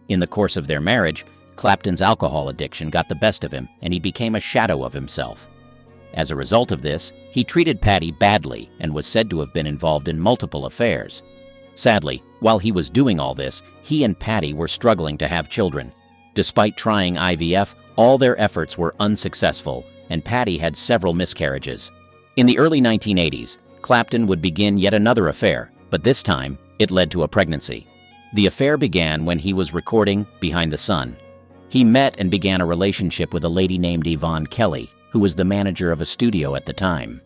In the course of their marriage, Clapton's alcohol addiction got the best of him, and he became a shadow of himself. As a result of this, he treated Patty badly and was said to have been involved in multiple affairs. Sadly, while he was doing all this, he and Patty were struggling to have children. Despite trying IVF, all their efforts were unsuccessful, and Patty had several miscarriages. In the early 1980s, Clapton would begin yet another affair, but this time, it led to a pregnancy. The affair began when he was recording Behind the Sun. He met and began a relationship with a lady named Yvonne Kelly, who was the manager of a studio at the time.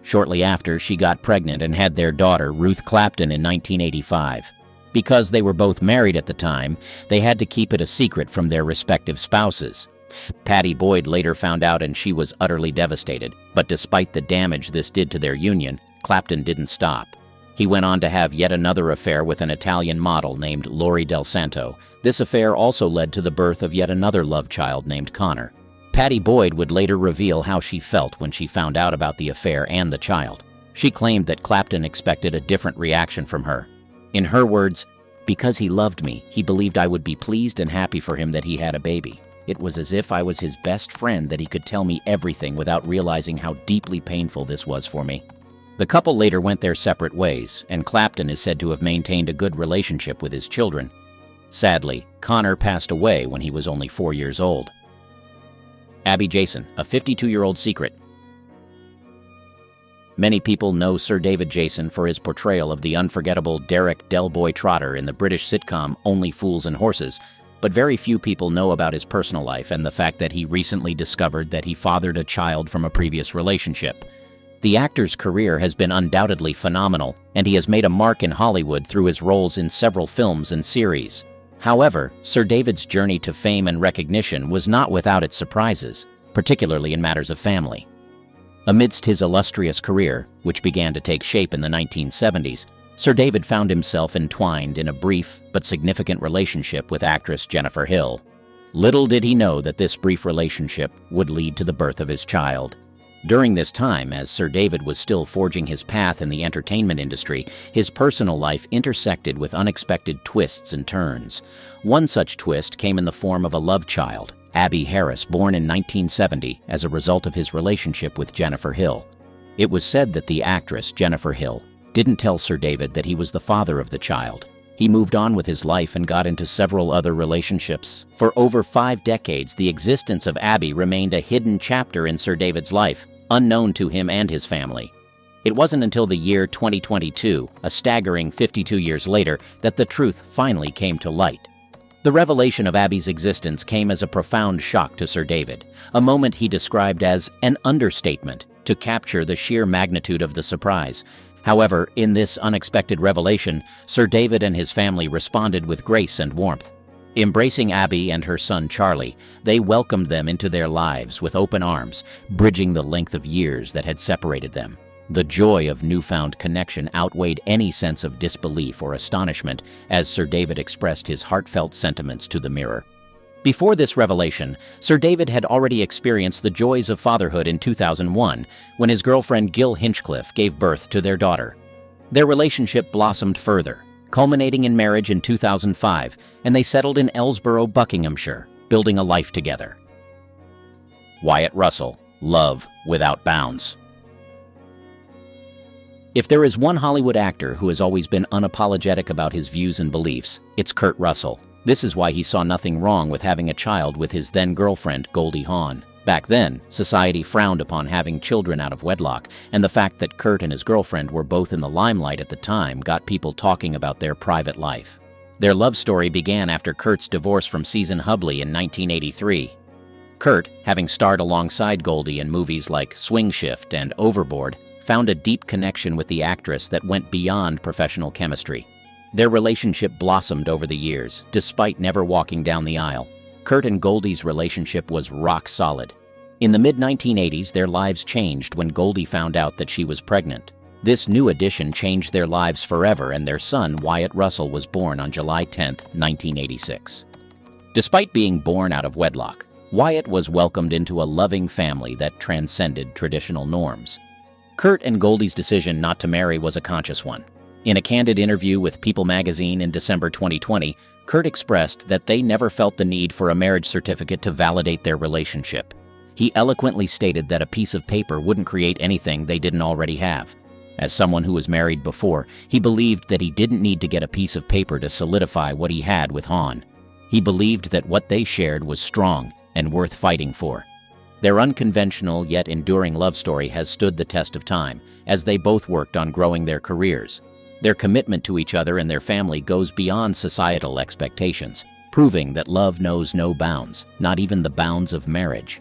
Shortly after, she got pregnant and had their daughter, Ruth Clapton, in 1985. Because they were both married at the time, they had to keep it a secret from their respective spouses. Patty Boyd later found out and she was utterly devastated, but despite the damage this did to their union, Clapton didn't stop. He went on to have yet another affair with an Italian model named Lori Del Santo. This affair also led to the birth of yet another love child named Connor. Patty Boyd would later reveal how she felt when she found out about the affair and the child. She claimed that Clapton expected a different reaction from her. In her words, "Because he loved me, he believed I would be pleased and happy for him that he had a baby. It was as if I was his best friend that he could tell me everything without realizing how deeply painful this was for me." The couple later went their separate ways, and Clapton is said to have maintained a good relationship with his children. Sadly, Connor passed away when he was only 4 years old. Abby Jason, a 52-year-old secret. Many people know Sir David Jason for his portrayal of the unforgettable Derek Del Boy Trotter in the British sitcom Only Fools and Horses, but very few people know about his personal life and the fact that he recently discovered that he fathered a child from a previous relationship. The actor's career has been undoubtedly phenomenal, and he has made a mark in Hollywood through his roles in several films and series. However, Sir David's journey to fame and recognition was not without its surprises, particularly in matters of family. Amidst his illustrious career, which began to take shape in the 1970s, Sir David found himself entwined in a brief but significant relationship with actress Jennifer Hill. Little did he know that this brief relationship would lead to the birth of his child. During this time, as Sir David was still forging his path in the entertainment industry, his personal life intersected with unexpected twists and turns. One such twist came in the form of a love child, Abby Harris, born in 1970 as a result of his relationship with Jennifer Hill. It was said that the actress, Jennifer Hill, didn't tell Sir David that he was the father of the child. He moved on with his life and got into several other relationships. For over 5 decades, the existence of Abby remained a hidden chapter in Sir David's life, unknown to him and his family. It wasn't until the year 2022, a staggering 52 years later, that the truth finally came to light. The revelation of Abby's existence came as a profound shock to Sir David, a moment he described as an understatement to capture the sheer magnitude of the surprise. However, in this unexpected revelation, Sir David and his family responded with grace and warmth. Embracing Abby and her son Charlie, they welcomed them into their lives with open arms, bridging the length of years that had separated them. The joy of newfound connection outweighed any sense of disbelief or astonishment as Sir David expressed his heartfelt sentiments to the Mirror. Before this revelation, Sir David had already experienced the joys of fatherhood in 2001, when his girlfriend Gil Hinchcliffe gave birth to their daughter. Their relationship blossomed further, culminating in marriage in 2005, and they settled in Ellsborough, Buckinghamshire, building a life together. Wyatt Russell, love without bounds. If there is one Hollywood actor who has always been unapologetic about his views and beliefs, it's Kurt Russell. This is why he saw nothing wrong with having a child with his then-girlfriend, Goldie Hawn. Back then, society frowned upon having children out of wedlock, and the fact that Kurt and his girlfriend were both in the limelight at the time got people talking about their private life. Their love story began after Kurt's divorce from Susan Hubley in 1983. Kurt, having starred alongside Goldie in movies like Swing Shift and Overboard, found a deep connection with the actress that went beyond professional chemistry. Their relationship blossomed over the years, despite never walking down the aisle. Kurt and Goldie's relationship was rock solid. In the mid-1980s, their lives changed when Goldie found out that she was pregnant. This new addition changed their lives forever, and their son, Wyatt Russell, was born on July 10, 1986. Despite being born out of wedlock, Wyatt was welcomed into a loving family that transcended traditional norms. Kurt and Goldie's decision not to marry was a conscious one. In a candid interview with People magazine in December 2020, Kurt expressed that they never felt the need for a marriage certificate to validate their relationship. He eloquently stated that a piece of paper wouldn't create anything they didn't already have. As someone who was married before, he believed that he didn't need to get a piece of paper to solidify what he had with Han. He believed that what they shared was strong and worth fighting for. Their unconventional yet enduring love story has stood the test of time, as they both worked on growing their careers. Their commitment to each other and their family goes beyond societal expectations, proving that love knows no bounds, not even the bounds of marriage.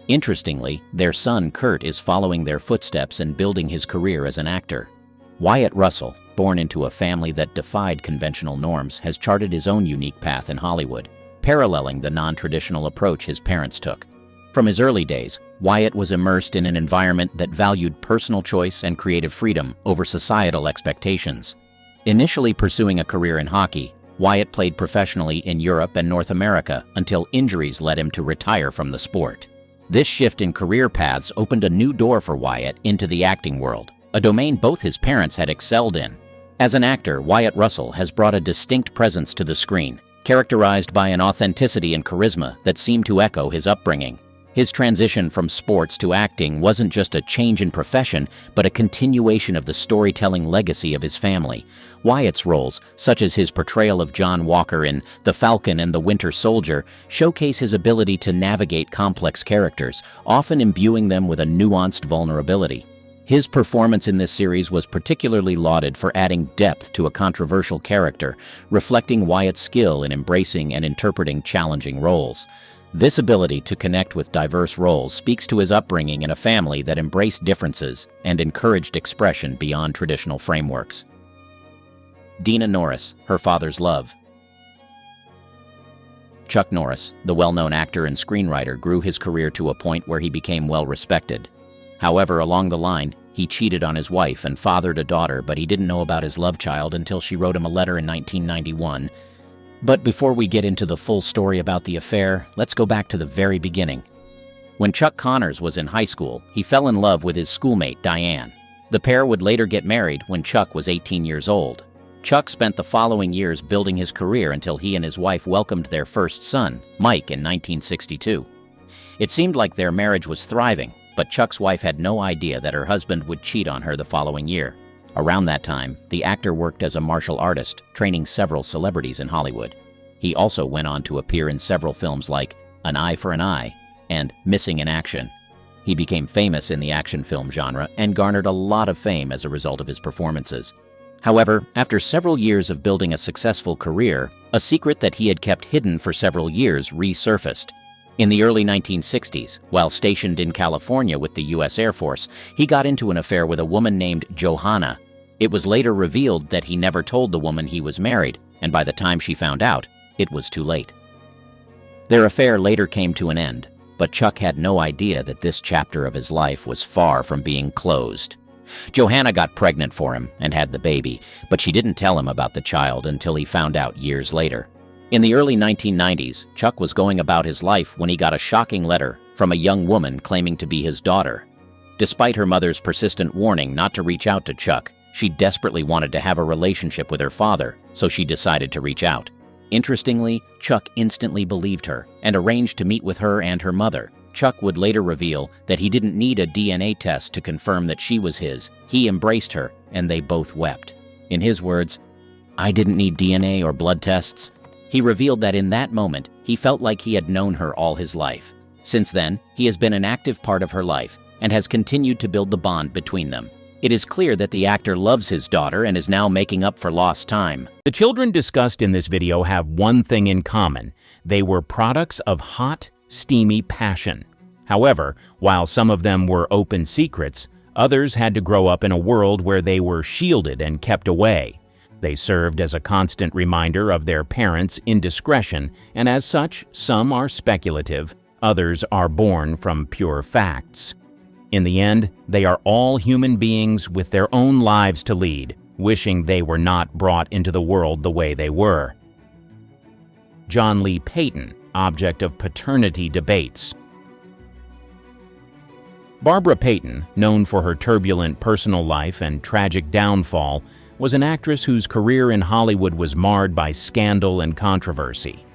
Interestingly, their son Kurt is following their footsteps and building his career as an actor. Wyatt Russell, born into a family that defied conventional norms, has charted his own unique path in Hollywood, paralleling the non-traditional approach his parents took. From his early days, Wyatt was immersed in an environment that valued personal choice and creative freedom over societal expectations. Initially pursuing a career in hockey, Wyatt played professionally in Europe and North America until injuries led him to retire from the sport. This shift in career paths opened a new door for Wyatt into the acting world, a domain both his parents had excelled in. As an actor, Wyatt Russell has brought a distinct presence to the screen, characterized by an authenticity and charisma that seemed to echo his upbringing. His transition from sports to acting wasn't just a change in profession, but a continuation of the storytelling legacy of his family. Wyatt's roles, such as his portrayal of John Walker in The Falcon and the Winter Soldier, showcase his ability to navigate complex characters, often imbuing them with a nuanced vulnerability. His performance in this series was particularly lauded for adding depth to a controversial character, reflecting Wyatt's skill in embracing and interpreting challenging roles. This ability to connect with diverse roles speaks to his upbringing in a family that embraced differences and encouraged expression beyond traditional frameworks. Dina Norris, her father's love. Chuck Norris, the well-known actor and screenwriter, grew his career to a point where he became well-respected. However, along the line, he cheated on his wife and fathered a daughter, but he didn't know about his love child until she wrote him a letter in 1991. But before we get into the full story about the affair, let's go back to the very beginning. When Chuck Connors was in high school, he fell in love with his schoolmate, Diane. The pair would later get married when Chuck was 18 years old. Chuck spent the following years building his career until he and his wife welcomed their first son, Mike, in 1962. It seemed like their marriage was thriving, but Chuck's wife had no idea that her husband would cheat on her the following year. Around that time, the actor worked as a martial artist, training several celebrities in Hollywood. He also went on to appear in several films like An Eye for an Eye and Missing in Action. He became famous in the action film genre and garnered a lot of fame as a result of his performances. However, after several years of building a successful career, a secret that he had kept hidden for several years resurfaced. In the early 1960s, while stationed in California with the U.S. Air Force, he got into an affair with a woman named Johanna. It was later revealed that he never told the woman he was married, and by the time she found out, it was too late. Their affair later came to an end, but Chuck had no idea that this chapter of his life was far from being closed. Johanna got pregnant for him and had the baby, but she didn't tell him about the child until he found out years later. In the early 1990s, Chuck was going about his life when he got a shocking letter from a young woman claiming to be his daughter. Despite her mother's persistent warning not to reach out to Chuck, she desperately wanted to have a relationship with her father, so she decided to reach out. Interestingly, Chuck instantly believed her and arranged to meet with her and her mother. Chuck would later reveal that he didn't need a DNA test to confirm that she was his. He embraced her, and they both wept. In his words, "I didn't need DNA or blood tests." He revealed that in that moment, he felt like he had known her all his life. Since then, he has been an active part of her life and has continued to build the bond between them. It is clear that the actor loves his daughter and is now making up for lost time. The children discussed in this video have one thing in common. They were products of hot, steamy passion. However, while some of them were open secrets, others had to grow up in a world where they were shielded and kept away. They served as a constant reminder of their parents' indiscretion, and as such, some are speculative, others are born from pure facts. In the end, they are all human beings with their own lives to lead, wishing they were not brought into the world the way they were. John Lee Payton, object of paternity debates. Barbara Payton, known for her turbulent personal life and tragic downfall, was an actress whose career in Hollywood was marred by scandal and controversy.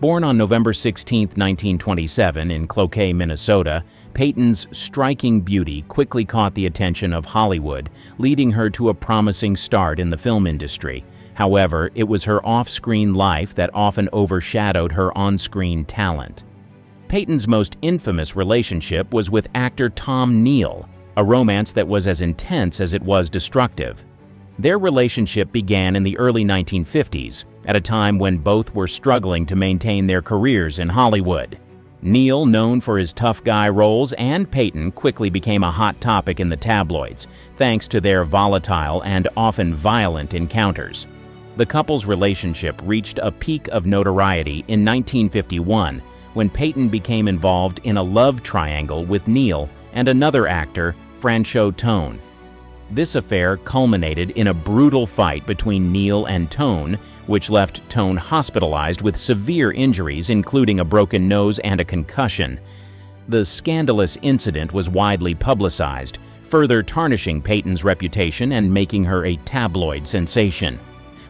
Born on November 16, 1927 in Cloquet, Minnesota, Peyton's striking beauty quickly caught the attention of Hollywood, leading her to a promising start in the film industry. However, it was her off-screen life that often overshadowed her on-screen talent. Peyton's most infamous relationship was with actor Tom Neal, a romance that was as intense as it was destructive. Their relationship began in the early 1950s, at a time when both were struggling to maintain their careers in Hollywood. Neal, known for his tough guy roles, and Peyton quickly became a hot topic in the tabloids, thanks to their volatile and often violent encounters. The couple's relationship reached a peak of notoriety in 1951 when Peyton became involved in a love triangle with Neal and another actor, Franchot Tone. This affair culminated in a brutal fight between Neal and Tone, which left Tone hospitalized with severe injuries, including a broken nose and a concussion. The scandalous incident was widely publicized, further tarnishing Peyton's reputation and making her a tabloid sensation.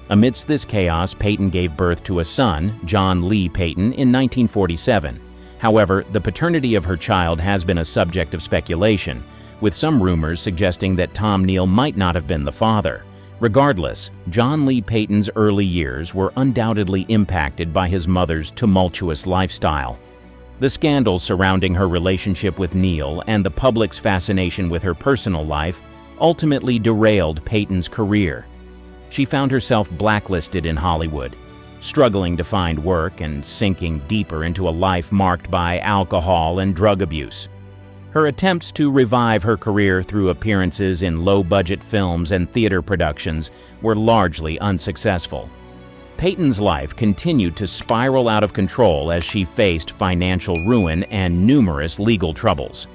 Amidst this chaos, Peyton gave birth to a son, John Lee Peyton, in 1947. However, the paternity of her child has been a subject of speculation, with some rumors suggesting that Tom Neal might not have been the father. Regardless, John Lee Peyton's early years were undoubtedly impacted by his mother's tumultuous lifestyle. The scandals surrounding her relationship with Neal and the public's fascination with her personal life ultimately derailed Peyton's career. She found herself blacklisted in Hollywood, struggling to find work and sinking deeper into a life marked by alcohol and drug abuse. Her attempts to revive her career through appearances in low-budget films and theater productions were largely unsuccessful. Peyton's life continued to spiral out of control as she faced financial ruin and numerous legal troubles.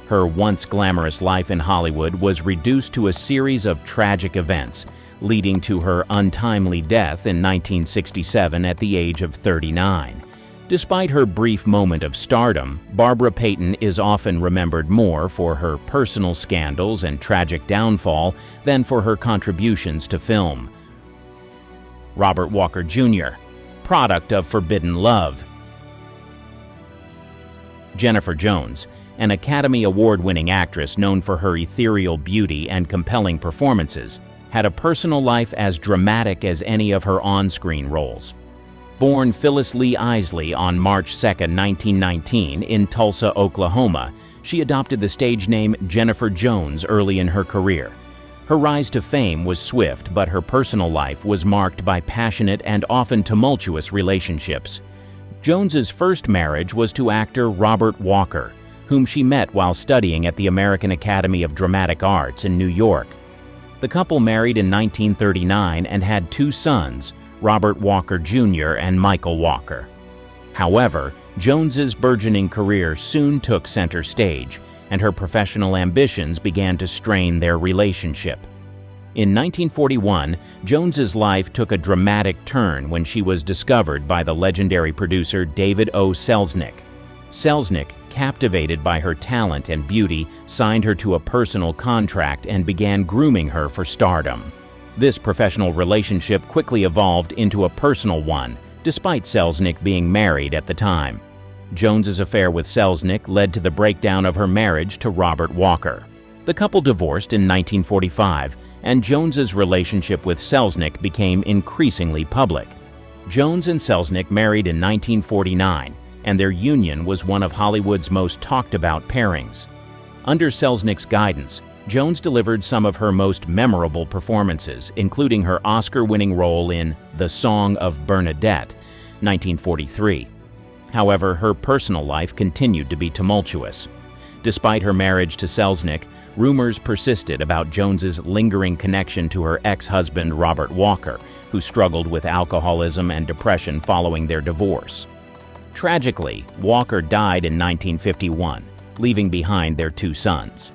Her once glamorous life in Hollywood was reduced to a series of tragic events, leading to her untimely death in 1967 at the age of 39. Despite her brief moment of stardom, Barbara Peyton is often remembered more for her personal scandals and tragic downfall than for her contributions to film. Robert Walker Jr., product of forbidden love. Jennifer Jones, an Academy Award-winning actress known for her ethereal beauty and compelling performances, had a personal life as dramatic as any of her on-screen roles. Born Phyllis Lee Isley on March 2, 1919, in Tulsa, Oklahoma, she adopted the stage name Jennifer Jones early in her career. Her rise to fame was swift, but her personal life was marked by passionate and often tumultuous relationships. Jones's first marriage was to actor Robert Walker, whom she met while studying at the American Academy of Dramatic Arts in New York. The couple married in 1939 and had two sons, Robert Walker Jr. and Michael Walker. However, Jones's burgeoning career soon took center stage, and her professional ambitions began to strain their relationship. In 1941, Jones's life took a dramatic turn when she was discovered by the legendary producer David O. Selznick. Selznick, captivated by her talent and beauty, signed her to a personal contract and began grooming her for stardom. This professional relationship quickly evolved into a personal one, despite Selznick being married at the time. Jones's affair with Selznick led to the breakdown of her marriage to Robert Walker. The couple divorced in 1945, and Jones's relationship with Selznick became increasingly public. Jones and Selznick married in 1949, and their union was one of Hollywood's most talked-about pairings. Under Selznick's guidance, Jones delivered some of her most memorable performances, including her Oscar-winning role in The Song of Bernadette, 1943. However, her personal life continued to be tumultuous. Despite her marriage to Selznick, rumors persisted about Jones's lingering connection to her ex-husband Robert Walker, who struggled with alcoholism and depression following their divorce. Tragically, Walker died in 1951, leaving behind their two sons.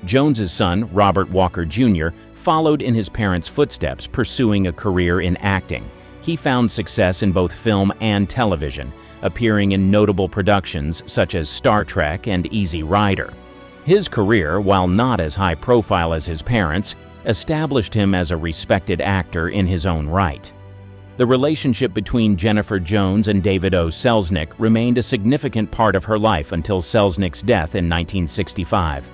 Jones's son, Robert Walker Jr., followed in his parents' footsteps, pursuing a career in acting. He found success in both film and television, appearing in notable productions such as Star Trek and Easy Rider. His career, while not as high profile as his parents, established him as a respected actor in his own right. The relationship between Jennifer Jones and David O. Selznick remained a significant part of her life until Selznick's death in 1965.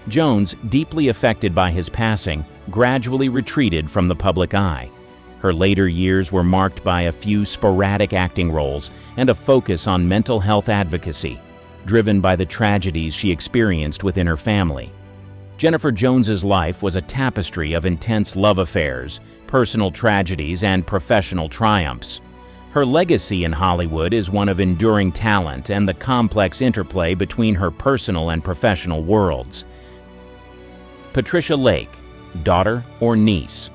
Jones, deeply affected by his passing, gradually retreated from the public eye. Her later years were marked by a few sporadic acting roles and a focus on mental health advocacy, driven by the tragedies she experienced within her family. Jennifer Jones's life was a tapestry of intense love affairs, personal tragedies, and professional triumphs. Her legacy in Hollywood is one of enduring talent and the complex interplay between her personal and professional worlds. Patricia Lake, daughter or niece?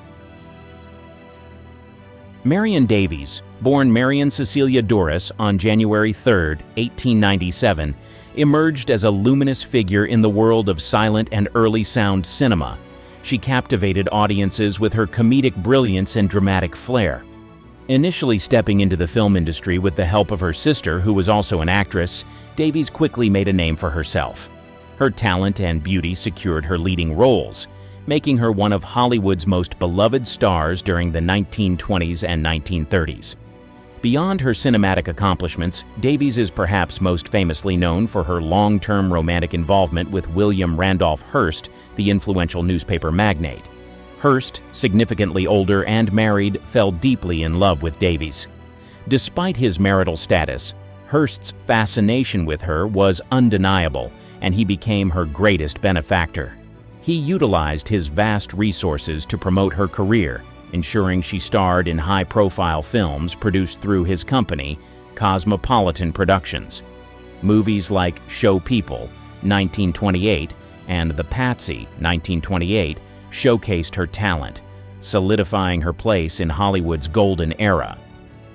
Marion Davies, born Marion Cecilia Duras on January 3, 1897, emerged as a luminous figure in the world of silent and early sound cinema. She captivated audiences with her comedic brilliance and dramatic flair. Initially stepping into the film industry with the help of her sister, who was also an actress, Davies quickly made a name for herself. Her talent and beauty secured her leading roles, making her one of Hollywood's most beloved stars during the 1920s and 1930s. Beyond her cinematic accomplishments, Davies is perhaps most famously known for her long-term romantic involvement with William Randolph Hearst, the influential newspaper magnate. Hearst, significantly older and married, fell deeply in love with Davies. Despite his marital status, Hearst's fascination with her was undeniable, and he became her greatest benefactor. He utilized his vast resources to promote her career, ensuring she starred in high-profile films produced through his company, Cosmopolitan Productions. Movies like Show People, 1928, and The Patsy, 1928, showcased her talent, solidifying her place in Hollywood's golden era.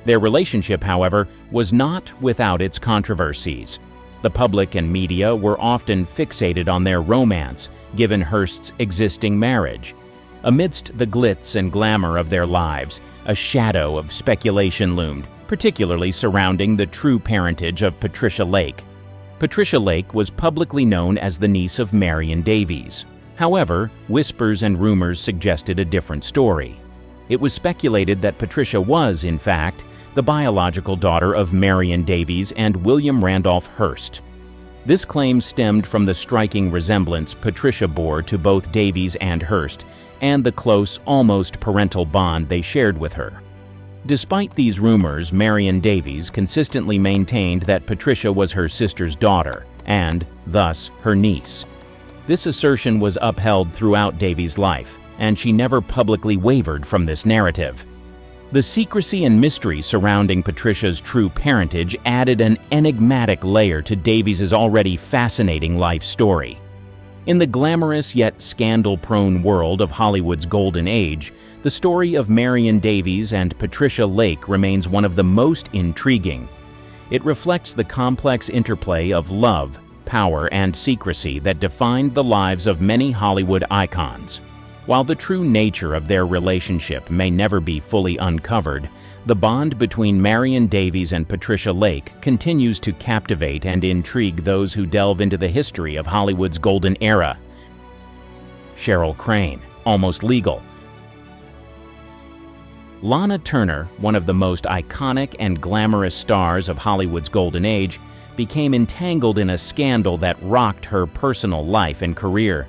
Their relationship, however, was not without its controversies. The public and media were often fixated on their romance, given Hearst's existing marriage. Amidst the glitz and glamour of their lives, a shadow of speculation loomed, particularly surrounding the true parentage of Patricia Lake. Patricia Lake was publicly known as the niece of Marion Davies. However, whispers and rumors suggested a different story. It was speculated that Patricia was, in fact, the biological daughter of Marion Davies and William Randolph Hearst. This claim stemmed from the striking resemblance Patricia bore to both Davies and Hearst, and the close, almost parental bond they shared with her. Despite these rumors, Marion Davies consistently maintained that Patricia was her sister's daughter, and, thus, her niece. This assertion was upheld throughout Davies' life, and she never publicly wavered from this narrative. The secrecy and mystery surrounding Patricia's true parentage added an enigmatic layer to Davies' already fascinating life story. In the glamorous yet scandal-prone world of Hollywood's golden age, the story of Marion Davies and Patricia Lake remains one of the most intriguing. It reflects the complex interplay of love, power, and secrecy that defined the lives of many Hollywood icons. While the true nature of their relationship may never be fully uncovered, the bond between Marion Davies and Patricia Lake continues to captivate and intrigue those who delve into the history of Hollywood's golden era. Cheryl Crane, Almost Legal. Lana Turner, one of the most iconic and glamorous stars of Hollywood's golden age, became entangled in a scandal that rocked her personal life and career.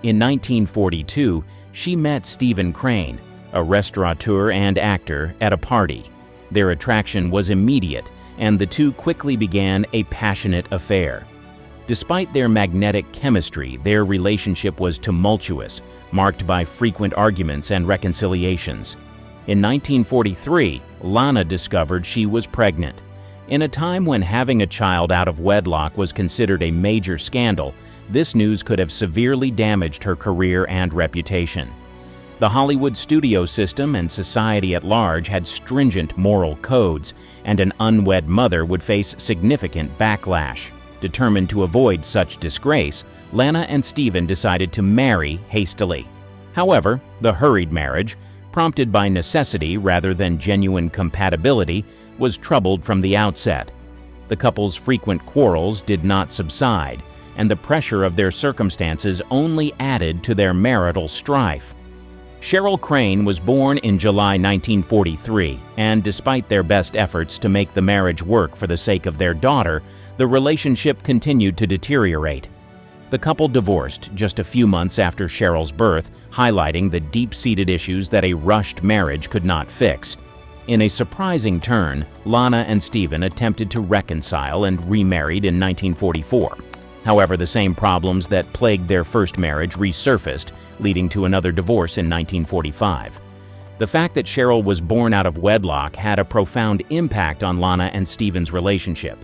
In 1942, she met Stephen Crane, a restaurateur and actor, at a party. Their attraction was immediate, and the two quickly began a passionate affair. Despite their magnetic chemistry, their relationship was tumultuous, marked by frequent arguments and reconciliations. In 1943, Lana discovered she was pregnant. In a time when having a child out of wedlock was considered a major scandal, this news could have severely damaged her career and reputation. The Hollywood studio system and society at large had stringent moral codes, and an unwed mother would face significant backlash. Determined to avoid such disgrace, Lana and Stephen decided to marry hastily. However, the hurried marriage, prompted by necessity rather than genuine compatibility, was troubled from the outset. The couple's frequent quarrels did not subside, and the pressure of their circumstances only added to their marital strife. Cheryl Crane was born in July 1943, and despite their best efforts to make the marriage work for the sake of their daughter, the relationship continued to deteriorate. The couple divorced just a few months after Cheryl's birth, highlighting the deep-seated issues that a rushed marriage could not fix. In a surprising turn, Lana and Stephen attempted to reconcile and remarried in 1944. However, the same problems that plagued their first marriage resurfaced, leading to another divorce in 1945. The fact that Cheryl was born out of wedlock had a profound impact on Lana and Stephen's relationship.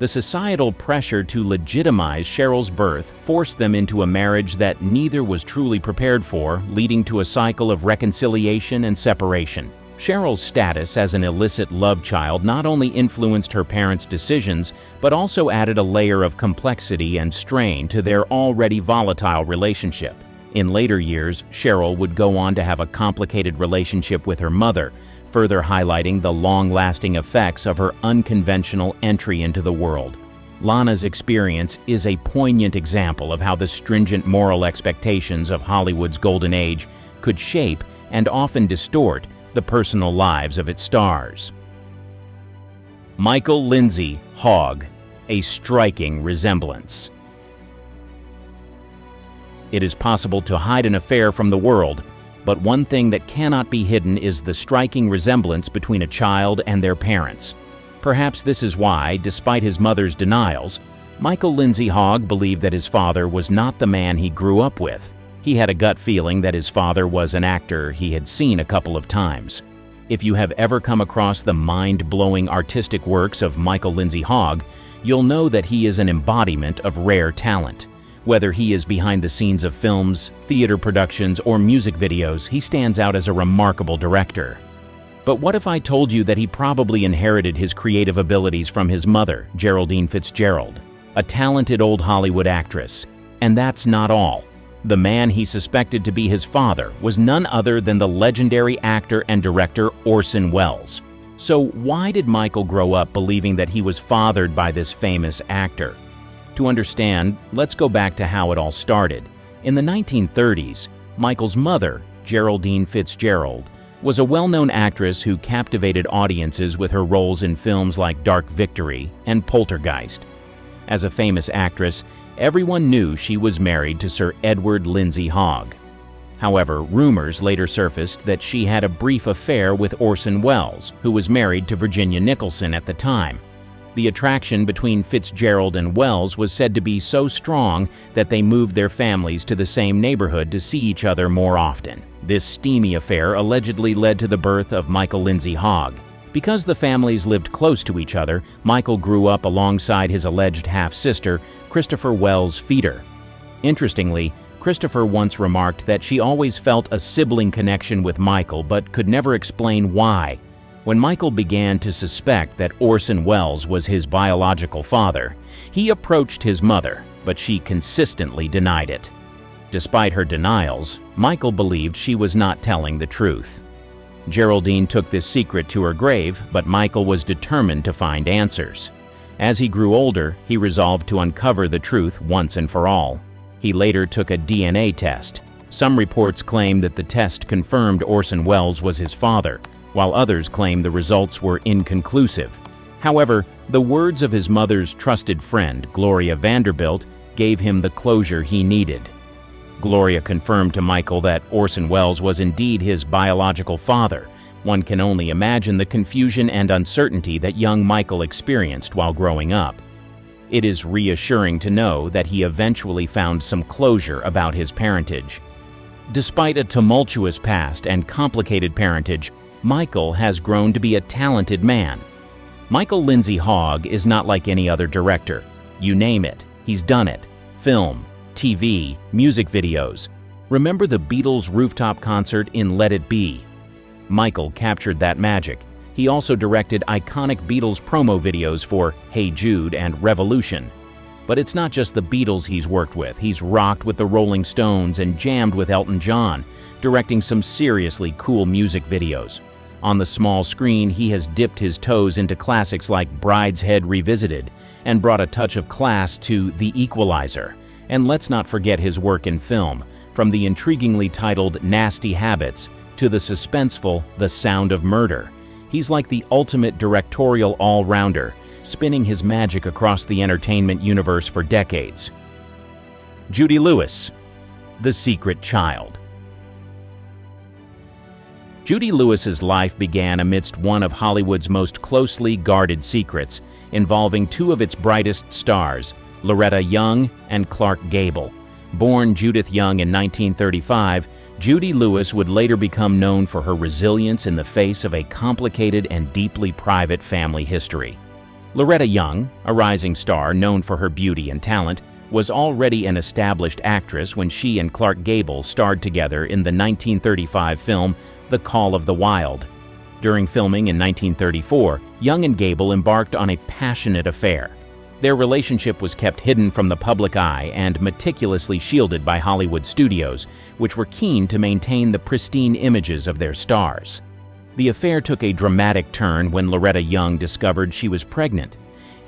The societal pressure to legitimize Cheryl's birth forced them into a marriage that neither was truly prepared for, leading to a cycle of reconciliation and separation. Cheryl's status as an illicit love child not only influenced her parents' decisions, but also added a layer of complexity and strain to their already volatile relationship. In later years, Cheryl would go on to have a complicated relationship with her mother, further highlighting the long-lasting effects of her unconventional entry into the world. Lana's experience is a poignant example of how the stringent moral expectations of Hollywood's golden age could shape and often distort the personal lives of its stars. Michael Lindsay Hogg, a striking resemblance. It is possible to hide an affair from the world, but one thing that cannot be hidden is the striking resemblance between a child and their parents. Perhaps this is why, despite his mother's denials, Michael Lindsay Hogg believed that his father was not the man he grew up with. He had a gut feeling that his father was an actor he had seen a couple of times. If you have ever come across the mind-blowing artistic works of Michael Lindsay Hogg, you'll know that he is an embodiment of rare talent. Whether he is behind the scenes of films, theater productions, or music videos, he stands out as a remarkable director. But what if I told you that he probably inherited his creative abilities from his mother, Geraldine Fitzgerald, a talented old Hollywood actress? And that's not all. The man he suspected to be his father was none other than the legendary actor and director Orson Welles. So why did Michael grow up believing that he was fathered by this famous actor? To understand, let's go back to how it all started. In the 1930s, Michael's mother, Geraldine Fitzgerald, was a well-known actress who captivated audiences with her roles in films like Dark Victory and Poltergeist. As a famous actress, everyone knew she was married to Sir Edward Lindsay Hogg. However, rumors later surfaced that she had a brief affair with Orson Welles, who was married to Virginia Nicholson at the time. The attraction between Fitzgerald and Welles was said to be so strong that they moved their families to the same neighborhood to see each other more often. This steamy affair allegedly led to the birth of Michael Lindsay Hogg. Because the families lived close to each other, Michael grew up alongside his alleged half-sister, Christopher Wells Feeder. Interestingly, Christopher once remarked that she always felt a sibling connection with Michael but could never explain why. When Michael began to suspect that Orson Welles was his biological father, he approached his mother, but she consistently denied it. Despite her denials, Michael believed she was not telling the truth. Geraldine took this secret to her grave, but Michael was determined to find answers. As he grew older, he resolved to uncover the truth once and for all. He later took a DNA test. Some reports claim that the test confirmed Orson Welles was his father, while others claim the results were inconclusive. However, the words of his mother's trusted friend, Gloria Vanderbilt, gave him the closure he needed. Gloria confirmed to Michael that Orson Welles was indeed his biological father. One can only imagine the confusion and uncertainty that young Michael experienced while growing up. It is reassuring to know that he eventually found some closure about his parentage. Despite a tumultuous past and complicated parentage, Michael has grown to be a talented man. Michael Lindsay Hogg is not like any other director. You name it, he's done it. Film, TV, music videos. Remember the Beatles' rooftop concert in Let It Be? Michael captured that magic. He also directed iconic Beatles promo videos for Hey Jude and Revolution. But it's not just the Beatles he's worked with. He's rocked with the Rolling Stones and jammed with Elton John, directing some seriously cool music videos. On the small screen, he has dipped his toes into classics like Brideshead Revisited and brought a touch of class to The Equalizer. And let's not forget his work in film, from the intriguingly titled Nasty Habits to the suspenseful The Sound of Murder. He's like the ultimate directorial all-rounder, spinning his magic across the entertainment universe for decades. Judy Lewis, The Secret Child. Judy Lewis's life began amidst one of Hollywood's most closely guarded secrets, involving two of its brightest stars, Loretta Young and Clark Gable. Born Judith Young in 1935, Judy Lewis would later become known for her resilience in the face of a complicated and deeply private family history. Loretta Young, a rising star known for her beauty and talent, was already an established actress when she and Clark Gable starred together in the 1935 film The Call of the Wild. During filming in 1934, Young and Gable embarked on a passionate affair. Their relationship was kept hidden from the public eye and meticulously shielded by Hollywood studios, which were keen to maintain the pristine images of their stars. The affair took a dramatic turn when Loretta Young discovered she was pregnant.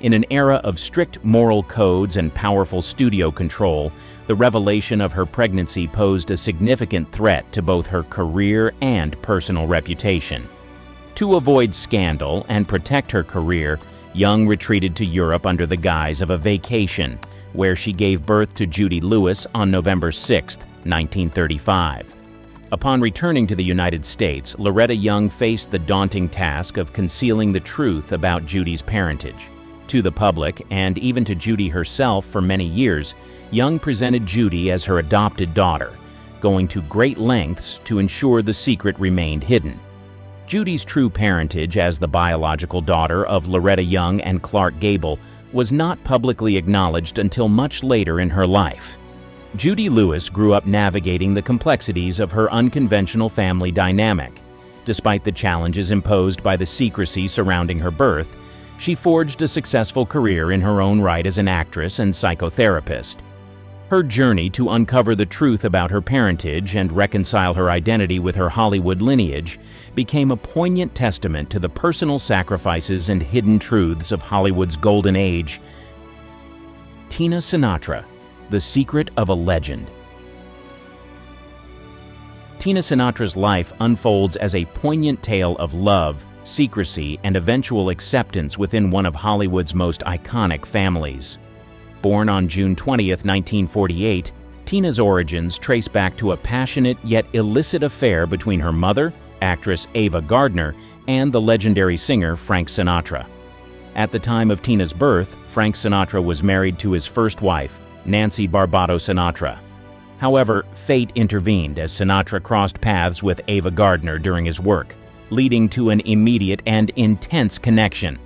In an era of strict moral codes and powerful studio control, the revelation of her pregnancy posed a significant threat to both her career and personal reputation. To avoid scandal and protect her career, Young retreated to Europe under the guise of a vacation, where she gave birth to Judy Lewis on November 6, 1935. Upon returning to the United States, Loretta Young faced the daunting task of concealing the truth about Judy's parentage. To the public, and even to Judy herself for many years, Young presented Judy as her adopted daughter, going to great lengths to ensure the secret remained hidden. Judy's true parentage as the biological daughter of Loretta Young and Clark Gable was not publicly acknowledged until much later in her life. Judy Lewis grew up navigating the complexities of her unconventional family dynamic. Despite the challenges imposed by the secrecy surrounding her birth, she forged a successful career in her own right as an actress and psychotherapist. Her journey to uncover the truth about her parentage and reconcile her identity with her Hollywood lineage became a poignant testament to the personal sacrifices and hidden truths of Hollywood's golden age. Tina Sinatra, The Secret of a Legend. Tina Sinatra's life unfolds as a poignant tale of love, secrecy, and eventual acceptance within one of Hollywood's most iconic families. Born on June 20, 1948, Tina's origins trace back to a passionate yet illicit affair between her mother, actress Ava Gardner, and the legendary singer Frank Sinatra. At the time of Tina's birth, Frank Sinatra was married to his first wife, Nancy Barbato Sinatra. However, fate intervened as Sinatra crossed paths with Ava Gardner during his work, leading to an immediate and intense connection.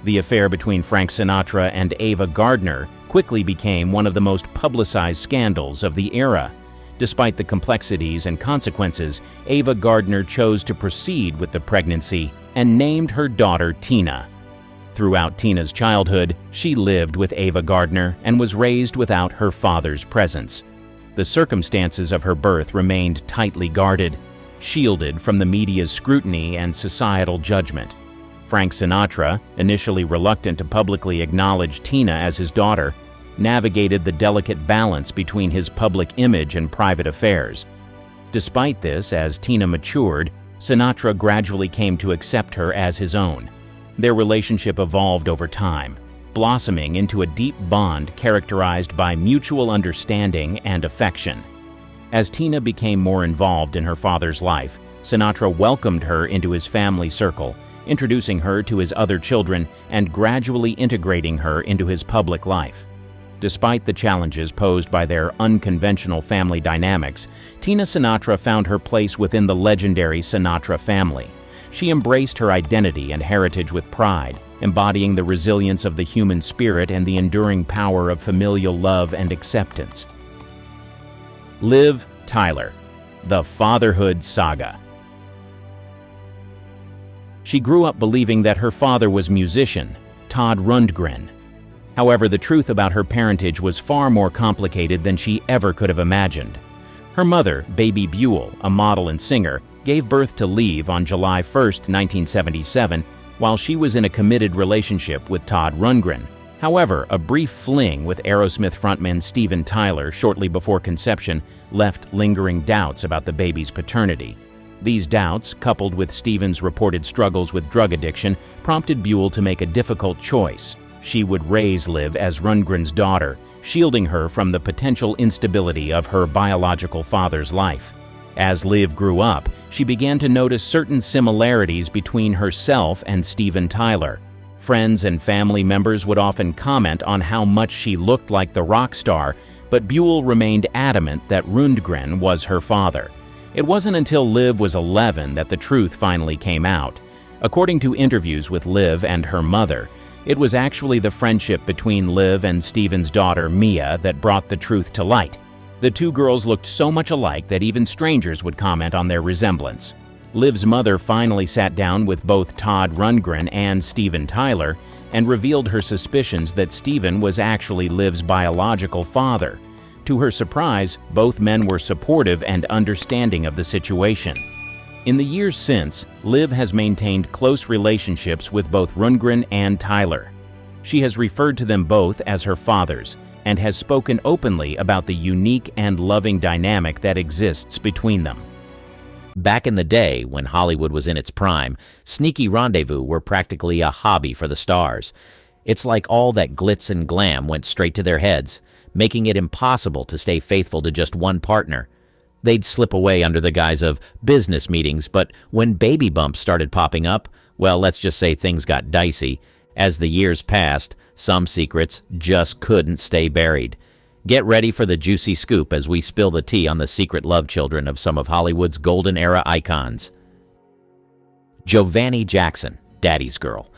The affair between Frank Sinatra and Ava Gardner quickly became one of the most publicized scandals of the era. Despite the complexities and consequences, Ava Gardner chose to proceed with the pregnancy and named her daughter Tina. Throughout Tina's childhood, she lived with Ava Gardner and was raised without her father's presence. The circumstances of her birth remained tightly guarded, shielded from the media's scrutiny and societal judgment. Frank Sinatra, initially reluctant to publicly acknowledge Tina as his daughter, navigated the delicate balance between his public image and private affairs. Despite this, as Tina matured, Sinatra gradually came to accept her as his own. Their relationship evolved over time, blossoming into a deep bond characterized by mutual understanding and affection. As Tina became more involved in her father's life, Sinatra welcomed her into his family circle, introducing her to his other children and gradually integrating her into his public life. Despite the challenges posed by their unconventional family dynamics, Tina Sinatra found her place within the legendary Sinatra family. She embraced her identity and heritage with pride, embodying the resilience of the human spirit and the enduring power of familial love and acceptance. Liv Tyler, The Fatherhood Saga. She grew up believing that her father was musician, Todd Rundgren. However, the truth about her parentage was far more complicated than she ever could have imagined. Her mother, Baby Buell, a model and singer, gave birth to Liv on July 1, 1977, while she was in a committed relationship with Todd Rundgren. However, a brief fling with Aerosmith frontman Steven Tyler shortly before conception left lingering doubts about the baby's paternity. These doubts, coupled with Steven's reported struggles with drug addiction, prompted Buell to make a difficult choice. She would raise Liv as Rundgren's daughter, shielding her from the potential instability of her biological father's life. As Liv grew up, she began to notice certain similarities between herself and Steven Tyler. Friends and family members would often comment on how much she looked like the rock star, but Buell remained adamant that Rundgren was her father. It wasn't until Liv was 11 that the truth finally came out. According to interviews with Liv and her mother, it was actually the friendship between Liv and Steven's daughter, Mia, that brought the truth to light. The two girls looked so much alike that even strangers would comment on their resemblance. Liv's mother finally sat down with both Todd Rundgren and Steven Tyler and revealed her suspicions that Steven was actually Liv's biological father. To her surprise, both men were supportive and understanding of the situation. In the years since, Liv has maintained close relationships with both Rundgren and Tyler. She has referred to them both as her fathers and has spoken openly about the unique and loving dynamic that exists between them. Back in the day, when Hollywood was in its prime, sneaky rendezvous were practically a hobby for the stars. It's like all that glitz and glam went straight to their heads, making it impossible to stay faithful to just one partner. They'd slip away under the guise of business meetings, but when baby bumps started popping up, well, let's just say things got dicey. As the years passed, some secrets just couldn't stay buried. Get ready for the juicy scoop as we spill the tea on the secret love children of some of Hollywood's golden era icons. Giovanni Jackson, Daddy's Girl.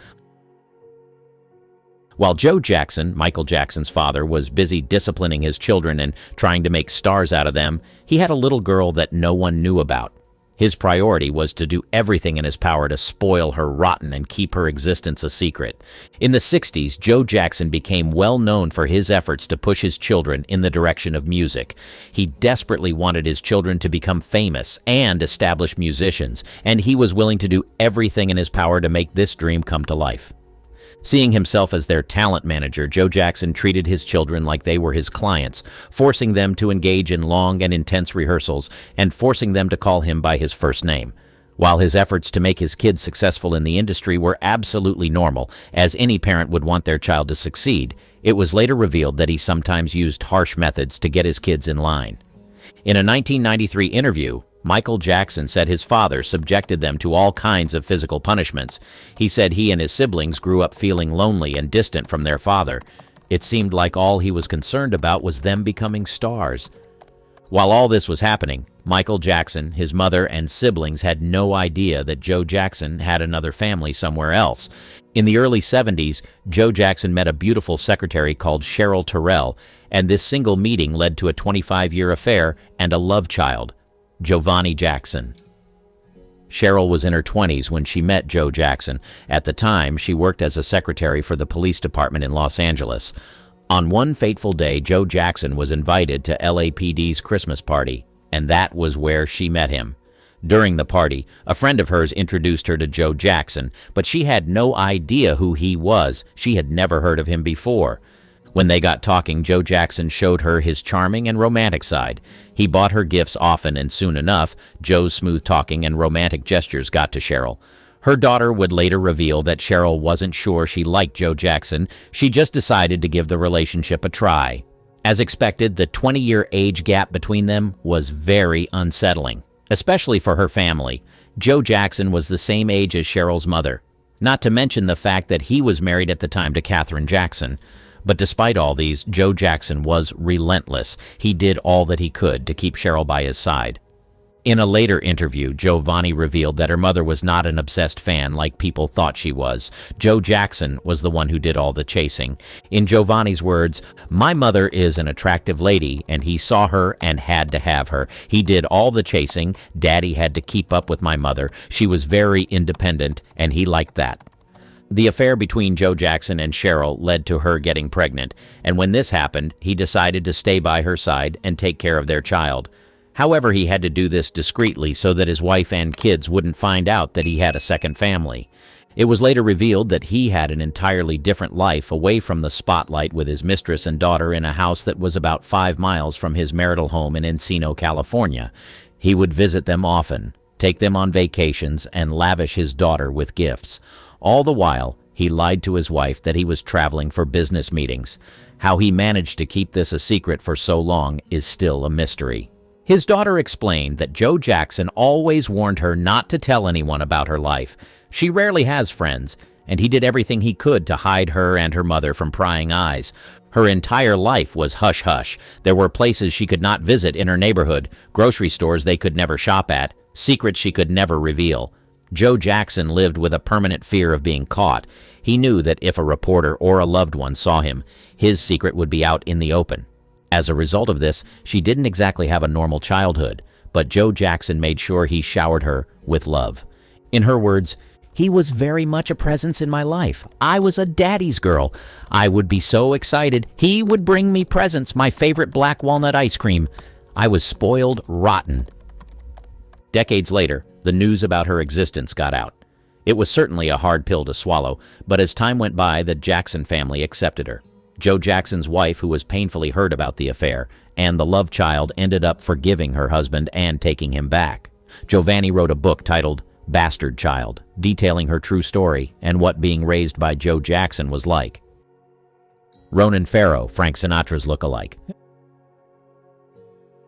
While Joe Jackson, Michael Jackson's father, was busy disciplining his children and trying to make stars out of them, he had a little girl that no one knew about. His priority was to do everything in his power to spoil her rotten and keep her existence a secret. In the 60s, Joe Jackson became well known for his efforts to push his children in the direction of music. He desperately wanted his children to become famous and established musicians, and he was willing to do everything in his power to make this dream come to life. Seeing himself as their talent manager, Joe Jackson treated his children like they were his clients, forcing them to engage in long and intense rehearsals and forcing them to call him by his first name. While his efforts to make his kids successful in the industry were absolutely normal, as any parent would want their child to succeed, it was later revealed that he sometimes used harsh methods to get his kids in line. In a 1993 interview, Michael Jackson said his father subjected them to all kinds of physical punishments. He said he and his siblings grew up feeling lonely and distant from their father. It seemed like all he was concerned about was them becoming stars. While all this was happening, Michael Jackson, his mother, and siblings had no idea that Joe Jackson had another family somewhere else. In the early 70s, Joe Jackson met a beautiful secretary called Cheryl Terrell, and this single meeting led to a 25-year affair and a love child, Giovanni Jackson. Cheryl was in her 20s when she met Joe Jackson. At the time, she worked as a secretary for the police department in Los Angeles. On one fateful day, Joe Jackson was invited to LAPD's Christmas party, and that was where she met him. During the party, a friend of hers introduced her to Joe Jackson, but she had no idea who he was. She had never heard of him before. When they got talking, Joe Jackson showed her his charming and romantic side. He bought her gifts often, and soon enough, Joe's smooth talking and romantic gestures got to Cheryl. Her daughter would later reveal that Cheryl wasn't sure she liked Joe Jackson. She just decided to give the relationship a try. As expected, the 20-year age gap between them was very unsettling, especially for her family. Joe Jackson was the same age as Cheryl's mother, not to mention the fact that he was married at the time to Katherine Jackson. But despite all these, Joe Jackson was relentless. He did all that he could to keep Cheryl by his side. In a later interview, Giovanni revealed that her mother was not an obsessed fan like people thought she was. Joe Jackson was the one who did all the chasing. In Giovanni's words, "My mother is an attractive lady, and he saw her and had to have her. He did all the chasing. Daddy had to keep up with my mother. She was very independent, and he liked that." The affair between Joe Jackson and Cheryl led to her getting pregnant, and when this happened, he decided to stay by her side and take care of their child. However, he had to do this discreetly so that his wife and kids wouldn't find out that he had a second family. It was later revealed that he had an entirely different life away from the spotlight with his mistress and daughter in a house that was about 5 miles from his marital home in Encino, California. He would visit them often, take them on vacations, and lavish his daughter with gifts. All the while, he lied to his wife that he was traveling for business meetings. How he managed to keep this a secret for so long is still a mystery. His daughter explained that Joe Jackson always warned her not to tell anyone about her life. She rarely has friends, and he did everything he could to hide her and her mother from prying eyes. Her entire life was hush-hush. There were places she could not visit in her neighborhood, grocery stores they could never shop at, secrets she could never reveal. Joe Jackson lived with a permanent fear of being caught. He knew that if a reporter or a loved one saw him, his secret would be out in the open. As a result of this, she didn't exactly have a normal childhood, but Joe Jackson made sure he showered her with love. In her words, "He was very much a presence in my life. I was a daddy's girl. I would be so excited. He would bring me presents, my favorite black walnut ice cream. I was spoiled rotten." Decades later, the news about her existence got out. It was certainly a hard pill to swallow, but as time went by, the Jackson family accepted her. Joe Jackson's wife, who was painfully hurt about the affair, and the love child ended up forgiving her husband and taking him back. Giovanni wrote a book titled Bastard Child, detailing her true story and what being raised by Joe Jackson was like. Ronan Farrow, Frank Sinatra's look-alike.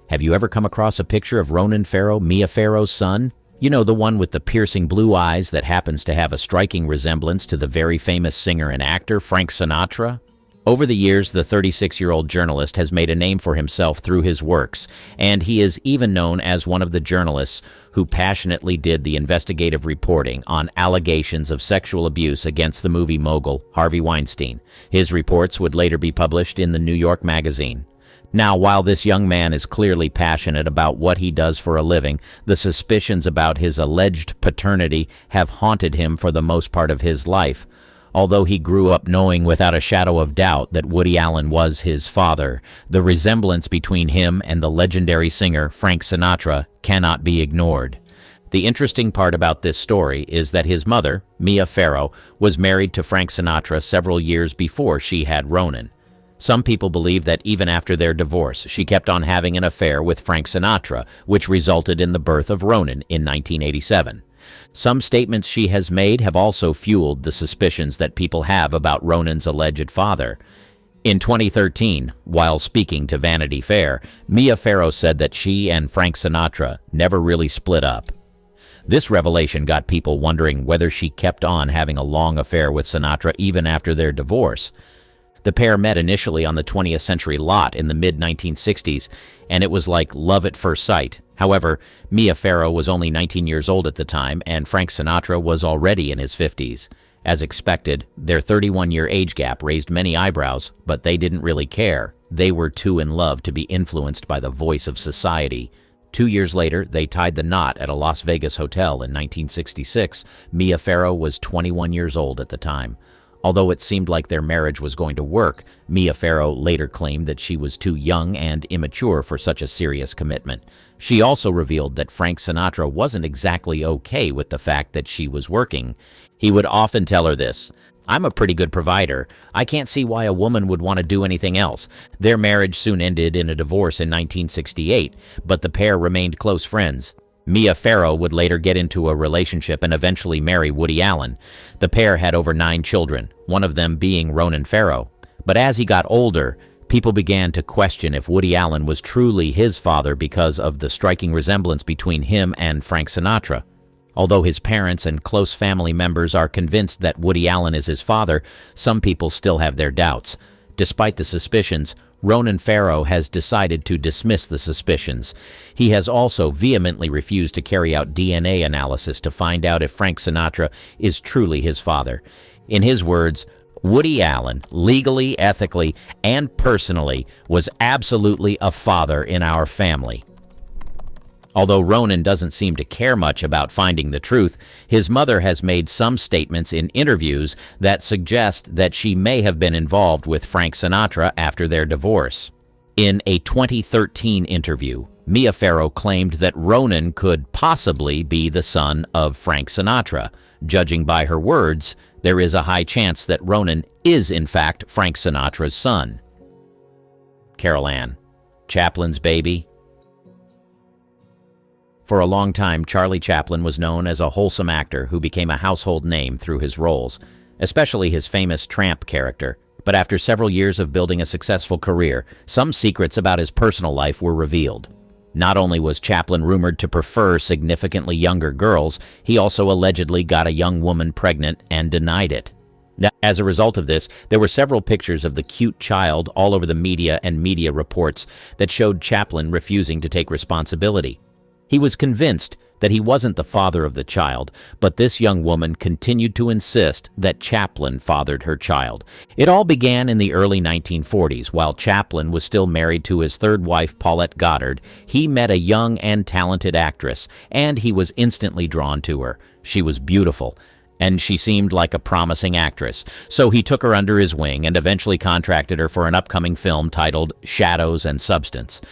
Have you ever come across a picture of Ronan Farrow, Mia Farrow's son? You know, the one with the piercing blue eyes that happens to have a striking resemblance to the very famous singer and actor Frank Sinatra? Over the years, the 36-year-old journalist has made a name for himself through his works, and he is even known as one of the journalists who passionately did the investigative reporting on allegations of sexual abuse against the movie mogul Harvey Weinstein. His reports would later be published in the New York Magazine. Now, while this young man is clearly passionate about what he does for a living, the suspicions about his alleged paternity have haunted him for the most part of his life. Although he grew up knowing without a shadow of doubt that Woody Allen was his father, the resemblance between him and the legendary singer Frank Sinatra cannot be ignored. The interesting part about this story is that his mother, Mia Farrow, was married to Frank Sinatra several years before she had Ronan. Some people believe that even after their divorce, she kept on having an affair with Frank Sinatra, which resulted in the birth of Ronan in 1987. Some statements she has made have also fueled the suspicions that people have about Ronan's alleged father. In 2013, while speaking to Vanity Fair, Mia Farrow said that she and Frank Sinatra never really split up. This revelation got people wondering whether she kept on having a long affair with Sinatra even after their divorce. The pair met initially on the 20th Century lot in the mid-1960s, and it was like love at first sight. However, Mia Farrow was only 19 years old at the time, and Frank Sinatra was already in his 50s. As expected, their 31-year age gap raised many eyebrows, but they didn't really care. They were too in love to be influenced by the voice of society. 2 years later, they tied the knot at a Las Vegas hotel in 1966. Mia Farrow was 21 years old at the time. Although it seemed like their marriage was going to work, Mia Farrow later claimed that she was too young and immature for such a serious commitment. She also revealed that Frank Sinatra wasn't exactly okay with the fact that she was working. He would often tell her this: "I'm a pretty good provider. I can't see why a woman would want to do anything else." Their marriage soon ended in a divorce in 1968, but the pair remained close friends. Mia Farrow would later get into a relationship and eventually marry Woody Allen. The pair had over 9 children, one of them being Ronan Farrow. But as he got older, people began to question if Woody Allen was truly his father because of the striking resemblance between him and Frank Sinatra. Although his parents and close family members are convinced that Woody Allen is his father, some people still have their doubts. Despite the suspicions, Ronan Farrow has decided to dismiss the suspicions. He has also vehemently refused to carry out DNA analysis to find out if Frank Sinatra is truly his father. In his words, Woody Allen, legally, ethically, and personally, was absolutely a father in our family. Although Ronan doesn't seem to care much about finding the truth, his mother has made some statements in interviews that suggest that she may have been involved with Frank Sinatra after their divorce. In a 2013 interview, Mia Farrow claimed that Ronan could possibly be the son of Frank Sinatra. Judging by her words, there is a high chance that Ronan is in fact Frank Sinatra's son. Carol Ann, Chaplin's baby. For a long time, Charlie Chaplin was known as a wholesome actor who became a household name through his roles, especially his famous tramp character. But after several years of building a successful career, some secrets about his personal life were revealed. Not only was Chaplin rumored to prefer significantly younger girls, he also allegedly got a young woman pregnant and denied it. Now, as a result of this, there were several pictures of the cute child all over the media and media reports that showed Chaplin refusing to take responsibility. He was convinced that he wasn't the father of the child, but this young woman continued to insist that Chaplin fathered her child. It all began in the early 1940s. While Chaplin was still married to his third wife, Paulette Goddard, he met a young and talented actress, and he was instantly drawn to her. She was beautiful, and she seemed like a promising actress, so he took her under his wing and eventually contracted her for an upcoming film titled Shadows and Substance.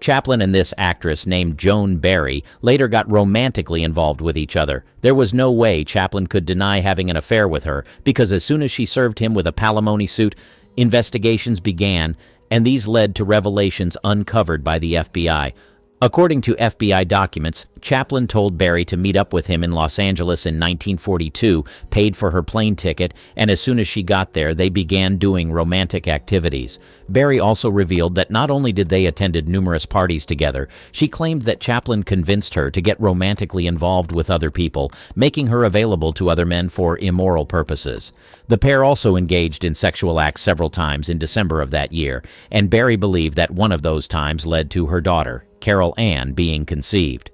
Chaplin and this actress named Joan Barry later got romantically involved with each other. There was no way Chaplin could deny having an affair with her, because as soon as she served him with a palimony suit, investigations began, and these led to revelations uncovered by the FBI. According to FBI documents, Chaplin told Barry to meet up with him in Los Angeles in 1942, paid for her plane ticket, and as soon as she got there, they began doing romantic activities. Barry also revealed that not only did they attend numerous parties together, she claimed that Chaplin convinced her to get romantically involved with other people, making her available to other men for immoral purposes. The pair also engaged in sexual acts several times in December of that year, and Barry believed that one of those times led to her daughter, Carol Ann, being conceived.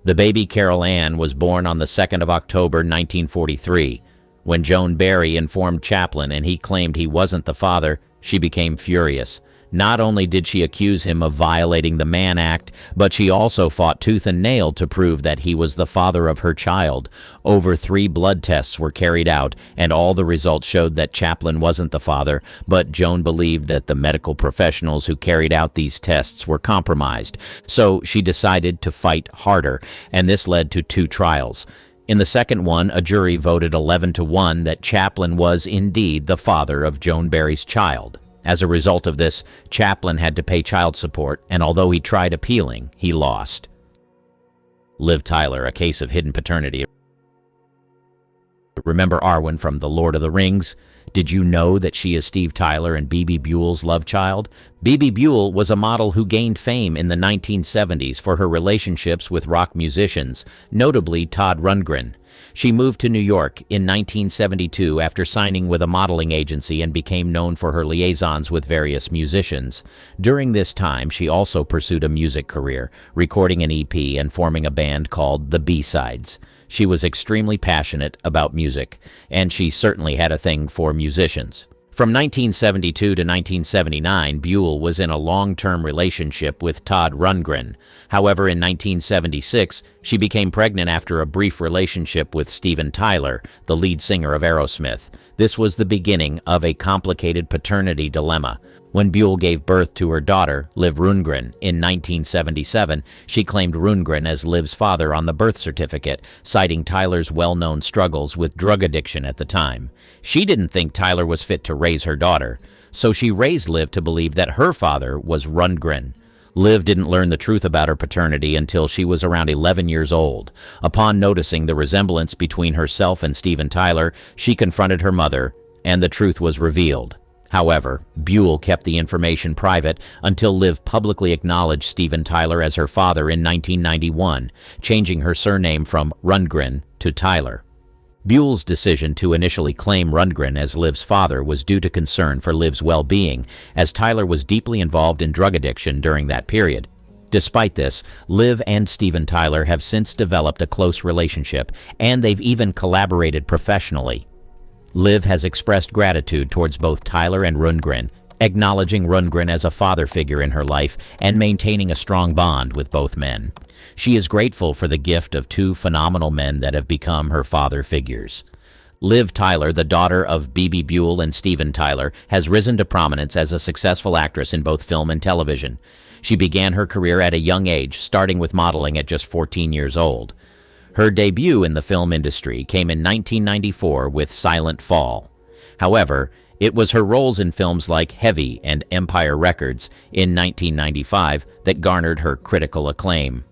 The baby Carol Ann was born on the 2nd of October 1943. When Joan Barry informed Chaplin and he claimed he wasn't the father, she became furious. Not only did she accuse him of violating the Mann Act, but she also fought tooth and nail to prove that he was the father of her child. Over 3 blood tests were carried out, and all the results showed that Chaplin wasn't the father, but Joan believed that the medical professionals who carried out these tests were compromised. So she decided to fight harder, and this led to 2 trials. In the second one, a jury voted 11-1 that Chaplin was indeed the father of Joan Barry's child. As a result of this, Chaplin had to pay child support, and although he tried appealing, he lost. Liv Tyler, A Case of Hidden Paternity. Remember Arwen from The Lord of the Rings? Did you know that she is Steve Tyler and Bebe Buell's love child? Bebe Buell was a model who gained fame in the 1970s for her relationships with rock musicians, notably Todd Rundgren. She moved to New York in 1972 after signing with a modeling agency and became known for her liaisons with various musicians. During this time, she also pursued a music career, recording an EP and forming a band called the B-Sides. She was extremely passionate about music, and she certainly had a thing for musicians. From 1972 to 1979, Buell was in a long-term relationship with Todd Rundgren. However, in 1976, she became pregnant after a brief relationship with Steven Tyler, the lead singer of Aerosmith. This was the beginning of a complicated paternity dilemma. When Buell gave birth to her daughter, Liv Rundgren, in 1977, she claimed Rundgren as Liv's father on the birth certificate, citing Tyler's well-known struggles with drug addiction at the time. She didn't think Tyler was fit to raise her daughter, so she raised Liv to believe that her father was Rundgren. Liv didn't learn the truth about her paternity until she was around 11 years old. Upon noticing the resemblance between herself and Steven Tyler, she confronted her mother, and the truth was revealed. However, Buell kept the information private until Liv publicly acknowledged Steven Tyler as her father in 1991, changing her surname from Rundgren to Tyler. Buell's decision to initially claim Rundgren as Liv's father was due to concern for Liv's well-being, as Tyler was deeply involved in drug addiction during that period. Despite this, Liv and Steven Tyler have since developed a close relationship, and they've even collaborated professionally. Liv has expressed gratitude towards both Tyler and Rundgren, acknowledging Rundgren as a father figure in her life and maintaining a strong bond with both men. She is grateful for the gift of 2 phenomenal men that have become her father figures. Liv Tyler, the daughter of Bebe Buell and Steven Tyler, has risen to prominence as a successful actress in both film and television. She began her career at a young age, starting with modeling at just 14 years old. Her debut in the film industry came in 1994 with Silent Fall. However, it was her roles in films like Heavy and Empire Records in 1995 that garnered her critical acclaim.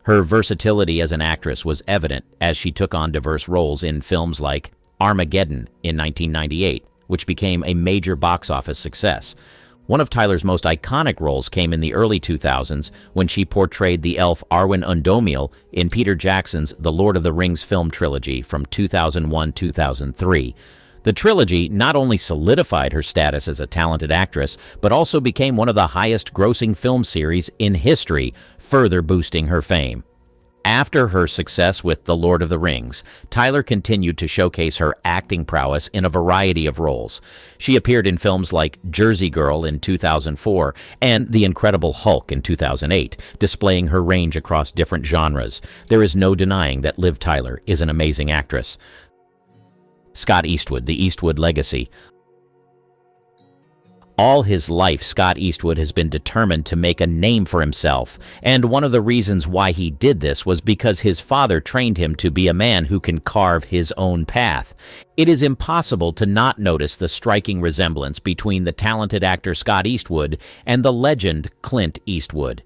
Her versatility as an actress was evident as she took on diverse roles in films like Armageddon in 1998, which became a major box office success. One of Tyler's most iconic roles came in the early 2000s when she portrayed the elf Arwen Undomiel in Peter Jackson's The Lord of the Rings film trilogy from 2001-2003. The trilogy not only solidified her status as a talented actress, but also became one of the highest-grossing film series in history, further boosting her fame. After her success with The Lord of the Rings, Tyler continued to showcase her acting prowess in a variety of roles. She appeared in films like Jersey Girl in 2004 and The Incredible Hulk in 2008, displaying her range across different genres. There is no denying that Liv Tyler is an amazing actress. Scott Eastwood, the Eastwood legacy. All his life, Scott Eastwood has been determined to make a name for himself, and one of the reasons why he did this was because his father trained him to be a man who can carve his own path. It is impossible to not notice the striking resemblance between the talented actor Scott Eastwood and the legend Clint Eastwood.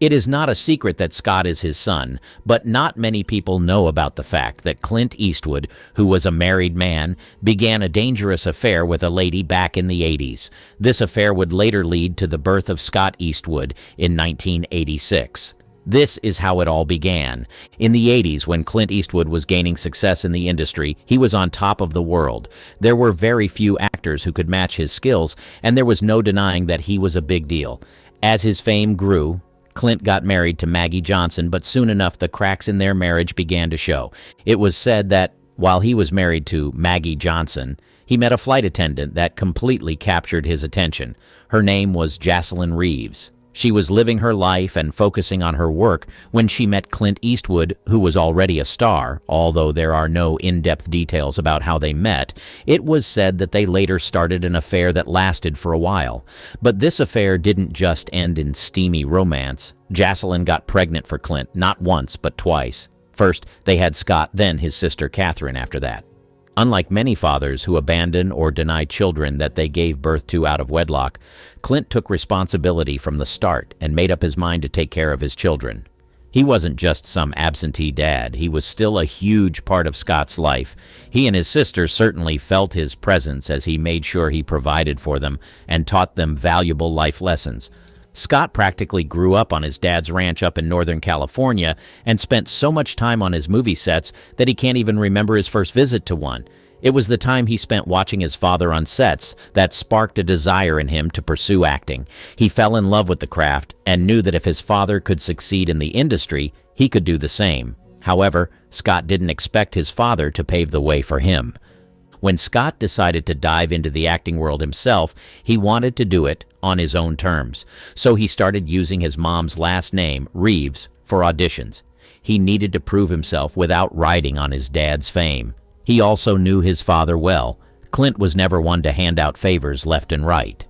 It is not a secret that Scott is his son, but not many people know about the fact that Clint Eastwood, who was a married man, began a dangerous affair with a lady back in the 80s. This affair would later lead to the birth of Scott Eastwood in 1986. This is how it all began. In the 80s, when Clint Eastwood was gaining success in the industry, he was on top of the world. There were very few actors who could match his skills, and there was no denying that he was a big deal. As his fame grew, Clint got married to Maggie Johnson, but soon enough the cracks in their marriage began to show. It was said that while he was married to Maggie Johnson, he met a flight attendant that completely captured his attention. Her name was Jocelyn Reeves. She was living her life and focusing on her work when she met Clint Eastwood, who was already a star. Although there are no in-depth details about how they met, it was said that they later started an affair that lasted for a while. But this affair didn't just end in steamy romance. Jocelyn got pregnant for Clint, not once, but twice. First, they had Scott, then his sister Catherine after that. Unlike many fathers who abandon or deny children that they gave birth to out of wedlock, Clint took responsibility from the start and made up his mind to take care of his children. He wasn't just some absentee dad, he was still a huge part of Scott's life. He and his sister certainly felt his presence as he made sure he provided for them and taught them valuable life lessons. Scott practically grew up on his dad's ranch up in Northern California and spent so much time on his movie sets that he can't even remember his first visit to one. It was the time he spent watching his father on sets that sparked a desire in him to pursue acting. He fell in love with the craft and knew that if his father could succeed in the industry, he could do the same. However, Scott didn't expect his father to pave the way for him. When Scott decided to dive into the acting world himself, he wanted to do it on his own terms. So he started using his mom's last name, Reeves, for auditions. He needed to prove himself without riding on his dad's fame. He also knew his father well. Clint was never one to hand out favors left and right.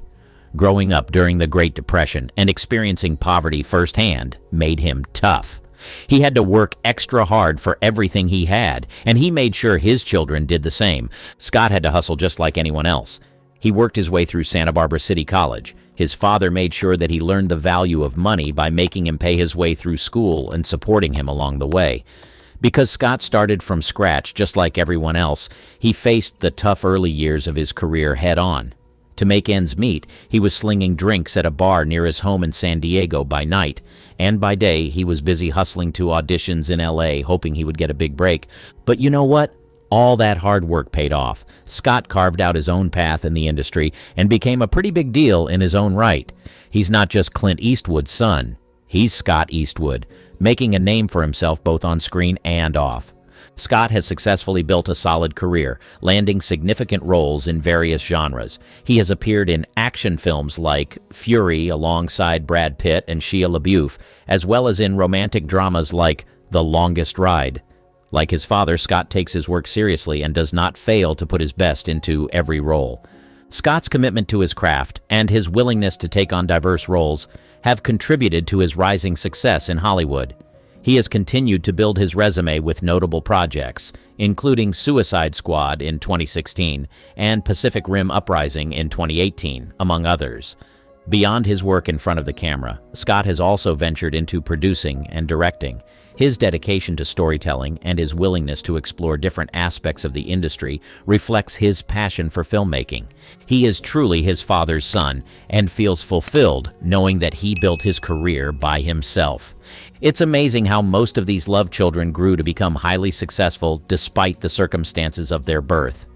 Growing up during the Great Depression and experiencing poverty firsthand made him tough. He had to work extra hard for everything he had, and he made sure his children did the same. Scott had to hustle just like anyone else. He worked his way through Santa Barbara City College. His father made sure that he learned the value of money by making him pay his way through school and supporting him along the way. Because Scott started from scratch just like everyone else, he faced the tough early years of his career head-on. To make ends meet, he was slinging drinks at a bar near his home in San Diego by night, and by day he was busy hustling to auditions in LA, hoping he would get a big break. But you know what? All that hard work paid off. Scott carved out his own path in the industry and became a pretty big deal in his own right. He's not just Clint Eastwood's son. He's Scott Eastwood, making a name for himself both on screen and off. Scott has successfully built a solid career, landing significant roles in various genres. He has appeared in action films like Fury alongside Brad Pitt and Shia LaBeouf, as well as in romantic dramas like The Longest Ride. Like his father, Scott takes his work seriously and does not fail to put his best into every role. Scott's commitment to his craft and his willingness to take on diverse roles have contributed to his rising success in Hollywood. He has continued to build his resume with notable projects, including Suicide Squad in 2016 and Pacific Rim Uprising in 2018, among others. Beyond his work in front of the camera, Scott has also ventured into producing and directing. His dedication to storytelling and his willingness to explore different aspects of the industry reflects his passion for filmmaking. He is truly his father's son and feels fulfilled knowing that he built his career by himself. It's amazing how most of these love children grew to become highly successful despite the circumstances of their birth.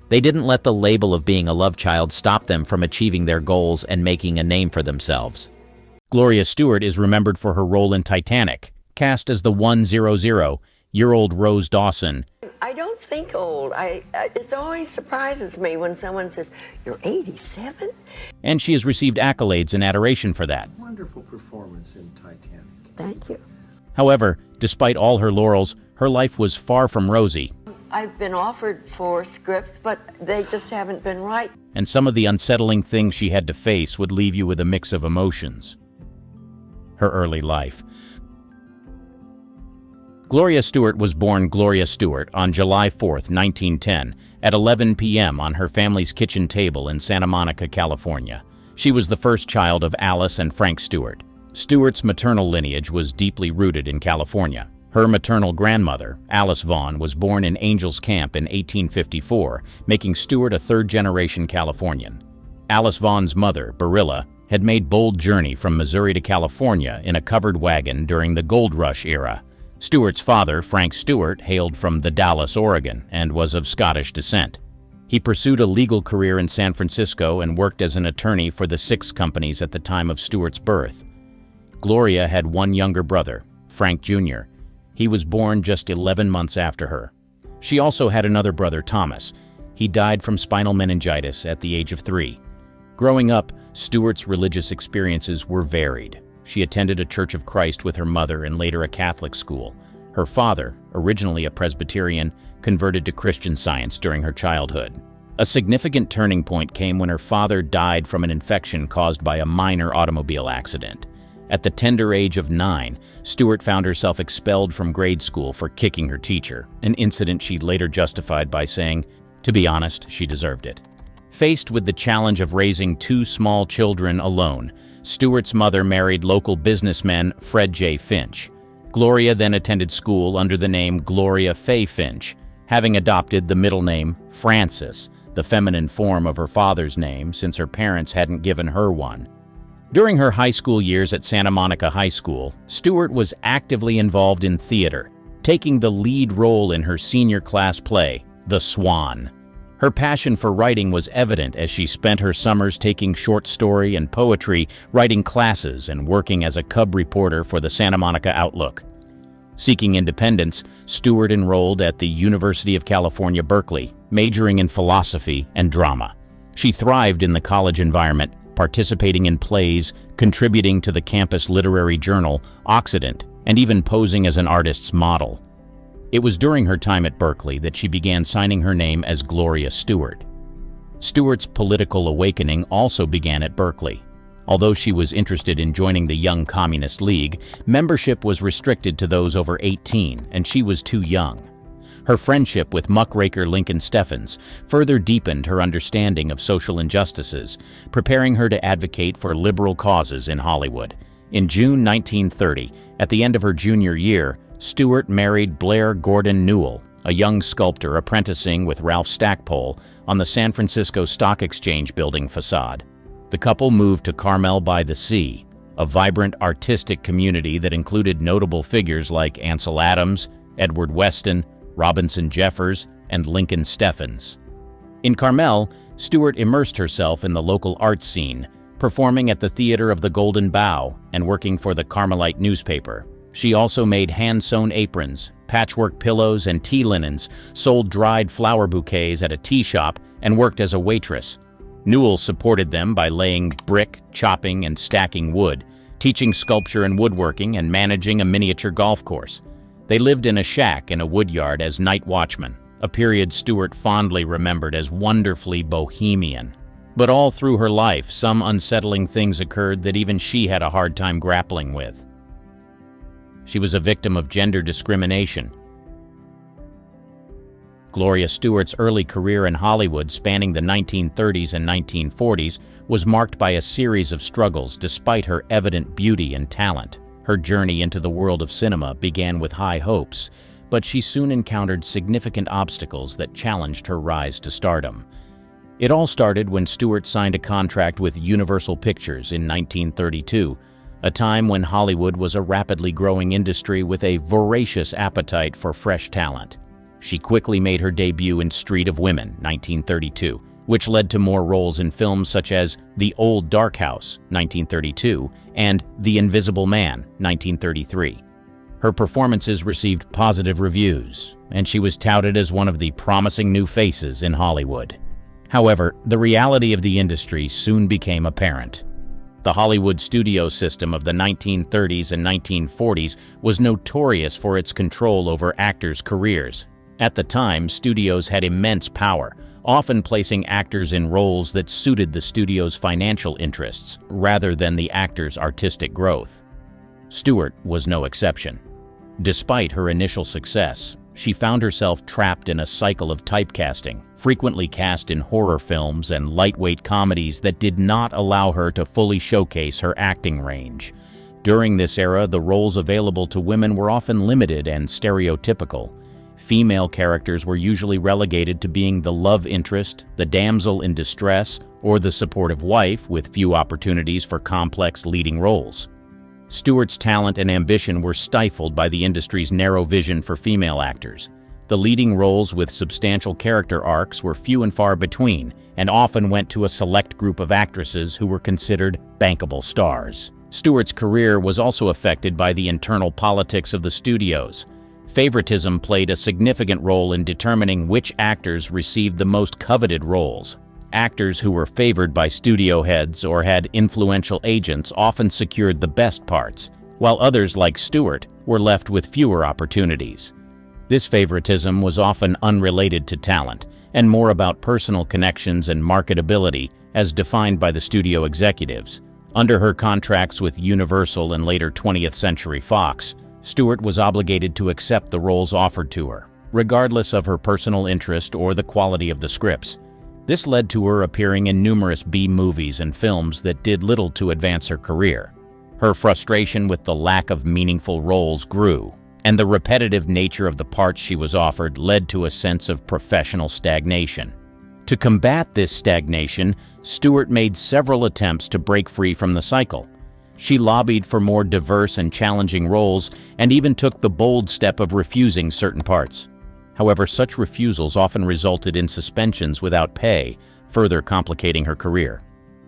They didn't let the label of being a love child stop them from achieving their goals and making a name for themselves. Gloria Stewart is remembered for her role in Titanic, cast as the 100-year-old Rose Dawson. I don't think old. It always surprises me when someone says, "You're 87?" And she has received accolades and adoration for that. Wonderful performance in Titanic. Thank you. However, despite all her laurels, her life was far from rosy, I've been offered for scripts, but they just haven't been right. and some of the unsettling things she had to face would leave you with a mix of emotions. Her early life. Gloria Stewart was born Gloria Stewart on July 4, 1910, at 11 p.m. on her family's kitchen table in Santa Monica, California. She was the first child of Alice and Frank Stewart. Stewart's maternal lineage was deeply rooted in California. Her maternal grandmother, Alice Vaughn, was born in Angels Camp in 1854, making Stewart a third-generation Californian. Alice Vaughn's mother, Barilla, had made bold journey from Missouri to California in a covered wagon during the Gold Rush era. Stewart's father, Frank Stewart, hailed from the Dallas, Oregon, and was of Scottish descent. He pursued a legal career in San Francisco and worked as an attorney for the six companies at the time of Stewart's birth. Gloria had one younger brother, Frank Jr. He was born just 11 months after her. She also had another brother, Thomas. He died from spinal meningitis at the age of 3. Growing up, Stewart's religious experiences were varied. She attended a Church of Christ with her mother and later a Catholic school. Her father, originally a Presbyterian, converted to Christian Science during her childhood. A significant turning point came when her father died from an infection caused by a minor automobile accident. At the tender age of 9, Stewart found herself expelled from grade school for kicking her teacher, an incident she later justified by saying, to be honest, she deserved it. Faced with the challenge of raising 2 small children alone, Stewart's mother married local businessman Fred J. Finch. Gloria then attended school under the name Gloria Faye Finch, having adopted the middle name Frances, the feminine form of her father's name since her parents hadn't given her one. During her high school years at Santa Monica High School, Stewart was actively involved in theater, taking the lead role in her senior class play, The Swan. Her passion for writing was evident as she spent her summers taking short story and poetry writing classes and working as a cub reporter for the Santa Monica Outlook. Seeking independence, Stewart enrolled at the University of California, Berkeley, majoring in philosophy and drama. She thrived in the college environment, participating in plays, contributing to the campus literary journal, Occident, and even posing as an artist's model. It was during her time at Berkeley that she began signing her name as Gloria Stewart. Stewart's political awakening also began at Berkeley. Although she was interested in joining the Young Communist League, membership was restricted to those over 18, and she was too young. Her friendship with muckraker Lincoln Steffens further deepened her understanding of social injustices, preparing her to advocate for liberal causes in Hollywood. In June 1930, at the end of her junior year, Stewart married Blair Gordon Newell, a young sculptor apprenticing with Ralph Stackpole on the San Francisco Stock Exchange building facade. The couple moved to Carmel by the Sea, a vibrant artistic community that included notable figures like Ansel Adams, Edward Weston, Robinson Jeffers, and Lincoln Steffens. In Carmel, Stewart immersed herself in the local art scene, performing at the Theater of the Golden Bough and working for the Carmelite newspaper. She also made hand-sewn aprons, patchwork pillows, and tea linens, sold dried flower bouquets at a tea shop, and worked as a waitress. Newell supported them by laying brick, chopping, and stacking wood, teaching sculpture and woodworking, and managing a miniature golf course. They lived in a shack in a woodyard as night watchmen, a period Stewart fondly remembered as wonderfully bohemian. But all through her life, some unsettling things occurred that even she had a hard time grappling with. She was a victim of gender discrimination. Gloria Stewart's early career in Hollywood, spanning the 1930s and 1940s, was marked by a series of struggles despite her evident beauty and talent. Her journey into the world of cinema began with high hopes, but she soon encountered significant obstacles that challenged her rise to stardom. It all started when Stewart signed a contract with Universal Pictures in 1932, a time when Hollywood was a rapidly growing industry with a voracious appetite for fresh talent. She quickly made her debut in Street of Women, 1932, which led to more roles in films such as The Old Dark House, 1932, and The Invisible Man, 1933. Her performances received positive reviews, and she was touted as one of the promising new faces in Hollywood. However, the reality of the industry soon became apparent. The Hollywood studio system of the 1930s and 1940s was notorious for its control over actors' careers. At the time, studios had immense power, often placing actors in roles that suited the studio's financial interests rather than the actor's artistic growth. Stewart was no exception. Despite her initial success, she found herself trapped in a cycle of typecasting, frequently cast in horror films and lightweight comedies that did not allow her to fully showcase her acting range. During this era, the roles available to women were often limited and stereotypical. Female characters were usually relegated to being the love interest, the damsel in distress, or the supportive wife, with few opportunities for complex leading roles. Stewart's talent and ambition were stifled by the industry's narrow vision for female actors. The leading roles with substantial character arcs were few and far between, and often went to a select group of actresses who were considered bankable stars. Stewart's career was also affected by the internal politics of the studios. Favoritism played a significant role in determining which actors received the most coveted roles. Actors who were favored by studio heads or had influential agents often secured the best parts, while others, like Stewart, were left with fewer opportunities. This favoritism was often unrelated to talent, and more about personal connections and marketability as defined by the studio executives. Under her contracts with Universal and later 20th Century Fox, Stewart was obligated to accept the roles offered to her, regardless of her personal interest or the quality of the scripts. This led to her appearing in numerous B-movies and films that did little to advance her career. Her frustration with the lack of meaningful roles grew, and the repetitive nature of the parts she was offered led to a sense of professional stagnation. To combat this stagnation, Stewart made several attempts to break free from the cycle. She lobbied for more diverse and challenging roles and even took the bold step of refusing certain parts. However, such refusals often resulted in suspensions without pay, further complicating her career.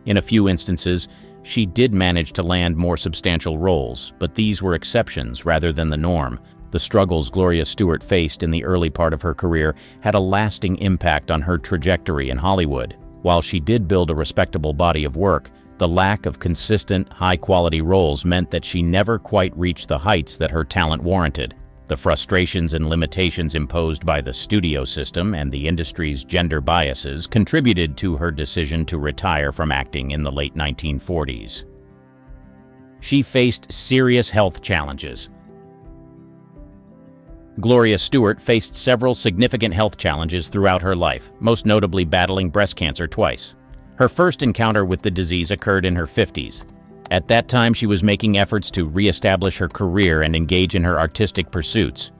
In a few instances, she did manage to land more substantial roles, but these were exceptions rather than the norm. The struggles Gloria Stewart faced in the early part of her career had a lasting impact on her trajectory in Hollywood. While she did build a respectable body of work, the lack of consistent, high-quality roles meant that she never quite reached the heights that her talent warranted. The frustrations and limitations imposed by the studio system and the industry's gender biases contributed to her decision to retire from acting in the late 1940s. She faced serious health challenges. Gloria Stewart faced several significant health challenges throughout her life, most notably battling breast cancer twice. Her first encounter with the disease occurred in her 50s. At that time, she was making efforts to re-establish her career and engage in her artistic pursuits.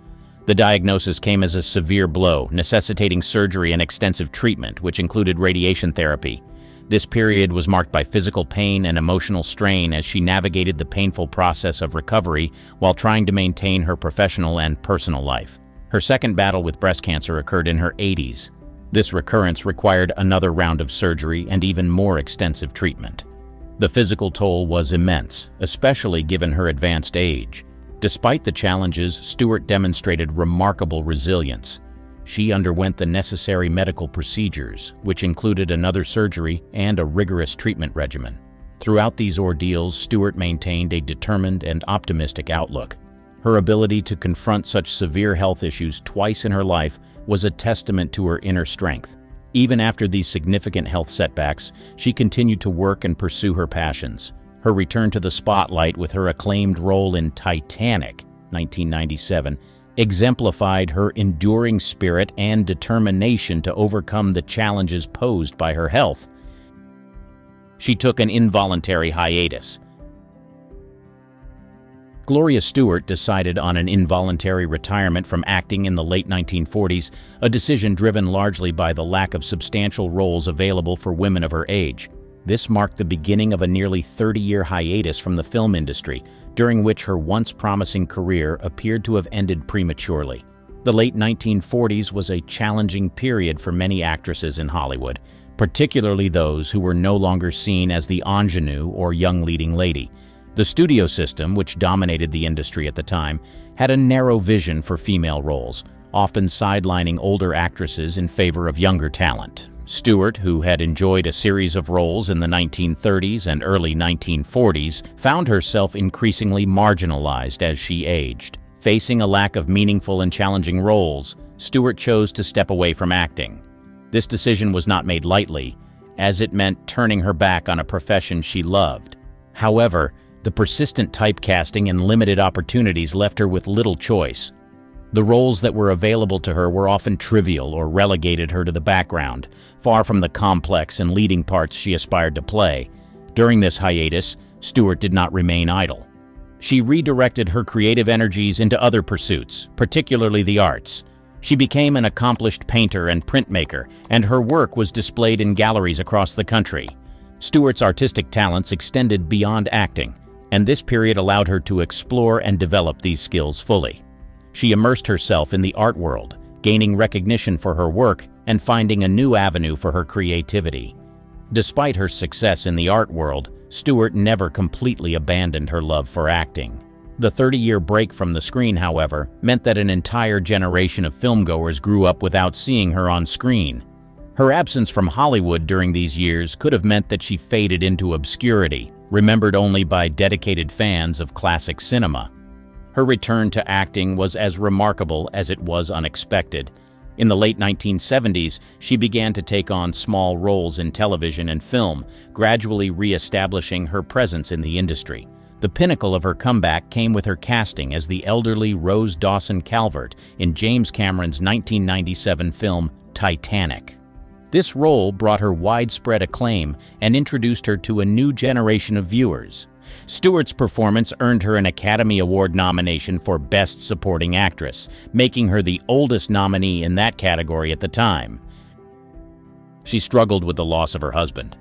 The diagnosis came as a severe blow, necessitating surgery and extensive treatment, which included radiation therapy. This period was marked by physical pain and emotional strain as she navigated the painful process of recovery while trying to maintain her professional and personal life. Her second battle with breast cancer occurred in her 80s. This recurrence required another round of surgery and even more extensive treatment. The physical toll was immense, especially given her advanced age. Despite the challenges, Stewart demonstrated remarkable resilience. She underwent the necessary medical procedures, which included another surgery and a rigorous treatment regimen. Throughout these ordeals, Stewart maintained a determined and optimistic outlook. Her ability to confront such severe health issues twice in her life was a testament to her inner strength. Even after these significant health setbacks, she continued to work and pursue her passions. Her return to the spotlight with her acclaimed role in Titanic 1997, exemplified her enduring spirit and determination to overcome the challenges posed by her health. She took an involuntary hiatus. Gloria Stewart decided on an involuntary retirement from acting in the late 1940s, a decision driven largely by the lack of substantial roles available for women of her age. This marked the beginning of a nearly 30-year hiatus from the film industry, during which her once promising career appeared to have ended prematurely. The late 1940s was a challenging period for many actresses in Hollywood, particularly those who were no longer seen as the ingenue or young leading lady. The studio system, which dominated the industry at the time, had a narrow vision for female roles, often sidelining older actresses in favor of younger talent. Stewart, who had enjoyed a series of roles in the 1930s and early 1940s, found herself increasingly marginalized as she aged. Facing a lack of meaningful and challenging roles, Stewart chose to step away from acting. This decision was not made lightly, as it meant turning her back on a profession she loved. However, the persistent typecasting and limited opportunities left her with little choice. The roles that were available to her were often trivial or relegated her to the background, far from the complex and leading parts she aspired to play. During this hiatus, Stewart did not remain idle. She redirected her creative energies into other pursuits, particularly the arts. She became an accomplished painter and printmaker, and her work was displayed in galleries across the country. Stewart's artistic talents extended beyond acting, and this period allowed her to explore and develop these skills fully. She immersed herself in the art world, gaining recognition for her work and finding a new avenue for her creativity. Despite her success in the art world, Stewart never completely abandoned her love for acting. The 30-year break from the screen, however, meant that an entire generation of filmgoers grew up without seeing her on screen. Her absence from Hollywood during these years could have meant that she faded into obscurity, remembered only by dedicated fans of classic cinema. Her return to acting was as remarkable as it was unexpected. In the late 1970s, she began to take on small roles in television and film, gradually re-establishing her presence in the industry. The pinnacle of her comeback came with her casting as the elderly Rose Dawson Calvert in James Cameron's 1997 film Titanic. This role brought her widespread acclaim and introduced her to a new generation of viewers. Stewart's performance earned her an Academy Award nomination for Best Supporting Actress, making her the oldest nominee in that category at the time. She struggled with the loss of her husband.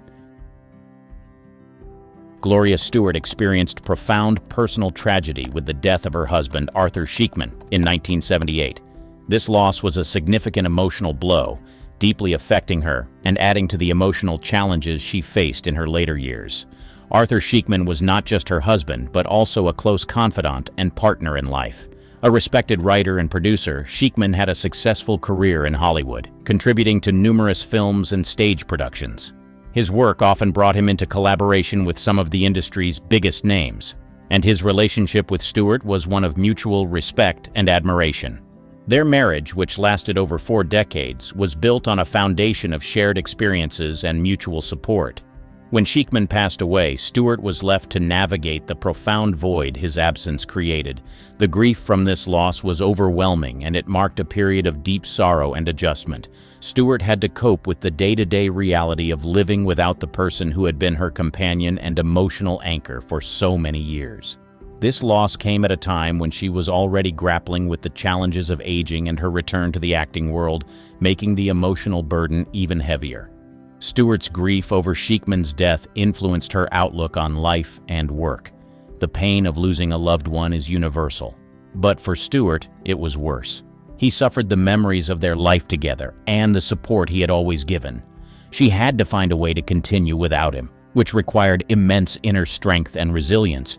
Gloria Stewart experienced profound personal tragedy with the death of her husband, Arthur Sheikman, in 1978. This loss was a significant emotional blow, deeply affecting her and adding to the emotional challenges she faced in her later years. Arthur Sheikman was not just her husband, but also a close confidant and partner in life. A respected writer and producer, Sheikman had a successful career in Hollywood, contributing to numerous films and stage productions. His work often brought him into collaboration with some of the industry's biggest names, and his relationship with Stewart was one of mutual respect and admiration. Their marriage, which lasted over 4 decades, was built on a foundation of shared experiences and mutual support. When Sheikman passed away, Stewart was left to navigate the profound void his absence created. The grief from this loss was overwhelming, and it marked a period of deep sorrow and adjustment. Stewart had to cope with the day-to-day reality of living without the person who had been her companion and emotional anchor for so many years. This loss came at a time when she was already grappling with the challenges of aging and her return to the acting world, making the emotional burden even heavier. Stewart's grief over Sheikman's death influenced her outlook on life and work. The pain of losing a loved one is universal. But for Stewart, it was worse. He suffered the memories of their life together and the support he had always given. She had to find a way to continue without him, which required immense inner strength and resilience.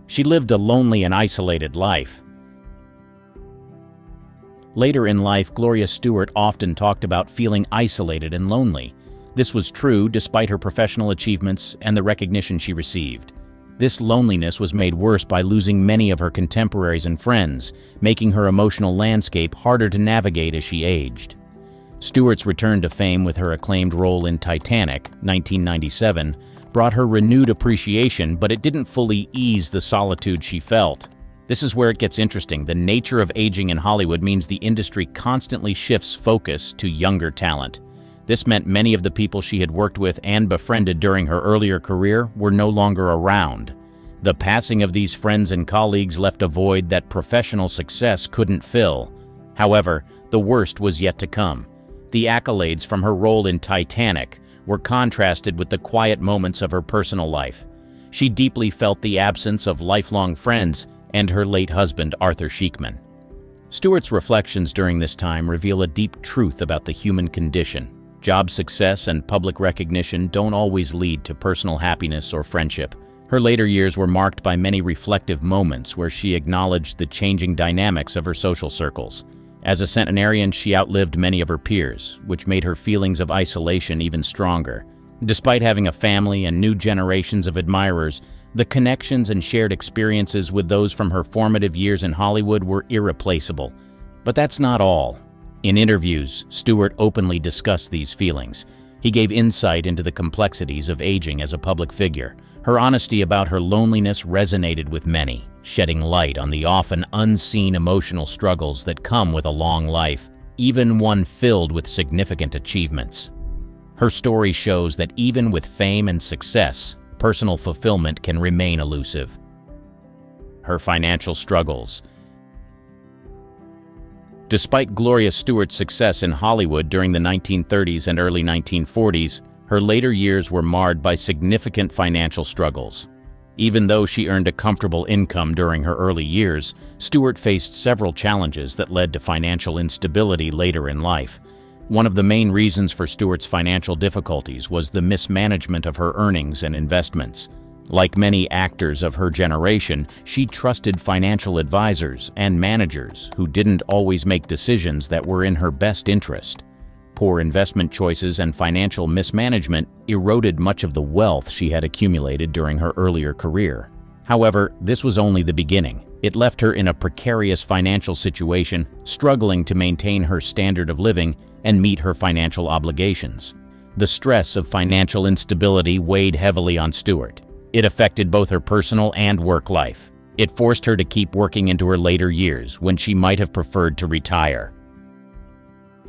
She lived a lonely and isolated life. Later in life, Gloria Stewart often talked about feeling isolated and lonely. This was true despite her professional achievements and the recognition she received. This loneliness was made worse by losing many of her contemporaries and friends, making her emotional landscape harder to navigate as she aged. Stewart's return to fame with her acclaimed role in Titanic, 1997, brought her renewed appreciation, but it didn't fully ease the solitude she felt. This is where it gets interesting. The nature of aging in Hollywood means the industry constantly shifts focus to younger talent. This meant many of the people she had worked with and befriended during her earlier career were no longer around. The passing of these friends and colleagues left a void that professional success couldn't fill. However, the worst was yet to come. The accolades from her role in Titanic were contrasted with the quiet moments of her personal life. She deeply felt the absence of lifelong friends and her late husband, Arthur Sheikman. Stewart's reflections during this time reveal a deep truth about the human condition. Job success and public recognition don't always lead to personal happiness or friendship. Her later years were marked by many reflective moments where she acknowledged the changing dynamics of her social circles. As a centenarian, she outlived many of her peers, which made her feelings of isolation even stronger. Despite having a family and new generations of admirers, the connections and shared experiences with those from her formative years in Hollywood were irreplaceable. But that's not all. In interviews, Stewart openly discussed these feelings. He gave insight into the complexities of aging as a public figure. Her honesty about her loneliness resonated with many, shedding light on the often unseen emotional struggles that come with a long life, even one filled with significant achievements. Her story shows that even with fame and success, personal fulfillment can remain elusive. Her financial struggles. Despite Gloria Stewart's success in Hollywood during the 1930s and early 1940s, her later years were marred by significant financial struggles. Even though she earned a comfortable income during her early years, Stewart faced several challenges that led to financial instability later in life. One of the main reasons for Stewart's financial difficulties was the mismanagement of her earnings and investments. Like many actors of her generation, she trusted financial advisors and managers who didn't always make decisions that were in her best interest. Poor investment choices and financial mismanagement eroded much of the wealth she had accumulated during her earlier career. However, this was only the beginning. It left her in a precarious financial situation, struggling to maintain her standard of living and meet her financial obligations. The stress of financial instability weighed heavily on Stewart. It affected both her personal and work life. It forced her to keep working into her later years when she might have preferred to retire.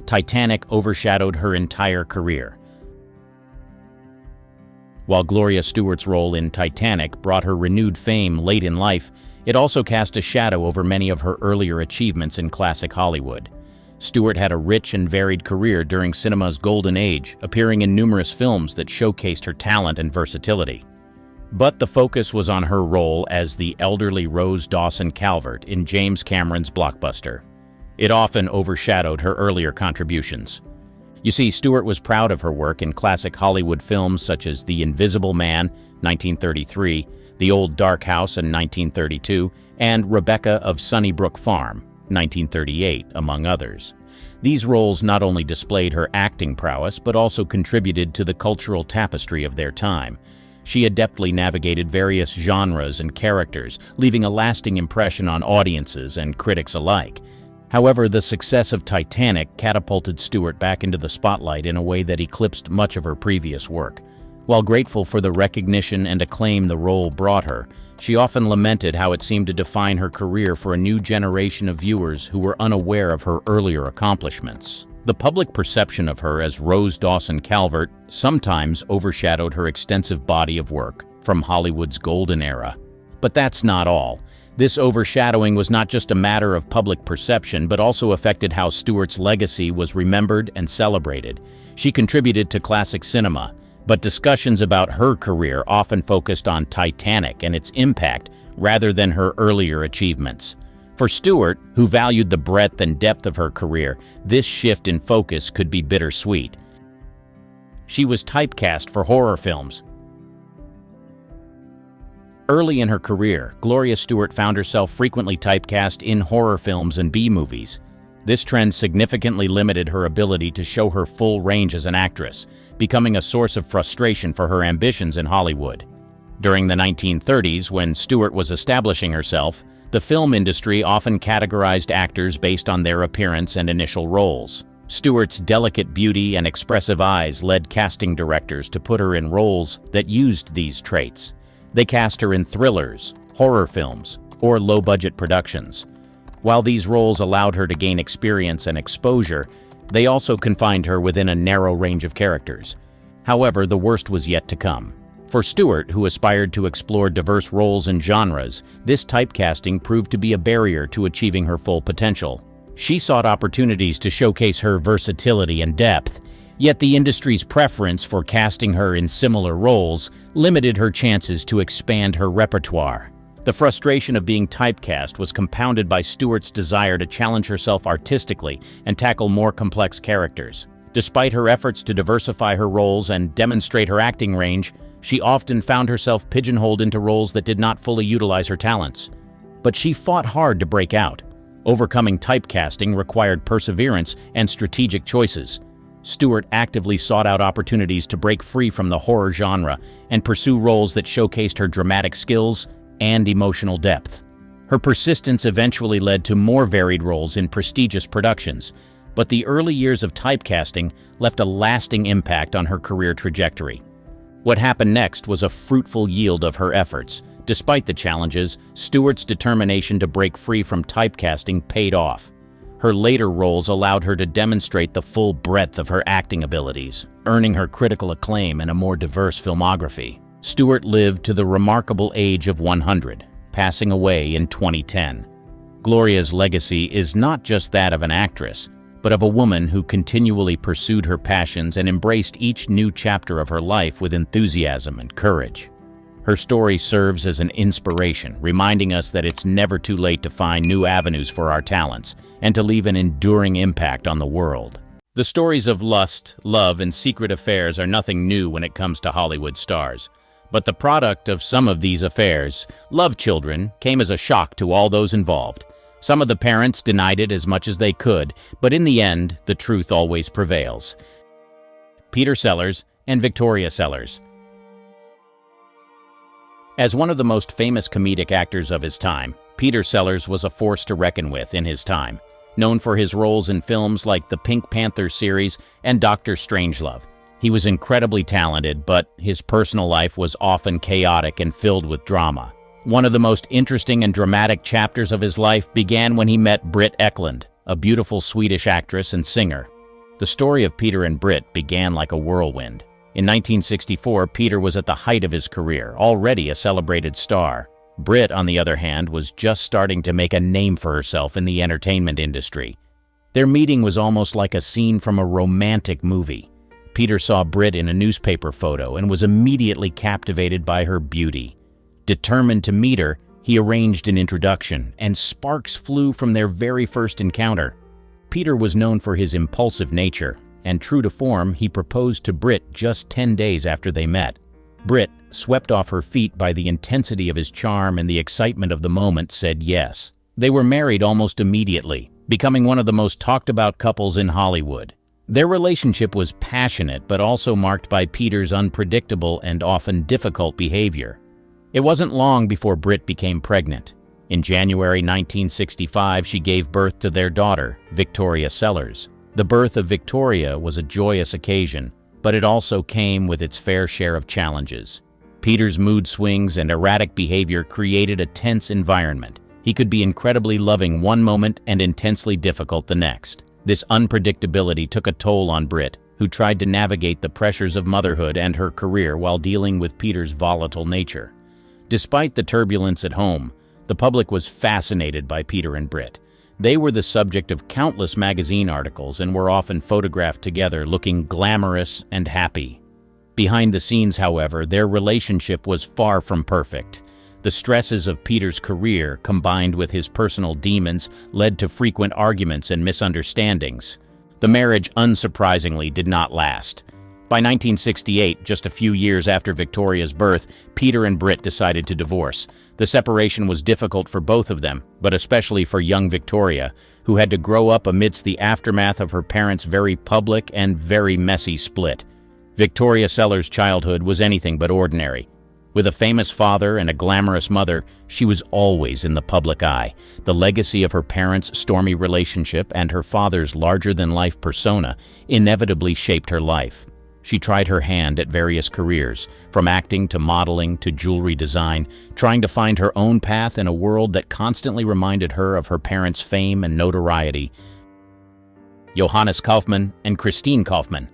Titanic overshadowed her entire career. While Gloria Stewart's role in Titanic brought her renewed fame late in life, it also cast a shadow over many of her earlier achievements in classic Hollywood. Stewart had a rich and varied career during cinema's golden age, appearing in numerous films that showcased her talent and versatility. But the focus was on her role as the elderly Rose Dawson Calvert in James Cameron's blockbuster. It often overshadowed her earlier contributions. You see, Stewart was proud of her work in classic Hollywood films such as The Invisible Man, 1933, The Old Dark House in 1932, and Rebecca of Sunnybrook Farm, 1938, among others. These roles not only displayed her acting prowess, but also contributed to the cultural tapestry of their time. She adeptly navigated various genres and characters, leaving a lasting impression on audiences and critics alike. However, the success of Titanic catapulted Stewart back into the spotlight in a way that eclipsed much of her previous work. While grateful for the recognition and acclaim the role brought her, she often lamented how it seemed to define her career for a new generation of viewers who were unaware of her earlier accomplishments. The public perception of her as Rose Dawson Calvert sometimes overshadowed her extensive body of work from Hollywood's golden era. But that's not all. This overshadowing was not just a matter of public perception, but also affected how Stewart's legacy was remembered and celebrated. She contributed to classic cinema, but discussions about her career often focused on Titanic and its impact rather than her earlier achievements. For Stewart, who valued the breadth and depth of her career, this shift in focus could be bittersweet. She was typecast for horror films. Early in her career, Gloria Stewart found herself frequently typecast in horror films and B-movies. This trend significantly limited her ability to show her full range as an actress, becoming a source of frustration for her ambitions in Hollywood. During the 1930s, when Stewart was establishing herself, the film industry often categorized actors based on their appearance and initial roles. Stewart's delicate beauty and expressive eyes led casting directors to put her in roles that used these traits. They cast her in thrillers, horror films, or low-budget productions. While these roles allowed her to gain experience and exposure, they also confined her within a narrow range of characters. However, the worst was yet to come. For Stewart, who aspired to explore diverse roles and genres, this typecasting proved to be a barrier to achieving her full potential. She sought opportunities to showcase her versatility and depth, yet the industry's preference for casting her in similar roles limited her chances to expand her repertoire. The frustration of being typecast was compounded by Stewart's desire to challenge herself artistically and tackle more complex characters. Despite her efforts to diversify her roles and demonstrate her acting range, she often found herself pigeonholed into roles that did not fully utilize her talents. But she fought hard to break out. Overcoming typecasting required perseverance and strategic choices. Stewart actively sought out opportunities to break free from the horror genre and pursue roles that showcased her dramatic skills and emotional depth. Her persistence eventually led to more varied roles in prestigious productions, but the early years of typecasting left a lasting impact on her career trajectory. What happened next was a fruitful yield of her efforts. Despite the challenges, Stewart's determination to break free from typecasting paid off. Her later roles allowed her to demonstrate the full breadth of her acting abilities, earning her critical acclaim and a more diverse filmography. Stewart lived to the remarkable age of 100, passing away in 2010. Gloria's legacy is not just that of an actress, but of a woman who continually pursued her passions and embraced each new chapter of her life with enthusiasm and courage. Her story serves as an inspiration, reminding us that it's never too late to find new avenues for our talents and to leave an enduring impact on the world. The stories of lust, love, and secret affairs are nothing new when it comes to Hollywood stars. But the product of some of these affairs, love children, came as a shock to all those involved. Some of the parents denied it as much as they could, but in the end, the truth always prevails. Peter Sellers and Victoria Sellers. As one of the most famous comedic actors of his time, Peter Sellers was a force to reckon with in his time, known for his roles in films like the Pink Panther series and Dr. Strangelove. He was incredibly talented, but his personal life was often chaotic and filled with drama. One of the most interesting and dramatic chapters of his life began when he met Britt Ekland, a beautiful Swedish actress and singer. The story of Peter and Britt began like a whirlwind. In 1964, Peter was at the height of his career, already a celebrated star. Britt, on the other hand, was just starting to make a name for herself in the entertainment industry. Their meeting was almost like a scene from a romantic movie. Peter saw Britt in a newspaper photo and was immediately captivated by her beauty. Determined to meet her, he arranged an introduction, and sparks flew from their very first encounter. Peter was known for his impulsive nature, and true to form, he proposed to Britt just 10 days after they met. Britt, swept off her feet by the intensity of his charm and the excitement of the moment, said yes. They were married almost immediately, becoming one of the most talked-about couples in Hollywood. Their relationship was passionate, but also marked by Peter's unpredictable and often difficult behavior. It wasn't long before Britt became pregnant. In January 1965, she gave birth to their daughter, Victoria Sellers. The birth of Victoria was a joyous occasion, but it also came with its fair share of challenges. Peter's mood swings and erratic behavior created a tense environment. He could be incredibly loving one moment and intensely difficult the next. This unpredictability took a toll on Britt, who tried to navigate the pressures of motherhood and her career while dealing with Peter's volatile nature. Despite the turbulence at home, the public was fascinated by Peter and Britt. They were the subject of countless magazine articles and were often photographed together looking glamorous and happy. Behind the scenes, however, their relationship was far from perfect. The stresses of Peter's career, combined with his personal demons, led to frequent arguments and misunderstandings. The marriage, unsurprisingly, did not last. By 1968, just a few years after Victoria's birth, Peter and Britt decided to divorce. The separation was difficult for both of them, but especially for young Victoria, who had to grow up amidst the aftermath of her parents' very public and very messy split. Victoria Sellers' childhood was anything but ordinary. With a famous father and a glamorous mother, she was always in the public eye. The legacy of her parents' stormy relationship and her father's larger-than-life persona inevitably shaped her life. She tried her hand at various careers, from acting to modeling to jewelry design, trying to find her own path in a world that constantly reminded her of her parents' fame and notoriety. Johannes Kaufmann and Christine Kaufmann.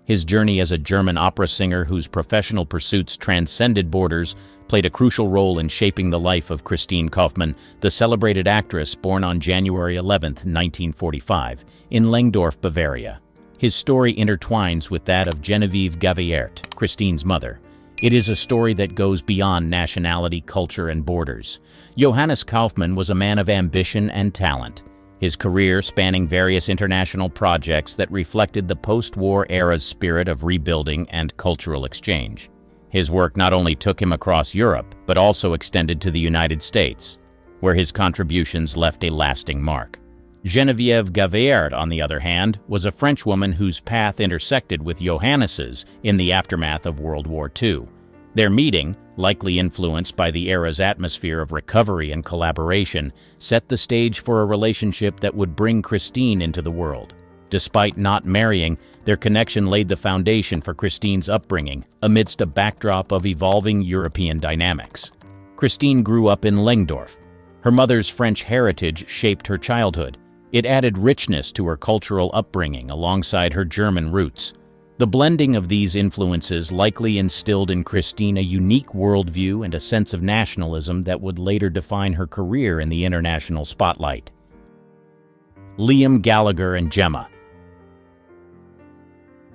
His journey as a German opera singer whose professional pursuits transcended borders played a crucial role in shaping the life of Christine Kaufmann, the celebrated actress born on January 11, 1945, in Lengdorf, Bavaria. His story intertwines with that of Genevieve Gaviert, Christine's mother. It is a story that goes beyond nationality, culture, and borders. Johannes Kaufmann was a man of ambition and talent, his career spanning various international projects that reflected the post-war era's spirit of rebuilding and cultural exchange. His work not only took him across Europe, but also extended to the United States, where his contributions left a lasting mark. Genevieve Gaviert, on the other hand, was a French woman whose path intersected with Johannes's in the aftermath of World War II. Their meeting, likely influenced by the era's atmosphere of recovery and collaboration, set the stage for a relationship that would bring Christine into the world. Despite not marrying, their connection laid the foundation for Christine's upbringing amidst a backdrop of evolving European dynamics. Christine grew up in Lengdorf. Her mother's French heritage shaped her childhood. It added richness to her cultural upbringing alongside her German roots. The blending of these influences likely instilled in Christine a unique worldview and a sense of nationalism that would later define her career in the international spotlight. Liam Gallagher and Gemma.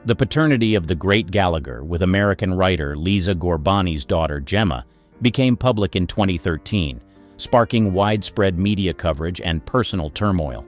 The paternity of the great Gallagher with American writer Lisa Gorbani's daughter Gemma became public in 2013, sparking widespread media coverage and personal turmoil.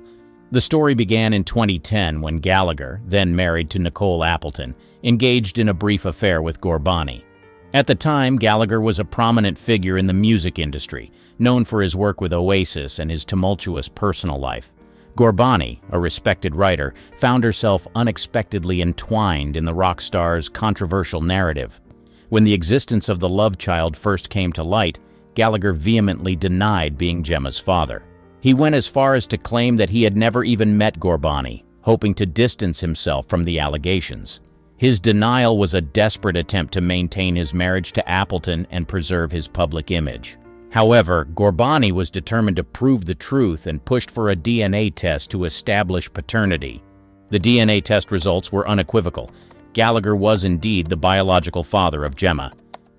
The story began in 2010 when Gallagher, then married to Nicole Appleton, engaged in a brief affair with Gorbani. At the time, Gallagher was a prominent figure in the music industry, known for his work with Oasis and his tumultuous personal life. Gorbani, a respected writer, found herself unexpectedly entwined in the rock star's controversial narrative. When the existence of the love child first came to light, Gallagher vehemently denied being Gemma's father. He went as far as to claim that he had never even met Gorbani, hoping to distance himself from the allegations. His denial was a desperate attempt to maintain his marriage to Appleton and preserve his public image. However, Gorbani was determined to prove the truth and pushed for a DNA test to establish paternity. The DNA test results were unequivocal. Gallagher was indeed the biological father of Gemma.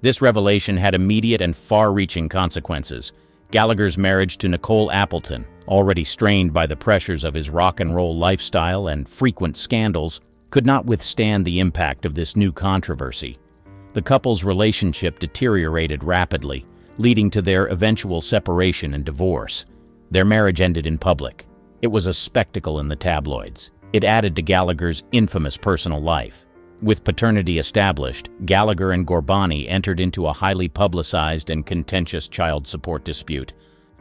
This revelation had immediate and far-reaching consequences. Gallagher's marriage to Nicole Appleton, already strained by the pressures of his rock and roll lifestyle and frequent scandals, could not withstand the impact of this new controversy. The couple's relationship deteriorated rapidly, leading to their eventual separation and divorce. Their marriage ended in public. It was a spectacle in the tabloids. It added to Gallagher's infamous personal life. With paternity established, Gallagher and Gorbani entered into a highly publicized and contentious child support dispute.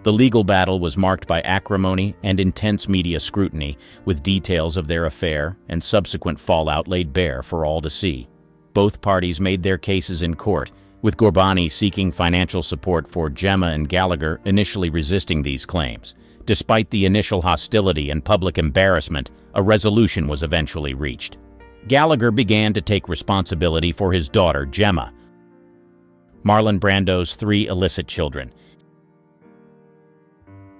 The legal battle was marked by acrimony and intense media scrutiny, with details of their affair and subsequent fallout laid bare for all to see. Both parties made their cases in court, with Gorbani seeking financial support for Gemma and Gallagher initially resisting these claims. Despite the initial hostility and public embarrassment, a resolution was eventually reached. Gallagher began to take responsibility for his daughter, Gemma, Marlon Brando's 3 illicit children.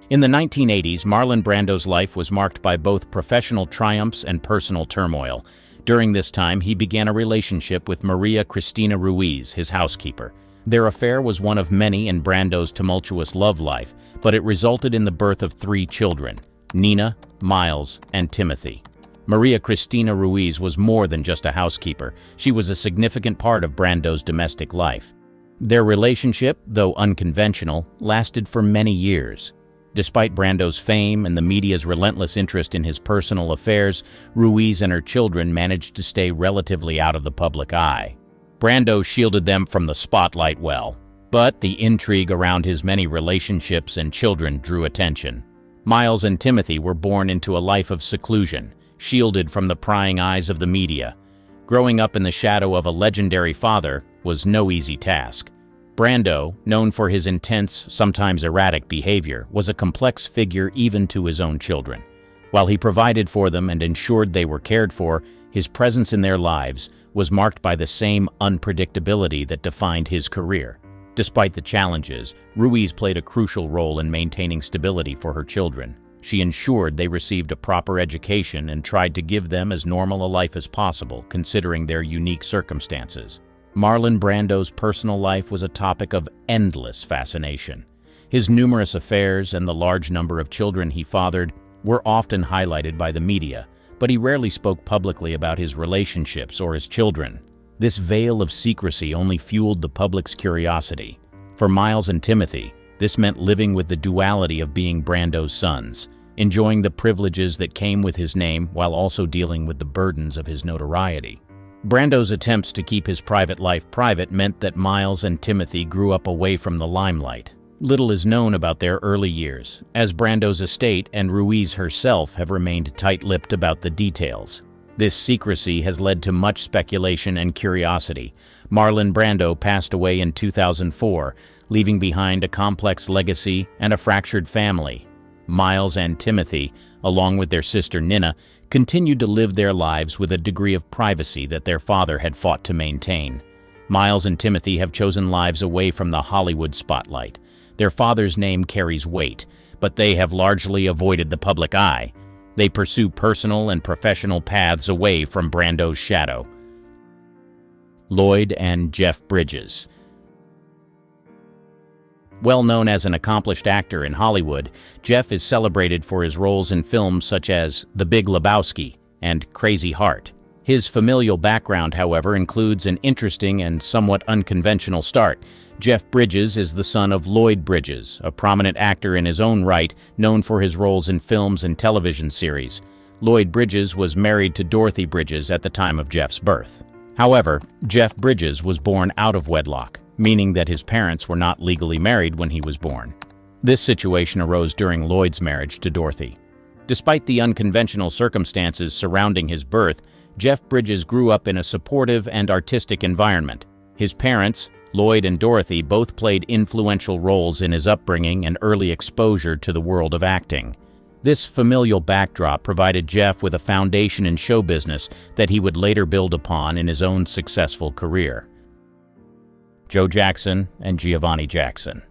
In the 1980s, Marlon Brando's life was marked by both professional triumphs and personal turmoil. During this time, he began a relationship with Maria Cristina Ruiz, his housekeeper. Their affair was one of many in Brando's tumultuous love life, but it resulted in the birth of 3 children, Nina, Miles, and Timothy. Maria Cristina Ruiz was more than just a housekeeper. She was a significant part of Brando's domestic life. Their relationship, though unconventional, lasted for many years. Despite Brando's fame and the media's relentless interest in his personal affairs, Ruiz and her children managed to stay relatively out of the public eye. Brando shielded them from the spotlight well, but the intrigue around his many relationships and children drew attention. Miles and Timothy were born into a life of seclusion, shielded from the prying eyes of the media. Growing up in the shadow of a legendary father was no easy task. Brando, known for his intense, sometimes erratic behavior, was a complex figure even to his own children. While he provided for them and ensured they were cared for, his presence in their lives was marked by the same unpredictability that defined his career. Despite the challenges, Ruiz played a crucial role in maintaining stability for her children. She ensured they received a proper education and tried to give them as normal a life as possible, considering their unique circumstances. Marlon Brando's personal life was a topic of endless fascination. His numerous affairs and the large number of children he fathered were often highlighted by the media, but he rarely spoke publicly about his relationships or his children. This veil of secrecy only fueled the public's curiosity. For Miles and Timothy, this meant living with the duality of being Brando's sons, enjoying the privileges that came with his name while also dealing with the burdens of his notoriety. Brando's attempts to keep his private life private meant that Miles and Timothy grew up away from the limelight. Little is known about their early years, as Brando's estate and Ruiz herself have remained tight-lipped about the details. This secrecy has led to much speculation and curiosity. Marlon Brando passed away in 2004, leaving behind a complex legacy and a fractured family. Miles and Timothy, along with their sister Nina, continued to live their lives with a degree of privacy that their father had fought to maintain. Miles and Timothy have chosen lives away from the Hollywood spotlight. Their father's name carries weight, but they have largely avoided the public eye. They pursue personal and professional paths away from Brando's shadow. Lloyd and Jeff Bridges. Well known as an accomplished actor in Hollywood, Jeff is celebrated for his roles in films such as The Big Lebowski and Crazy Heart. His familial background, however, includes an interesting and somewhat unconventional start. Jeff Bridges is the son of Lloyd Bridges, a prominent actor in his own right, known for his roles in films and television series. Lloyd Bridges was married to Dorothy Bridges at the time of Jeff's birth. However, Jeff Bridges was born out of wedlock, meaning that his parents were not legally married when he was born. This situation arose during Lloyd's marriage to Dorothy. Despite the unconventional circumstances surrounding his birth, Jeff Bridges grew up in a supportive and artistic environment. His parents, Lloyd and Dorothy, both played influential roles in his upbringing and early exposure to the world of acting. This familial backdrop provided Jeff with a foundation in show business that he would later build upon in his own successful career. Joe Jackson and Giovanni Jackson.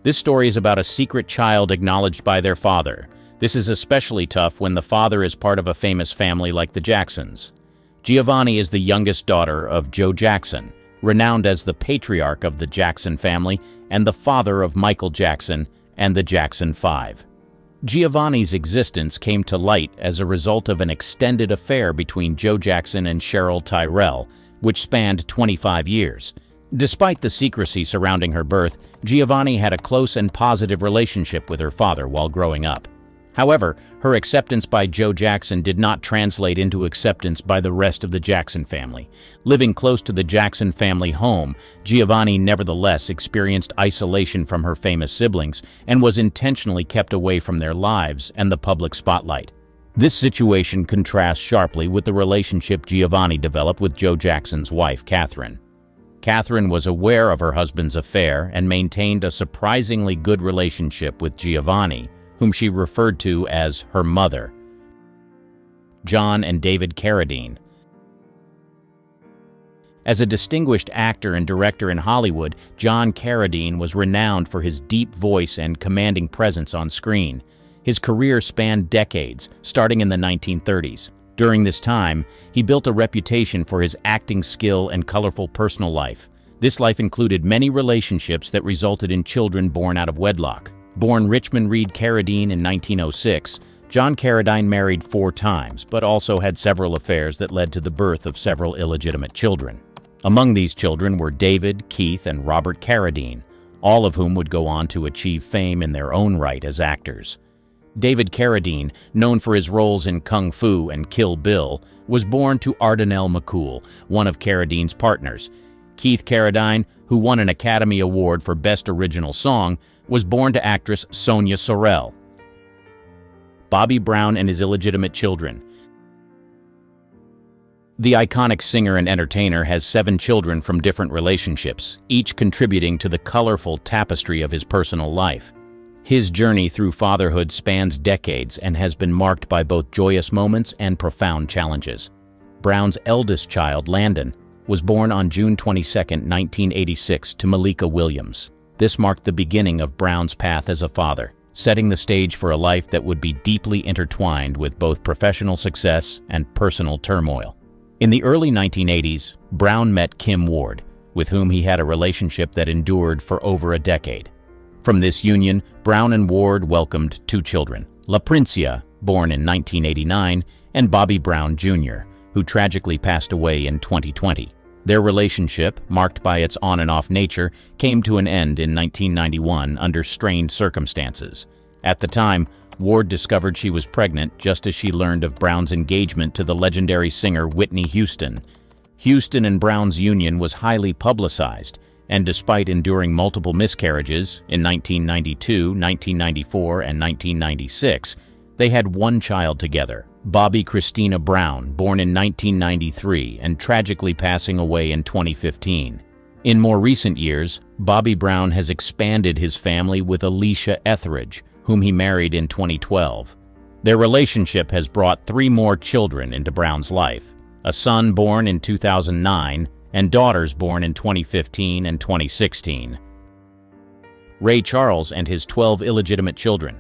This story is about a secret child acknowledged by their father. This is especially tough when the father is part of a famous family like the Jacksons. Giovanni is the youngest daughter of Joe Jackson, renowned as the patriarch of the Jackson family and the father of Michael Jackson and the Jackson 5. Giovanni's existence came to light as a result of an extended affair between Joe Jackson and Cheryl Tyrell, which spanned 25 years. Despite the secrecy surrounding her birth, Giovanni had a close and positive relationship with her father while growing up. However, her acceptance by Joe Jackson did not translate into acceptance by the rest of the Jackson family. Living close to the Jackson family home, Giovanni nevertheless experienced isolation from her famous siblings and was intentionally kept away from their lives and the public spotlight. This situation contrasts sharply with the relationship Giovanni developed with Joe Jackson's wife, Catherine. Catherine was aware of her husband's affair and maintained a surprisingly good relationship with Giovanni, whom she referred to as her mother. John and David Carradine. As a distinguished actor and director in Hollywood, John Carradine was renowned for his deep voice and commanding presence on screen. His career spanned decades, starting in the 1930s. During this time, he built a reputation for his acting skill and colorful personal life. This life included many relationships that resulted in children born out of wedlock. Born Richmond Reed Carradine in 1906, John Carradine married 4 times, but also had several affairs that led to the birth of several illegitimate children. Among these children were David, Keith, and Robert Carradine, all of whom would go on to achieve fame in their own right as actors. David Carradine, known for his roles in Kung Fu and Kill Bill, was born to Ardinell McCool, one of Carradine's partners. Keith Carradine, who won an Academy Award for Best Original Song, was born to actress Sonia Sorrell. Bobby Brown and his illegitimate children. The iconic singer and entertainer has 7 children from different relationships, each contributing to the colorful tapestry of his personal life. His journey through fatherhood spans decades and has been marked by both joyous moments and profound challenges. Brown's eldest child, Landon, was born on June 22, 1986, to Malika Williams. This marked the beginning of Brown's path as a father, setting the stage for a life that would be deeply intertwined with both professional success and personal turmoil. In the early 1980s, Brown met Kim Ward, with whom he had a relationship that endured for over a decade. From this union, Brown and Ward welcomed two children, La Princia, born in 1989, and Bobby Brown Jr., who tragically passed away in 2020. Their relationship, marked by its on and off nature, came to an end in 1991 under strained circumstances. At the time, Ward discovered she was pregnant just as she learned of Brown's engagement to the legendary singer Whitney Houston. Houston and Brown's union was highly publicized, and despite enduring multiple miscarriages in 1992, 1994, and 1996, they had one child together, Bobby Christina Brown, born in 1993 and tragically passing away in 2015. In more recent years, Bobby Brown has expanded his family with Alicia Etheridge, whom he married in 2012. Their relationship has brought 3 more children into Brown's life, a son born in 2009 and daughters born in 2015 and 2016. Ray Charles and his 12 illegitimate children.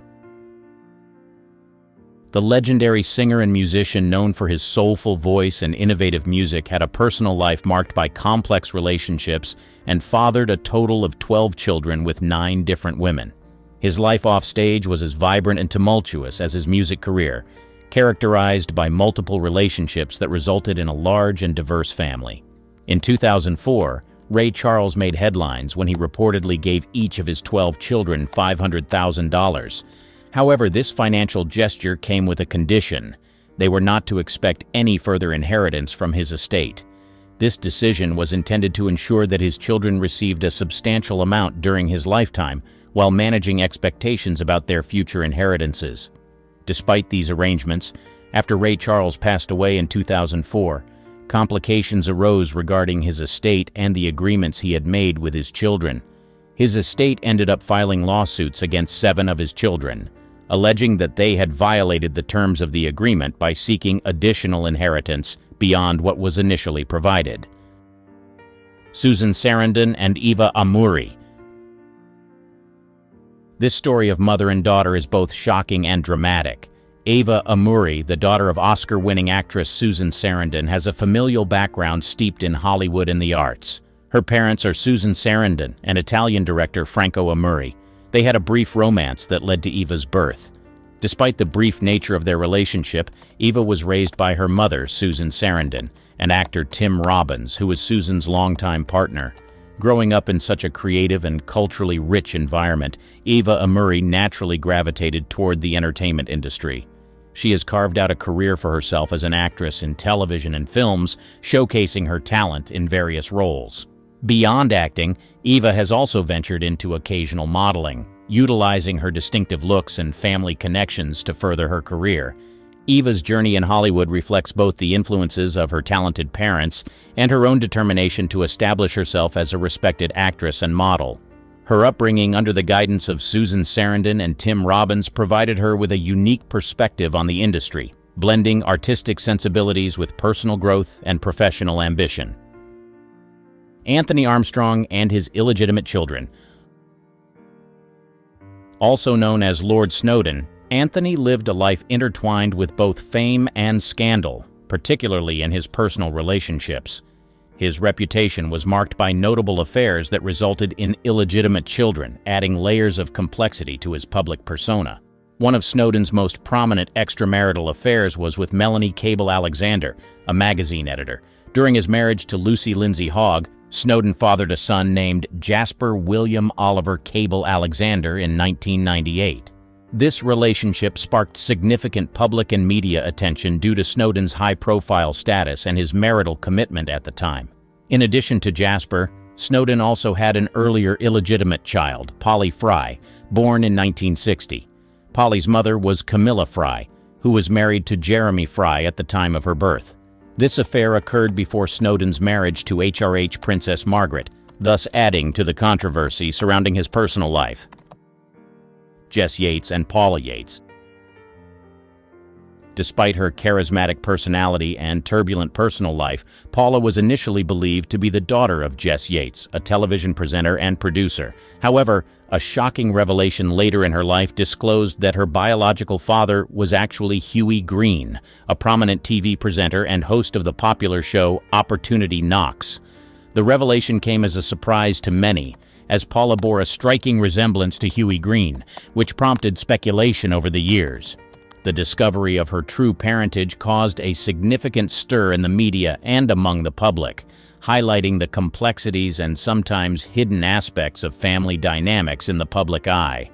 The legendary singer and musician known for his soulful voice and innovative music had a personal life marked by complex relationships and fathered a total of 12 children with 9 different women. His life off stage was as vibrant and tumultuous as his music career, characterized by multiple relationships that resulted in a large and diverse family. In 2004, Ray Charles made headlines when he reportedly gave each of his 12 children $500,000. However, this financial gesture came with a condition. They were not to expect any further inheritance from his estate. This decision was intended to ensure that his children received a substantial amount during his lifetime, while managing expectations about their future inheritances. Despite these arrangements, after Ray Charles passed away in 2004, complications arose regarding his estate and the agreements he had made with his children. His estate ended up filing lawsuits against 7 of his children, alleging that they had violated the terms of the agreement by seeking additional inheritance beyond what was initially provided. Susan Sarandon and Eva Amuri. This story of mother and daughter is both shocking and dramatic. Eva Amuri, the daughter of Oscar-winning actress Susan Sarandon, has a familial background steeped in Hollywood and the arts. Her parents are Susan Sarandon and Italian director Franco Amuri. They had a brief romance that led to Eva's birth. Despite the brief nature of their relationship, Eva was raised by her mother, Susan Sarandon, and actor Tim Robbins, who was Susan's longtime partner. Growing up in such a creative and culturally rich environment, Eva Amuri naturally gravitated toward the entertainment industry. She has carved out a career for herself as an actress in television and films, showcasing her talent in various roles. Beyond acting, Eva has also ventured into occasional modeling, utilizing her distinctive looks and family connections to further her career. Eva's journey in Hollywood reflects both the influences of her talented parents and her own determination to establish herself as a respected actress and model. Her upbringing under the guidance of Susan Sarandon and Tim Robbins provided her with a unique perspective on the industry, blending artistic sensibilities with personal growth and professional ambition. Anthony Armstrong and his illegitimate children. Also known as Lord Snowden, Anthony lived a life intertwined with both fame and scandal, particularly in his personal relationships. His reputation was marked by notable affairs that resulted in illegitimate children, adding layers of complexity to his public persona. One of Snowden's most prominent extramarital affairs was with Melanie Cable Alexander, a magazine editor. During his marriage to Lucy Lindsay Hogg, Snowden fathered a son named Jasper William Oliver Cable Alexander in 1998. This relationship sparked significant public and media attention due to Snowden's high-profile status and his marital commitment at the time. In addition to Jasper, Snowden also had an earlier illegitimate child, Polly Fry, born in 1960. Polly's mother was Camilla Fry, who was married to Jeremy Fry at the time of her birth. This affair occurred before Snowden's marriage to HRH Princess Margaret, thus adding to the controversy surrounding his personal life. Jess Yates and Paula Yates. Despite her charismatic personality and turbulent personal life, Paula was initially believed to be the daughter of Jess Yates, a television presenter and producer. However, a shocking revelation later in her life disclosed that her biological father was actually Huey Green, a prominent TV presenter and host of the popular show Opportunity Knocks. The revelation came as a surprise to many, as Paula bore a striking resemblance to Huey Green, which prompted speculation over the years. The discovery of her true parentage caused a significant stir in the media and among the public, highlighting the complexities and sometimes hidden aspects of family dynamics in the public eye.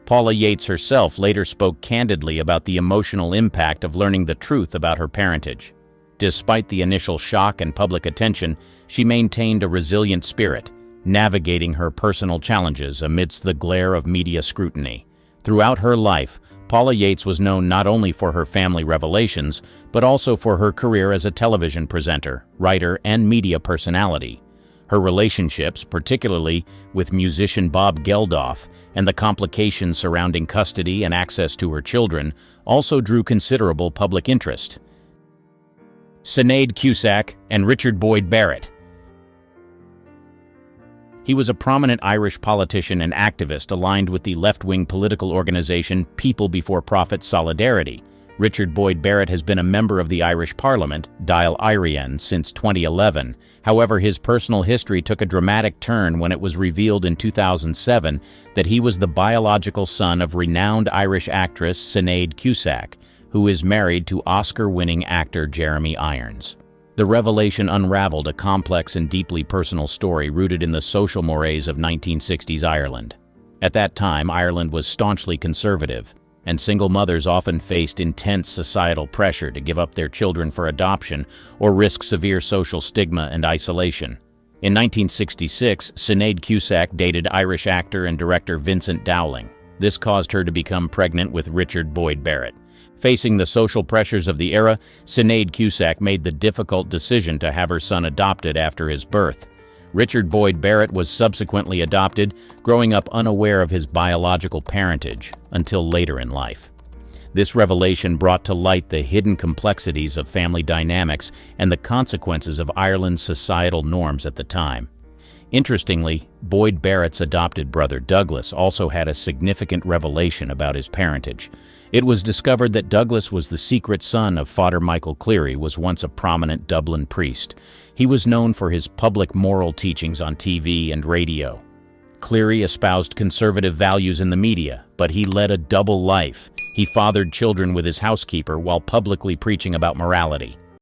Paula Yates herself later spoke candidly about the emotional impact of learning the truth about her parentage. Despite the initial shock and public attention, she maintained a resilient spirit, navigating her personal challenges amidst the glare of media scrutiny. Throughout her life, Paula Yates was known not only for her family revelations, but also for her career as a television presenter, writer, and media personality. Her relationships, particularly with musician Bob Geldof, and the complications surrounding custody and access to her children, also drew considerable public interest. Sinead Cusack and Richard Boyd Barrett. He was a prominent Irish politician and activist aligned with the left-wing political organization People Before Profit Solidarity. Richard Boyd Barrett has been a member of the Irish Parliament, Dáil Éireann, since 2011. However, his personal history took a dramatic turn when it was revealed in 2007 that he was the biological son of renowned Irish actress Sinead Cusack, who is married to Oscar-winning actor Jeremy Irons. The revelation unraveled a complex and deeply personal story rooted in the social mores of 1960s Ireland. At that time, Ireland was staunchly conservative, and single mothers often faced intense societal pressure to give up their children for adoption or risk severe social stigma and isolation. In 1966, Sinead Cusack dated Irish actor and director Vincent Dowling. This caused her to become pregnant with Richard Boyd Barrett. Facing the social pressures of the era, Sinead Cusack made the difficult decision to have her son adopted after his birth. Richard Boyd Barrett was subsequently adopted, growing up unaware of his biological parentage until later in life. This revelation brought to light the hidden complexities of family dynamics and the consequences of Ireland's societal norms at the time. Interestingly, Boyd Barrett's adopted brother Douglas also had a significant revelation about his parentage. It was discovered that Douglas was the secret son of Father Michael Cleary, was once a prominent Dublin priest. He was known for his public moral teachings on TV and radio. Cleary espoused conservative values in the media, but he led a double life. He fathered children with his housekeeper while publicly preaching about morality.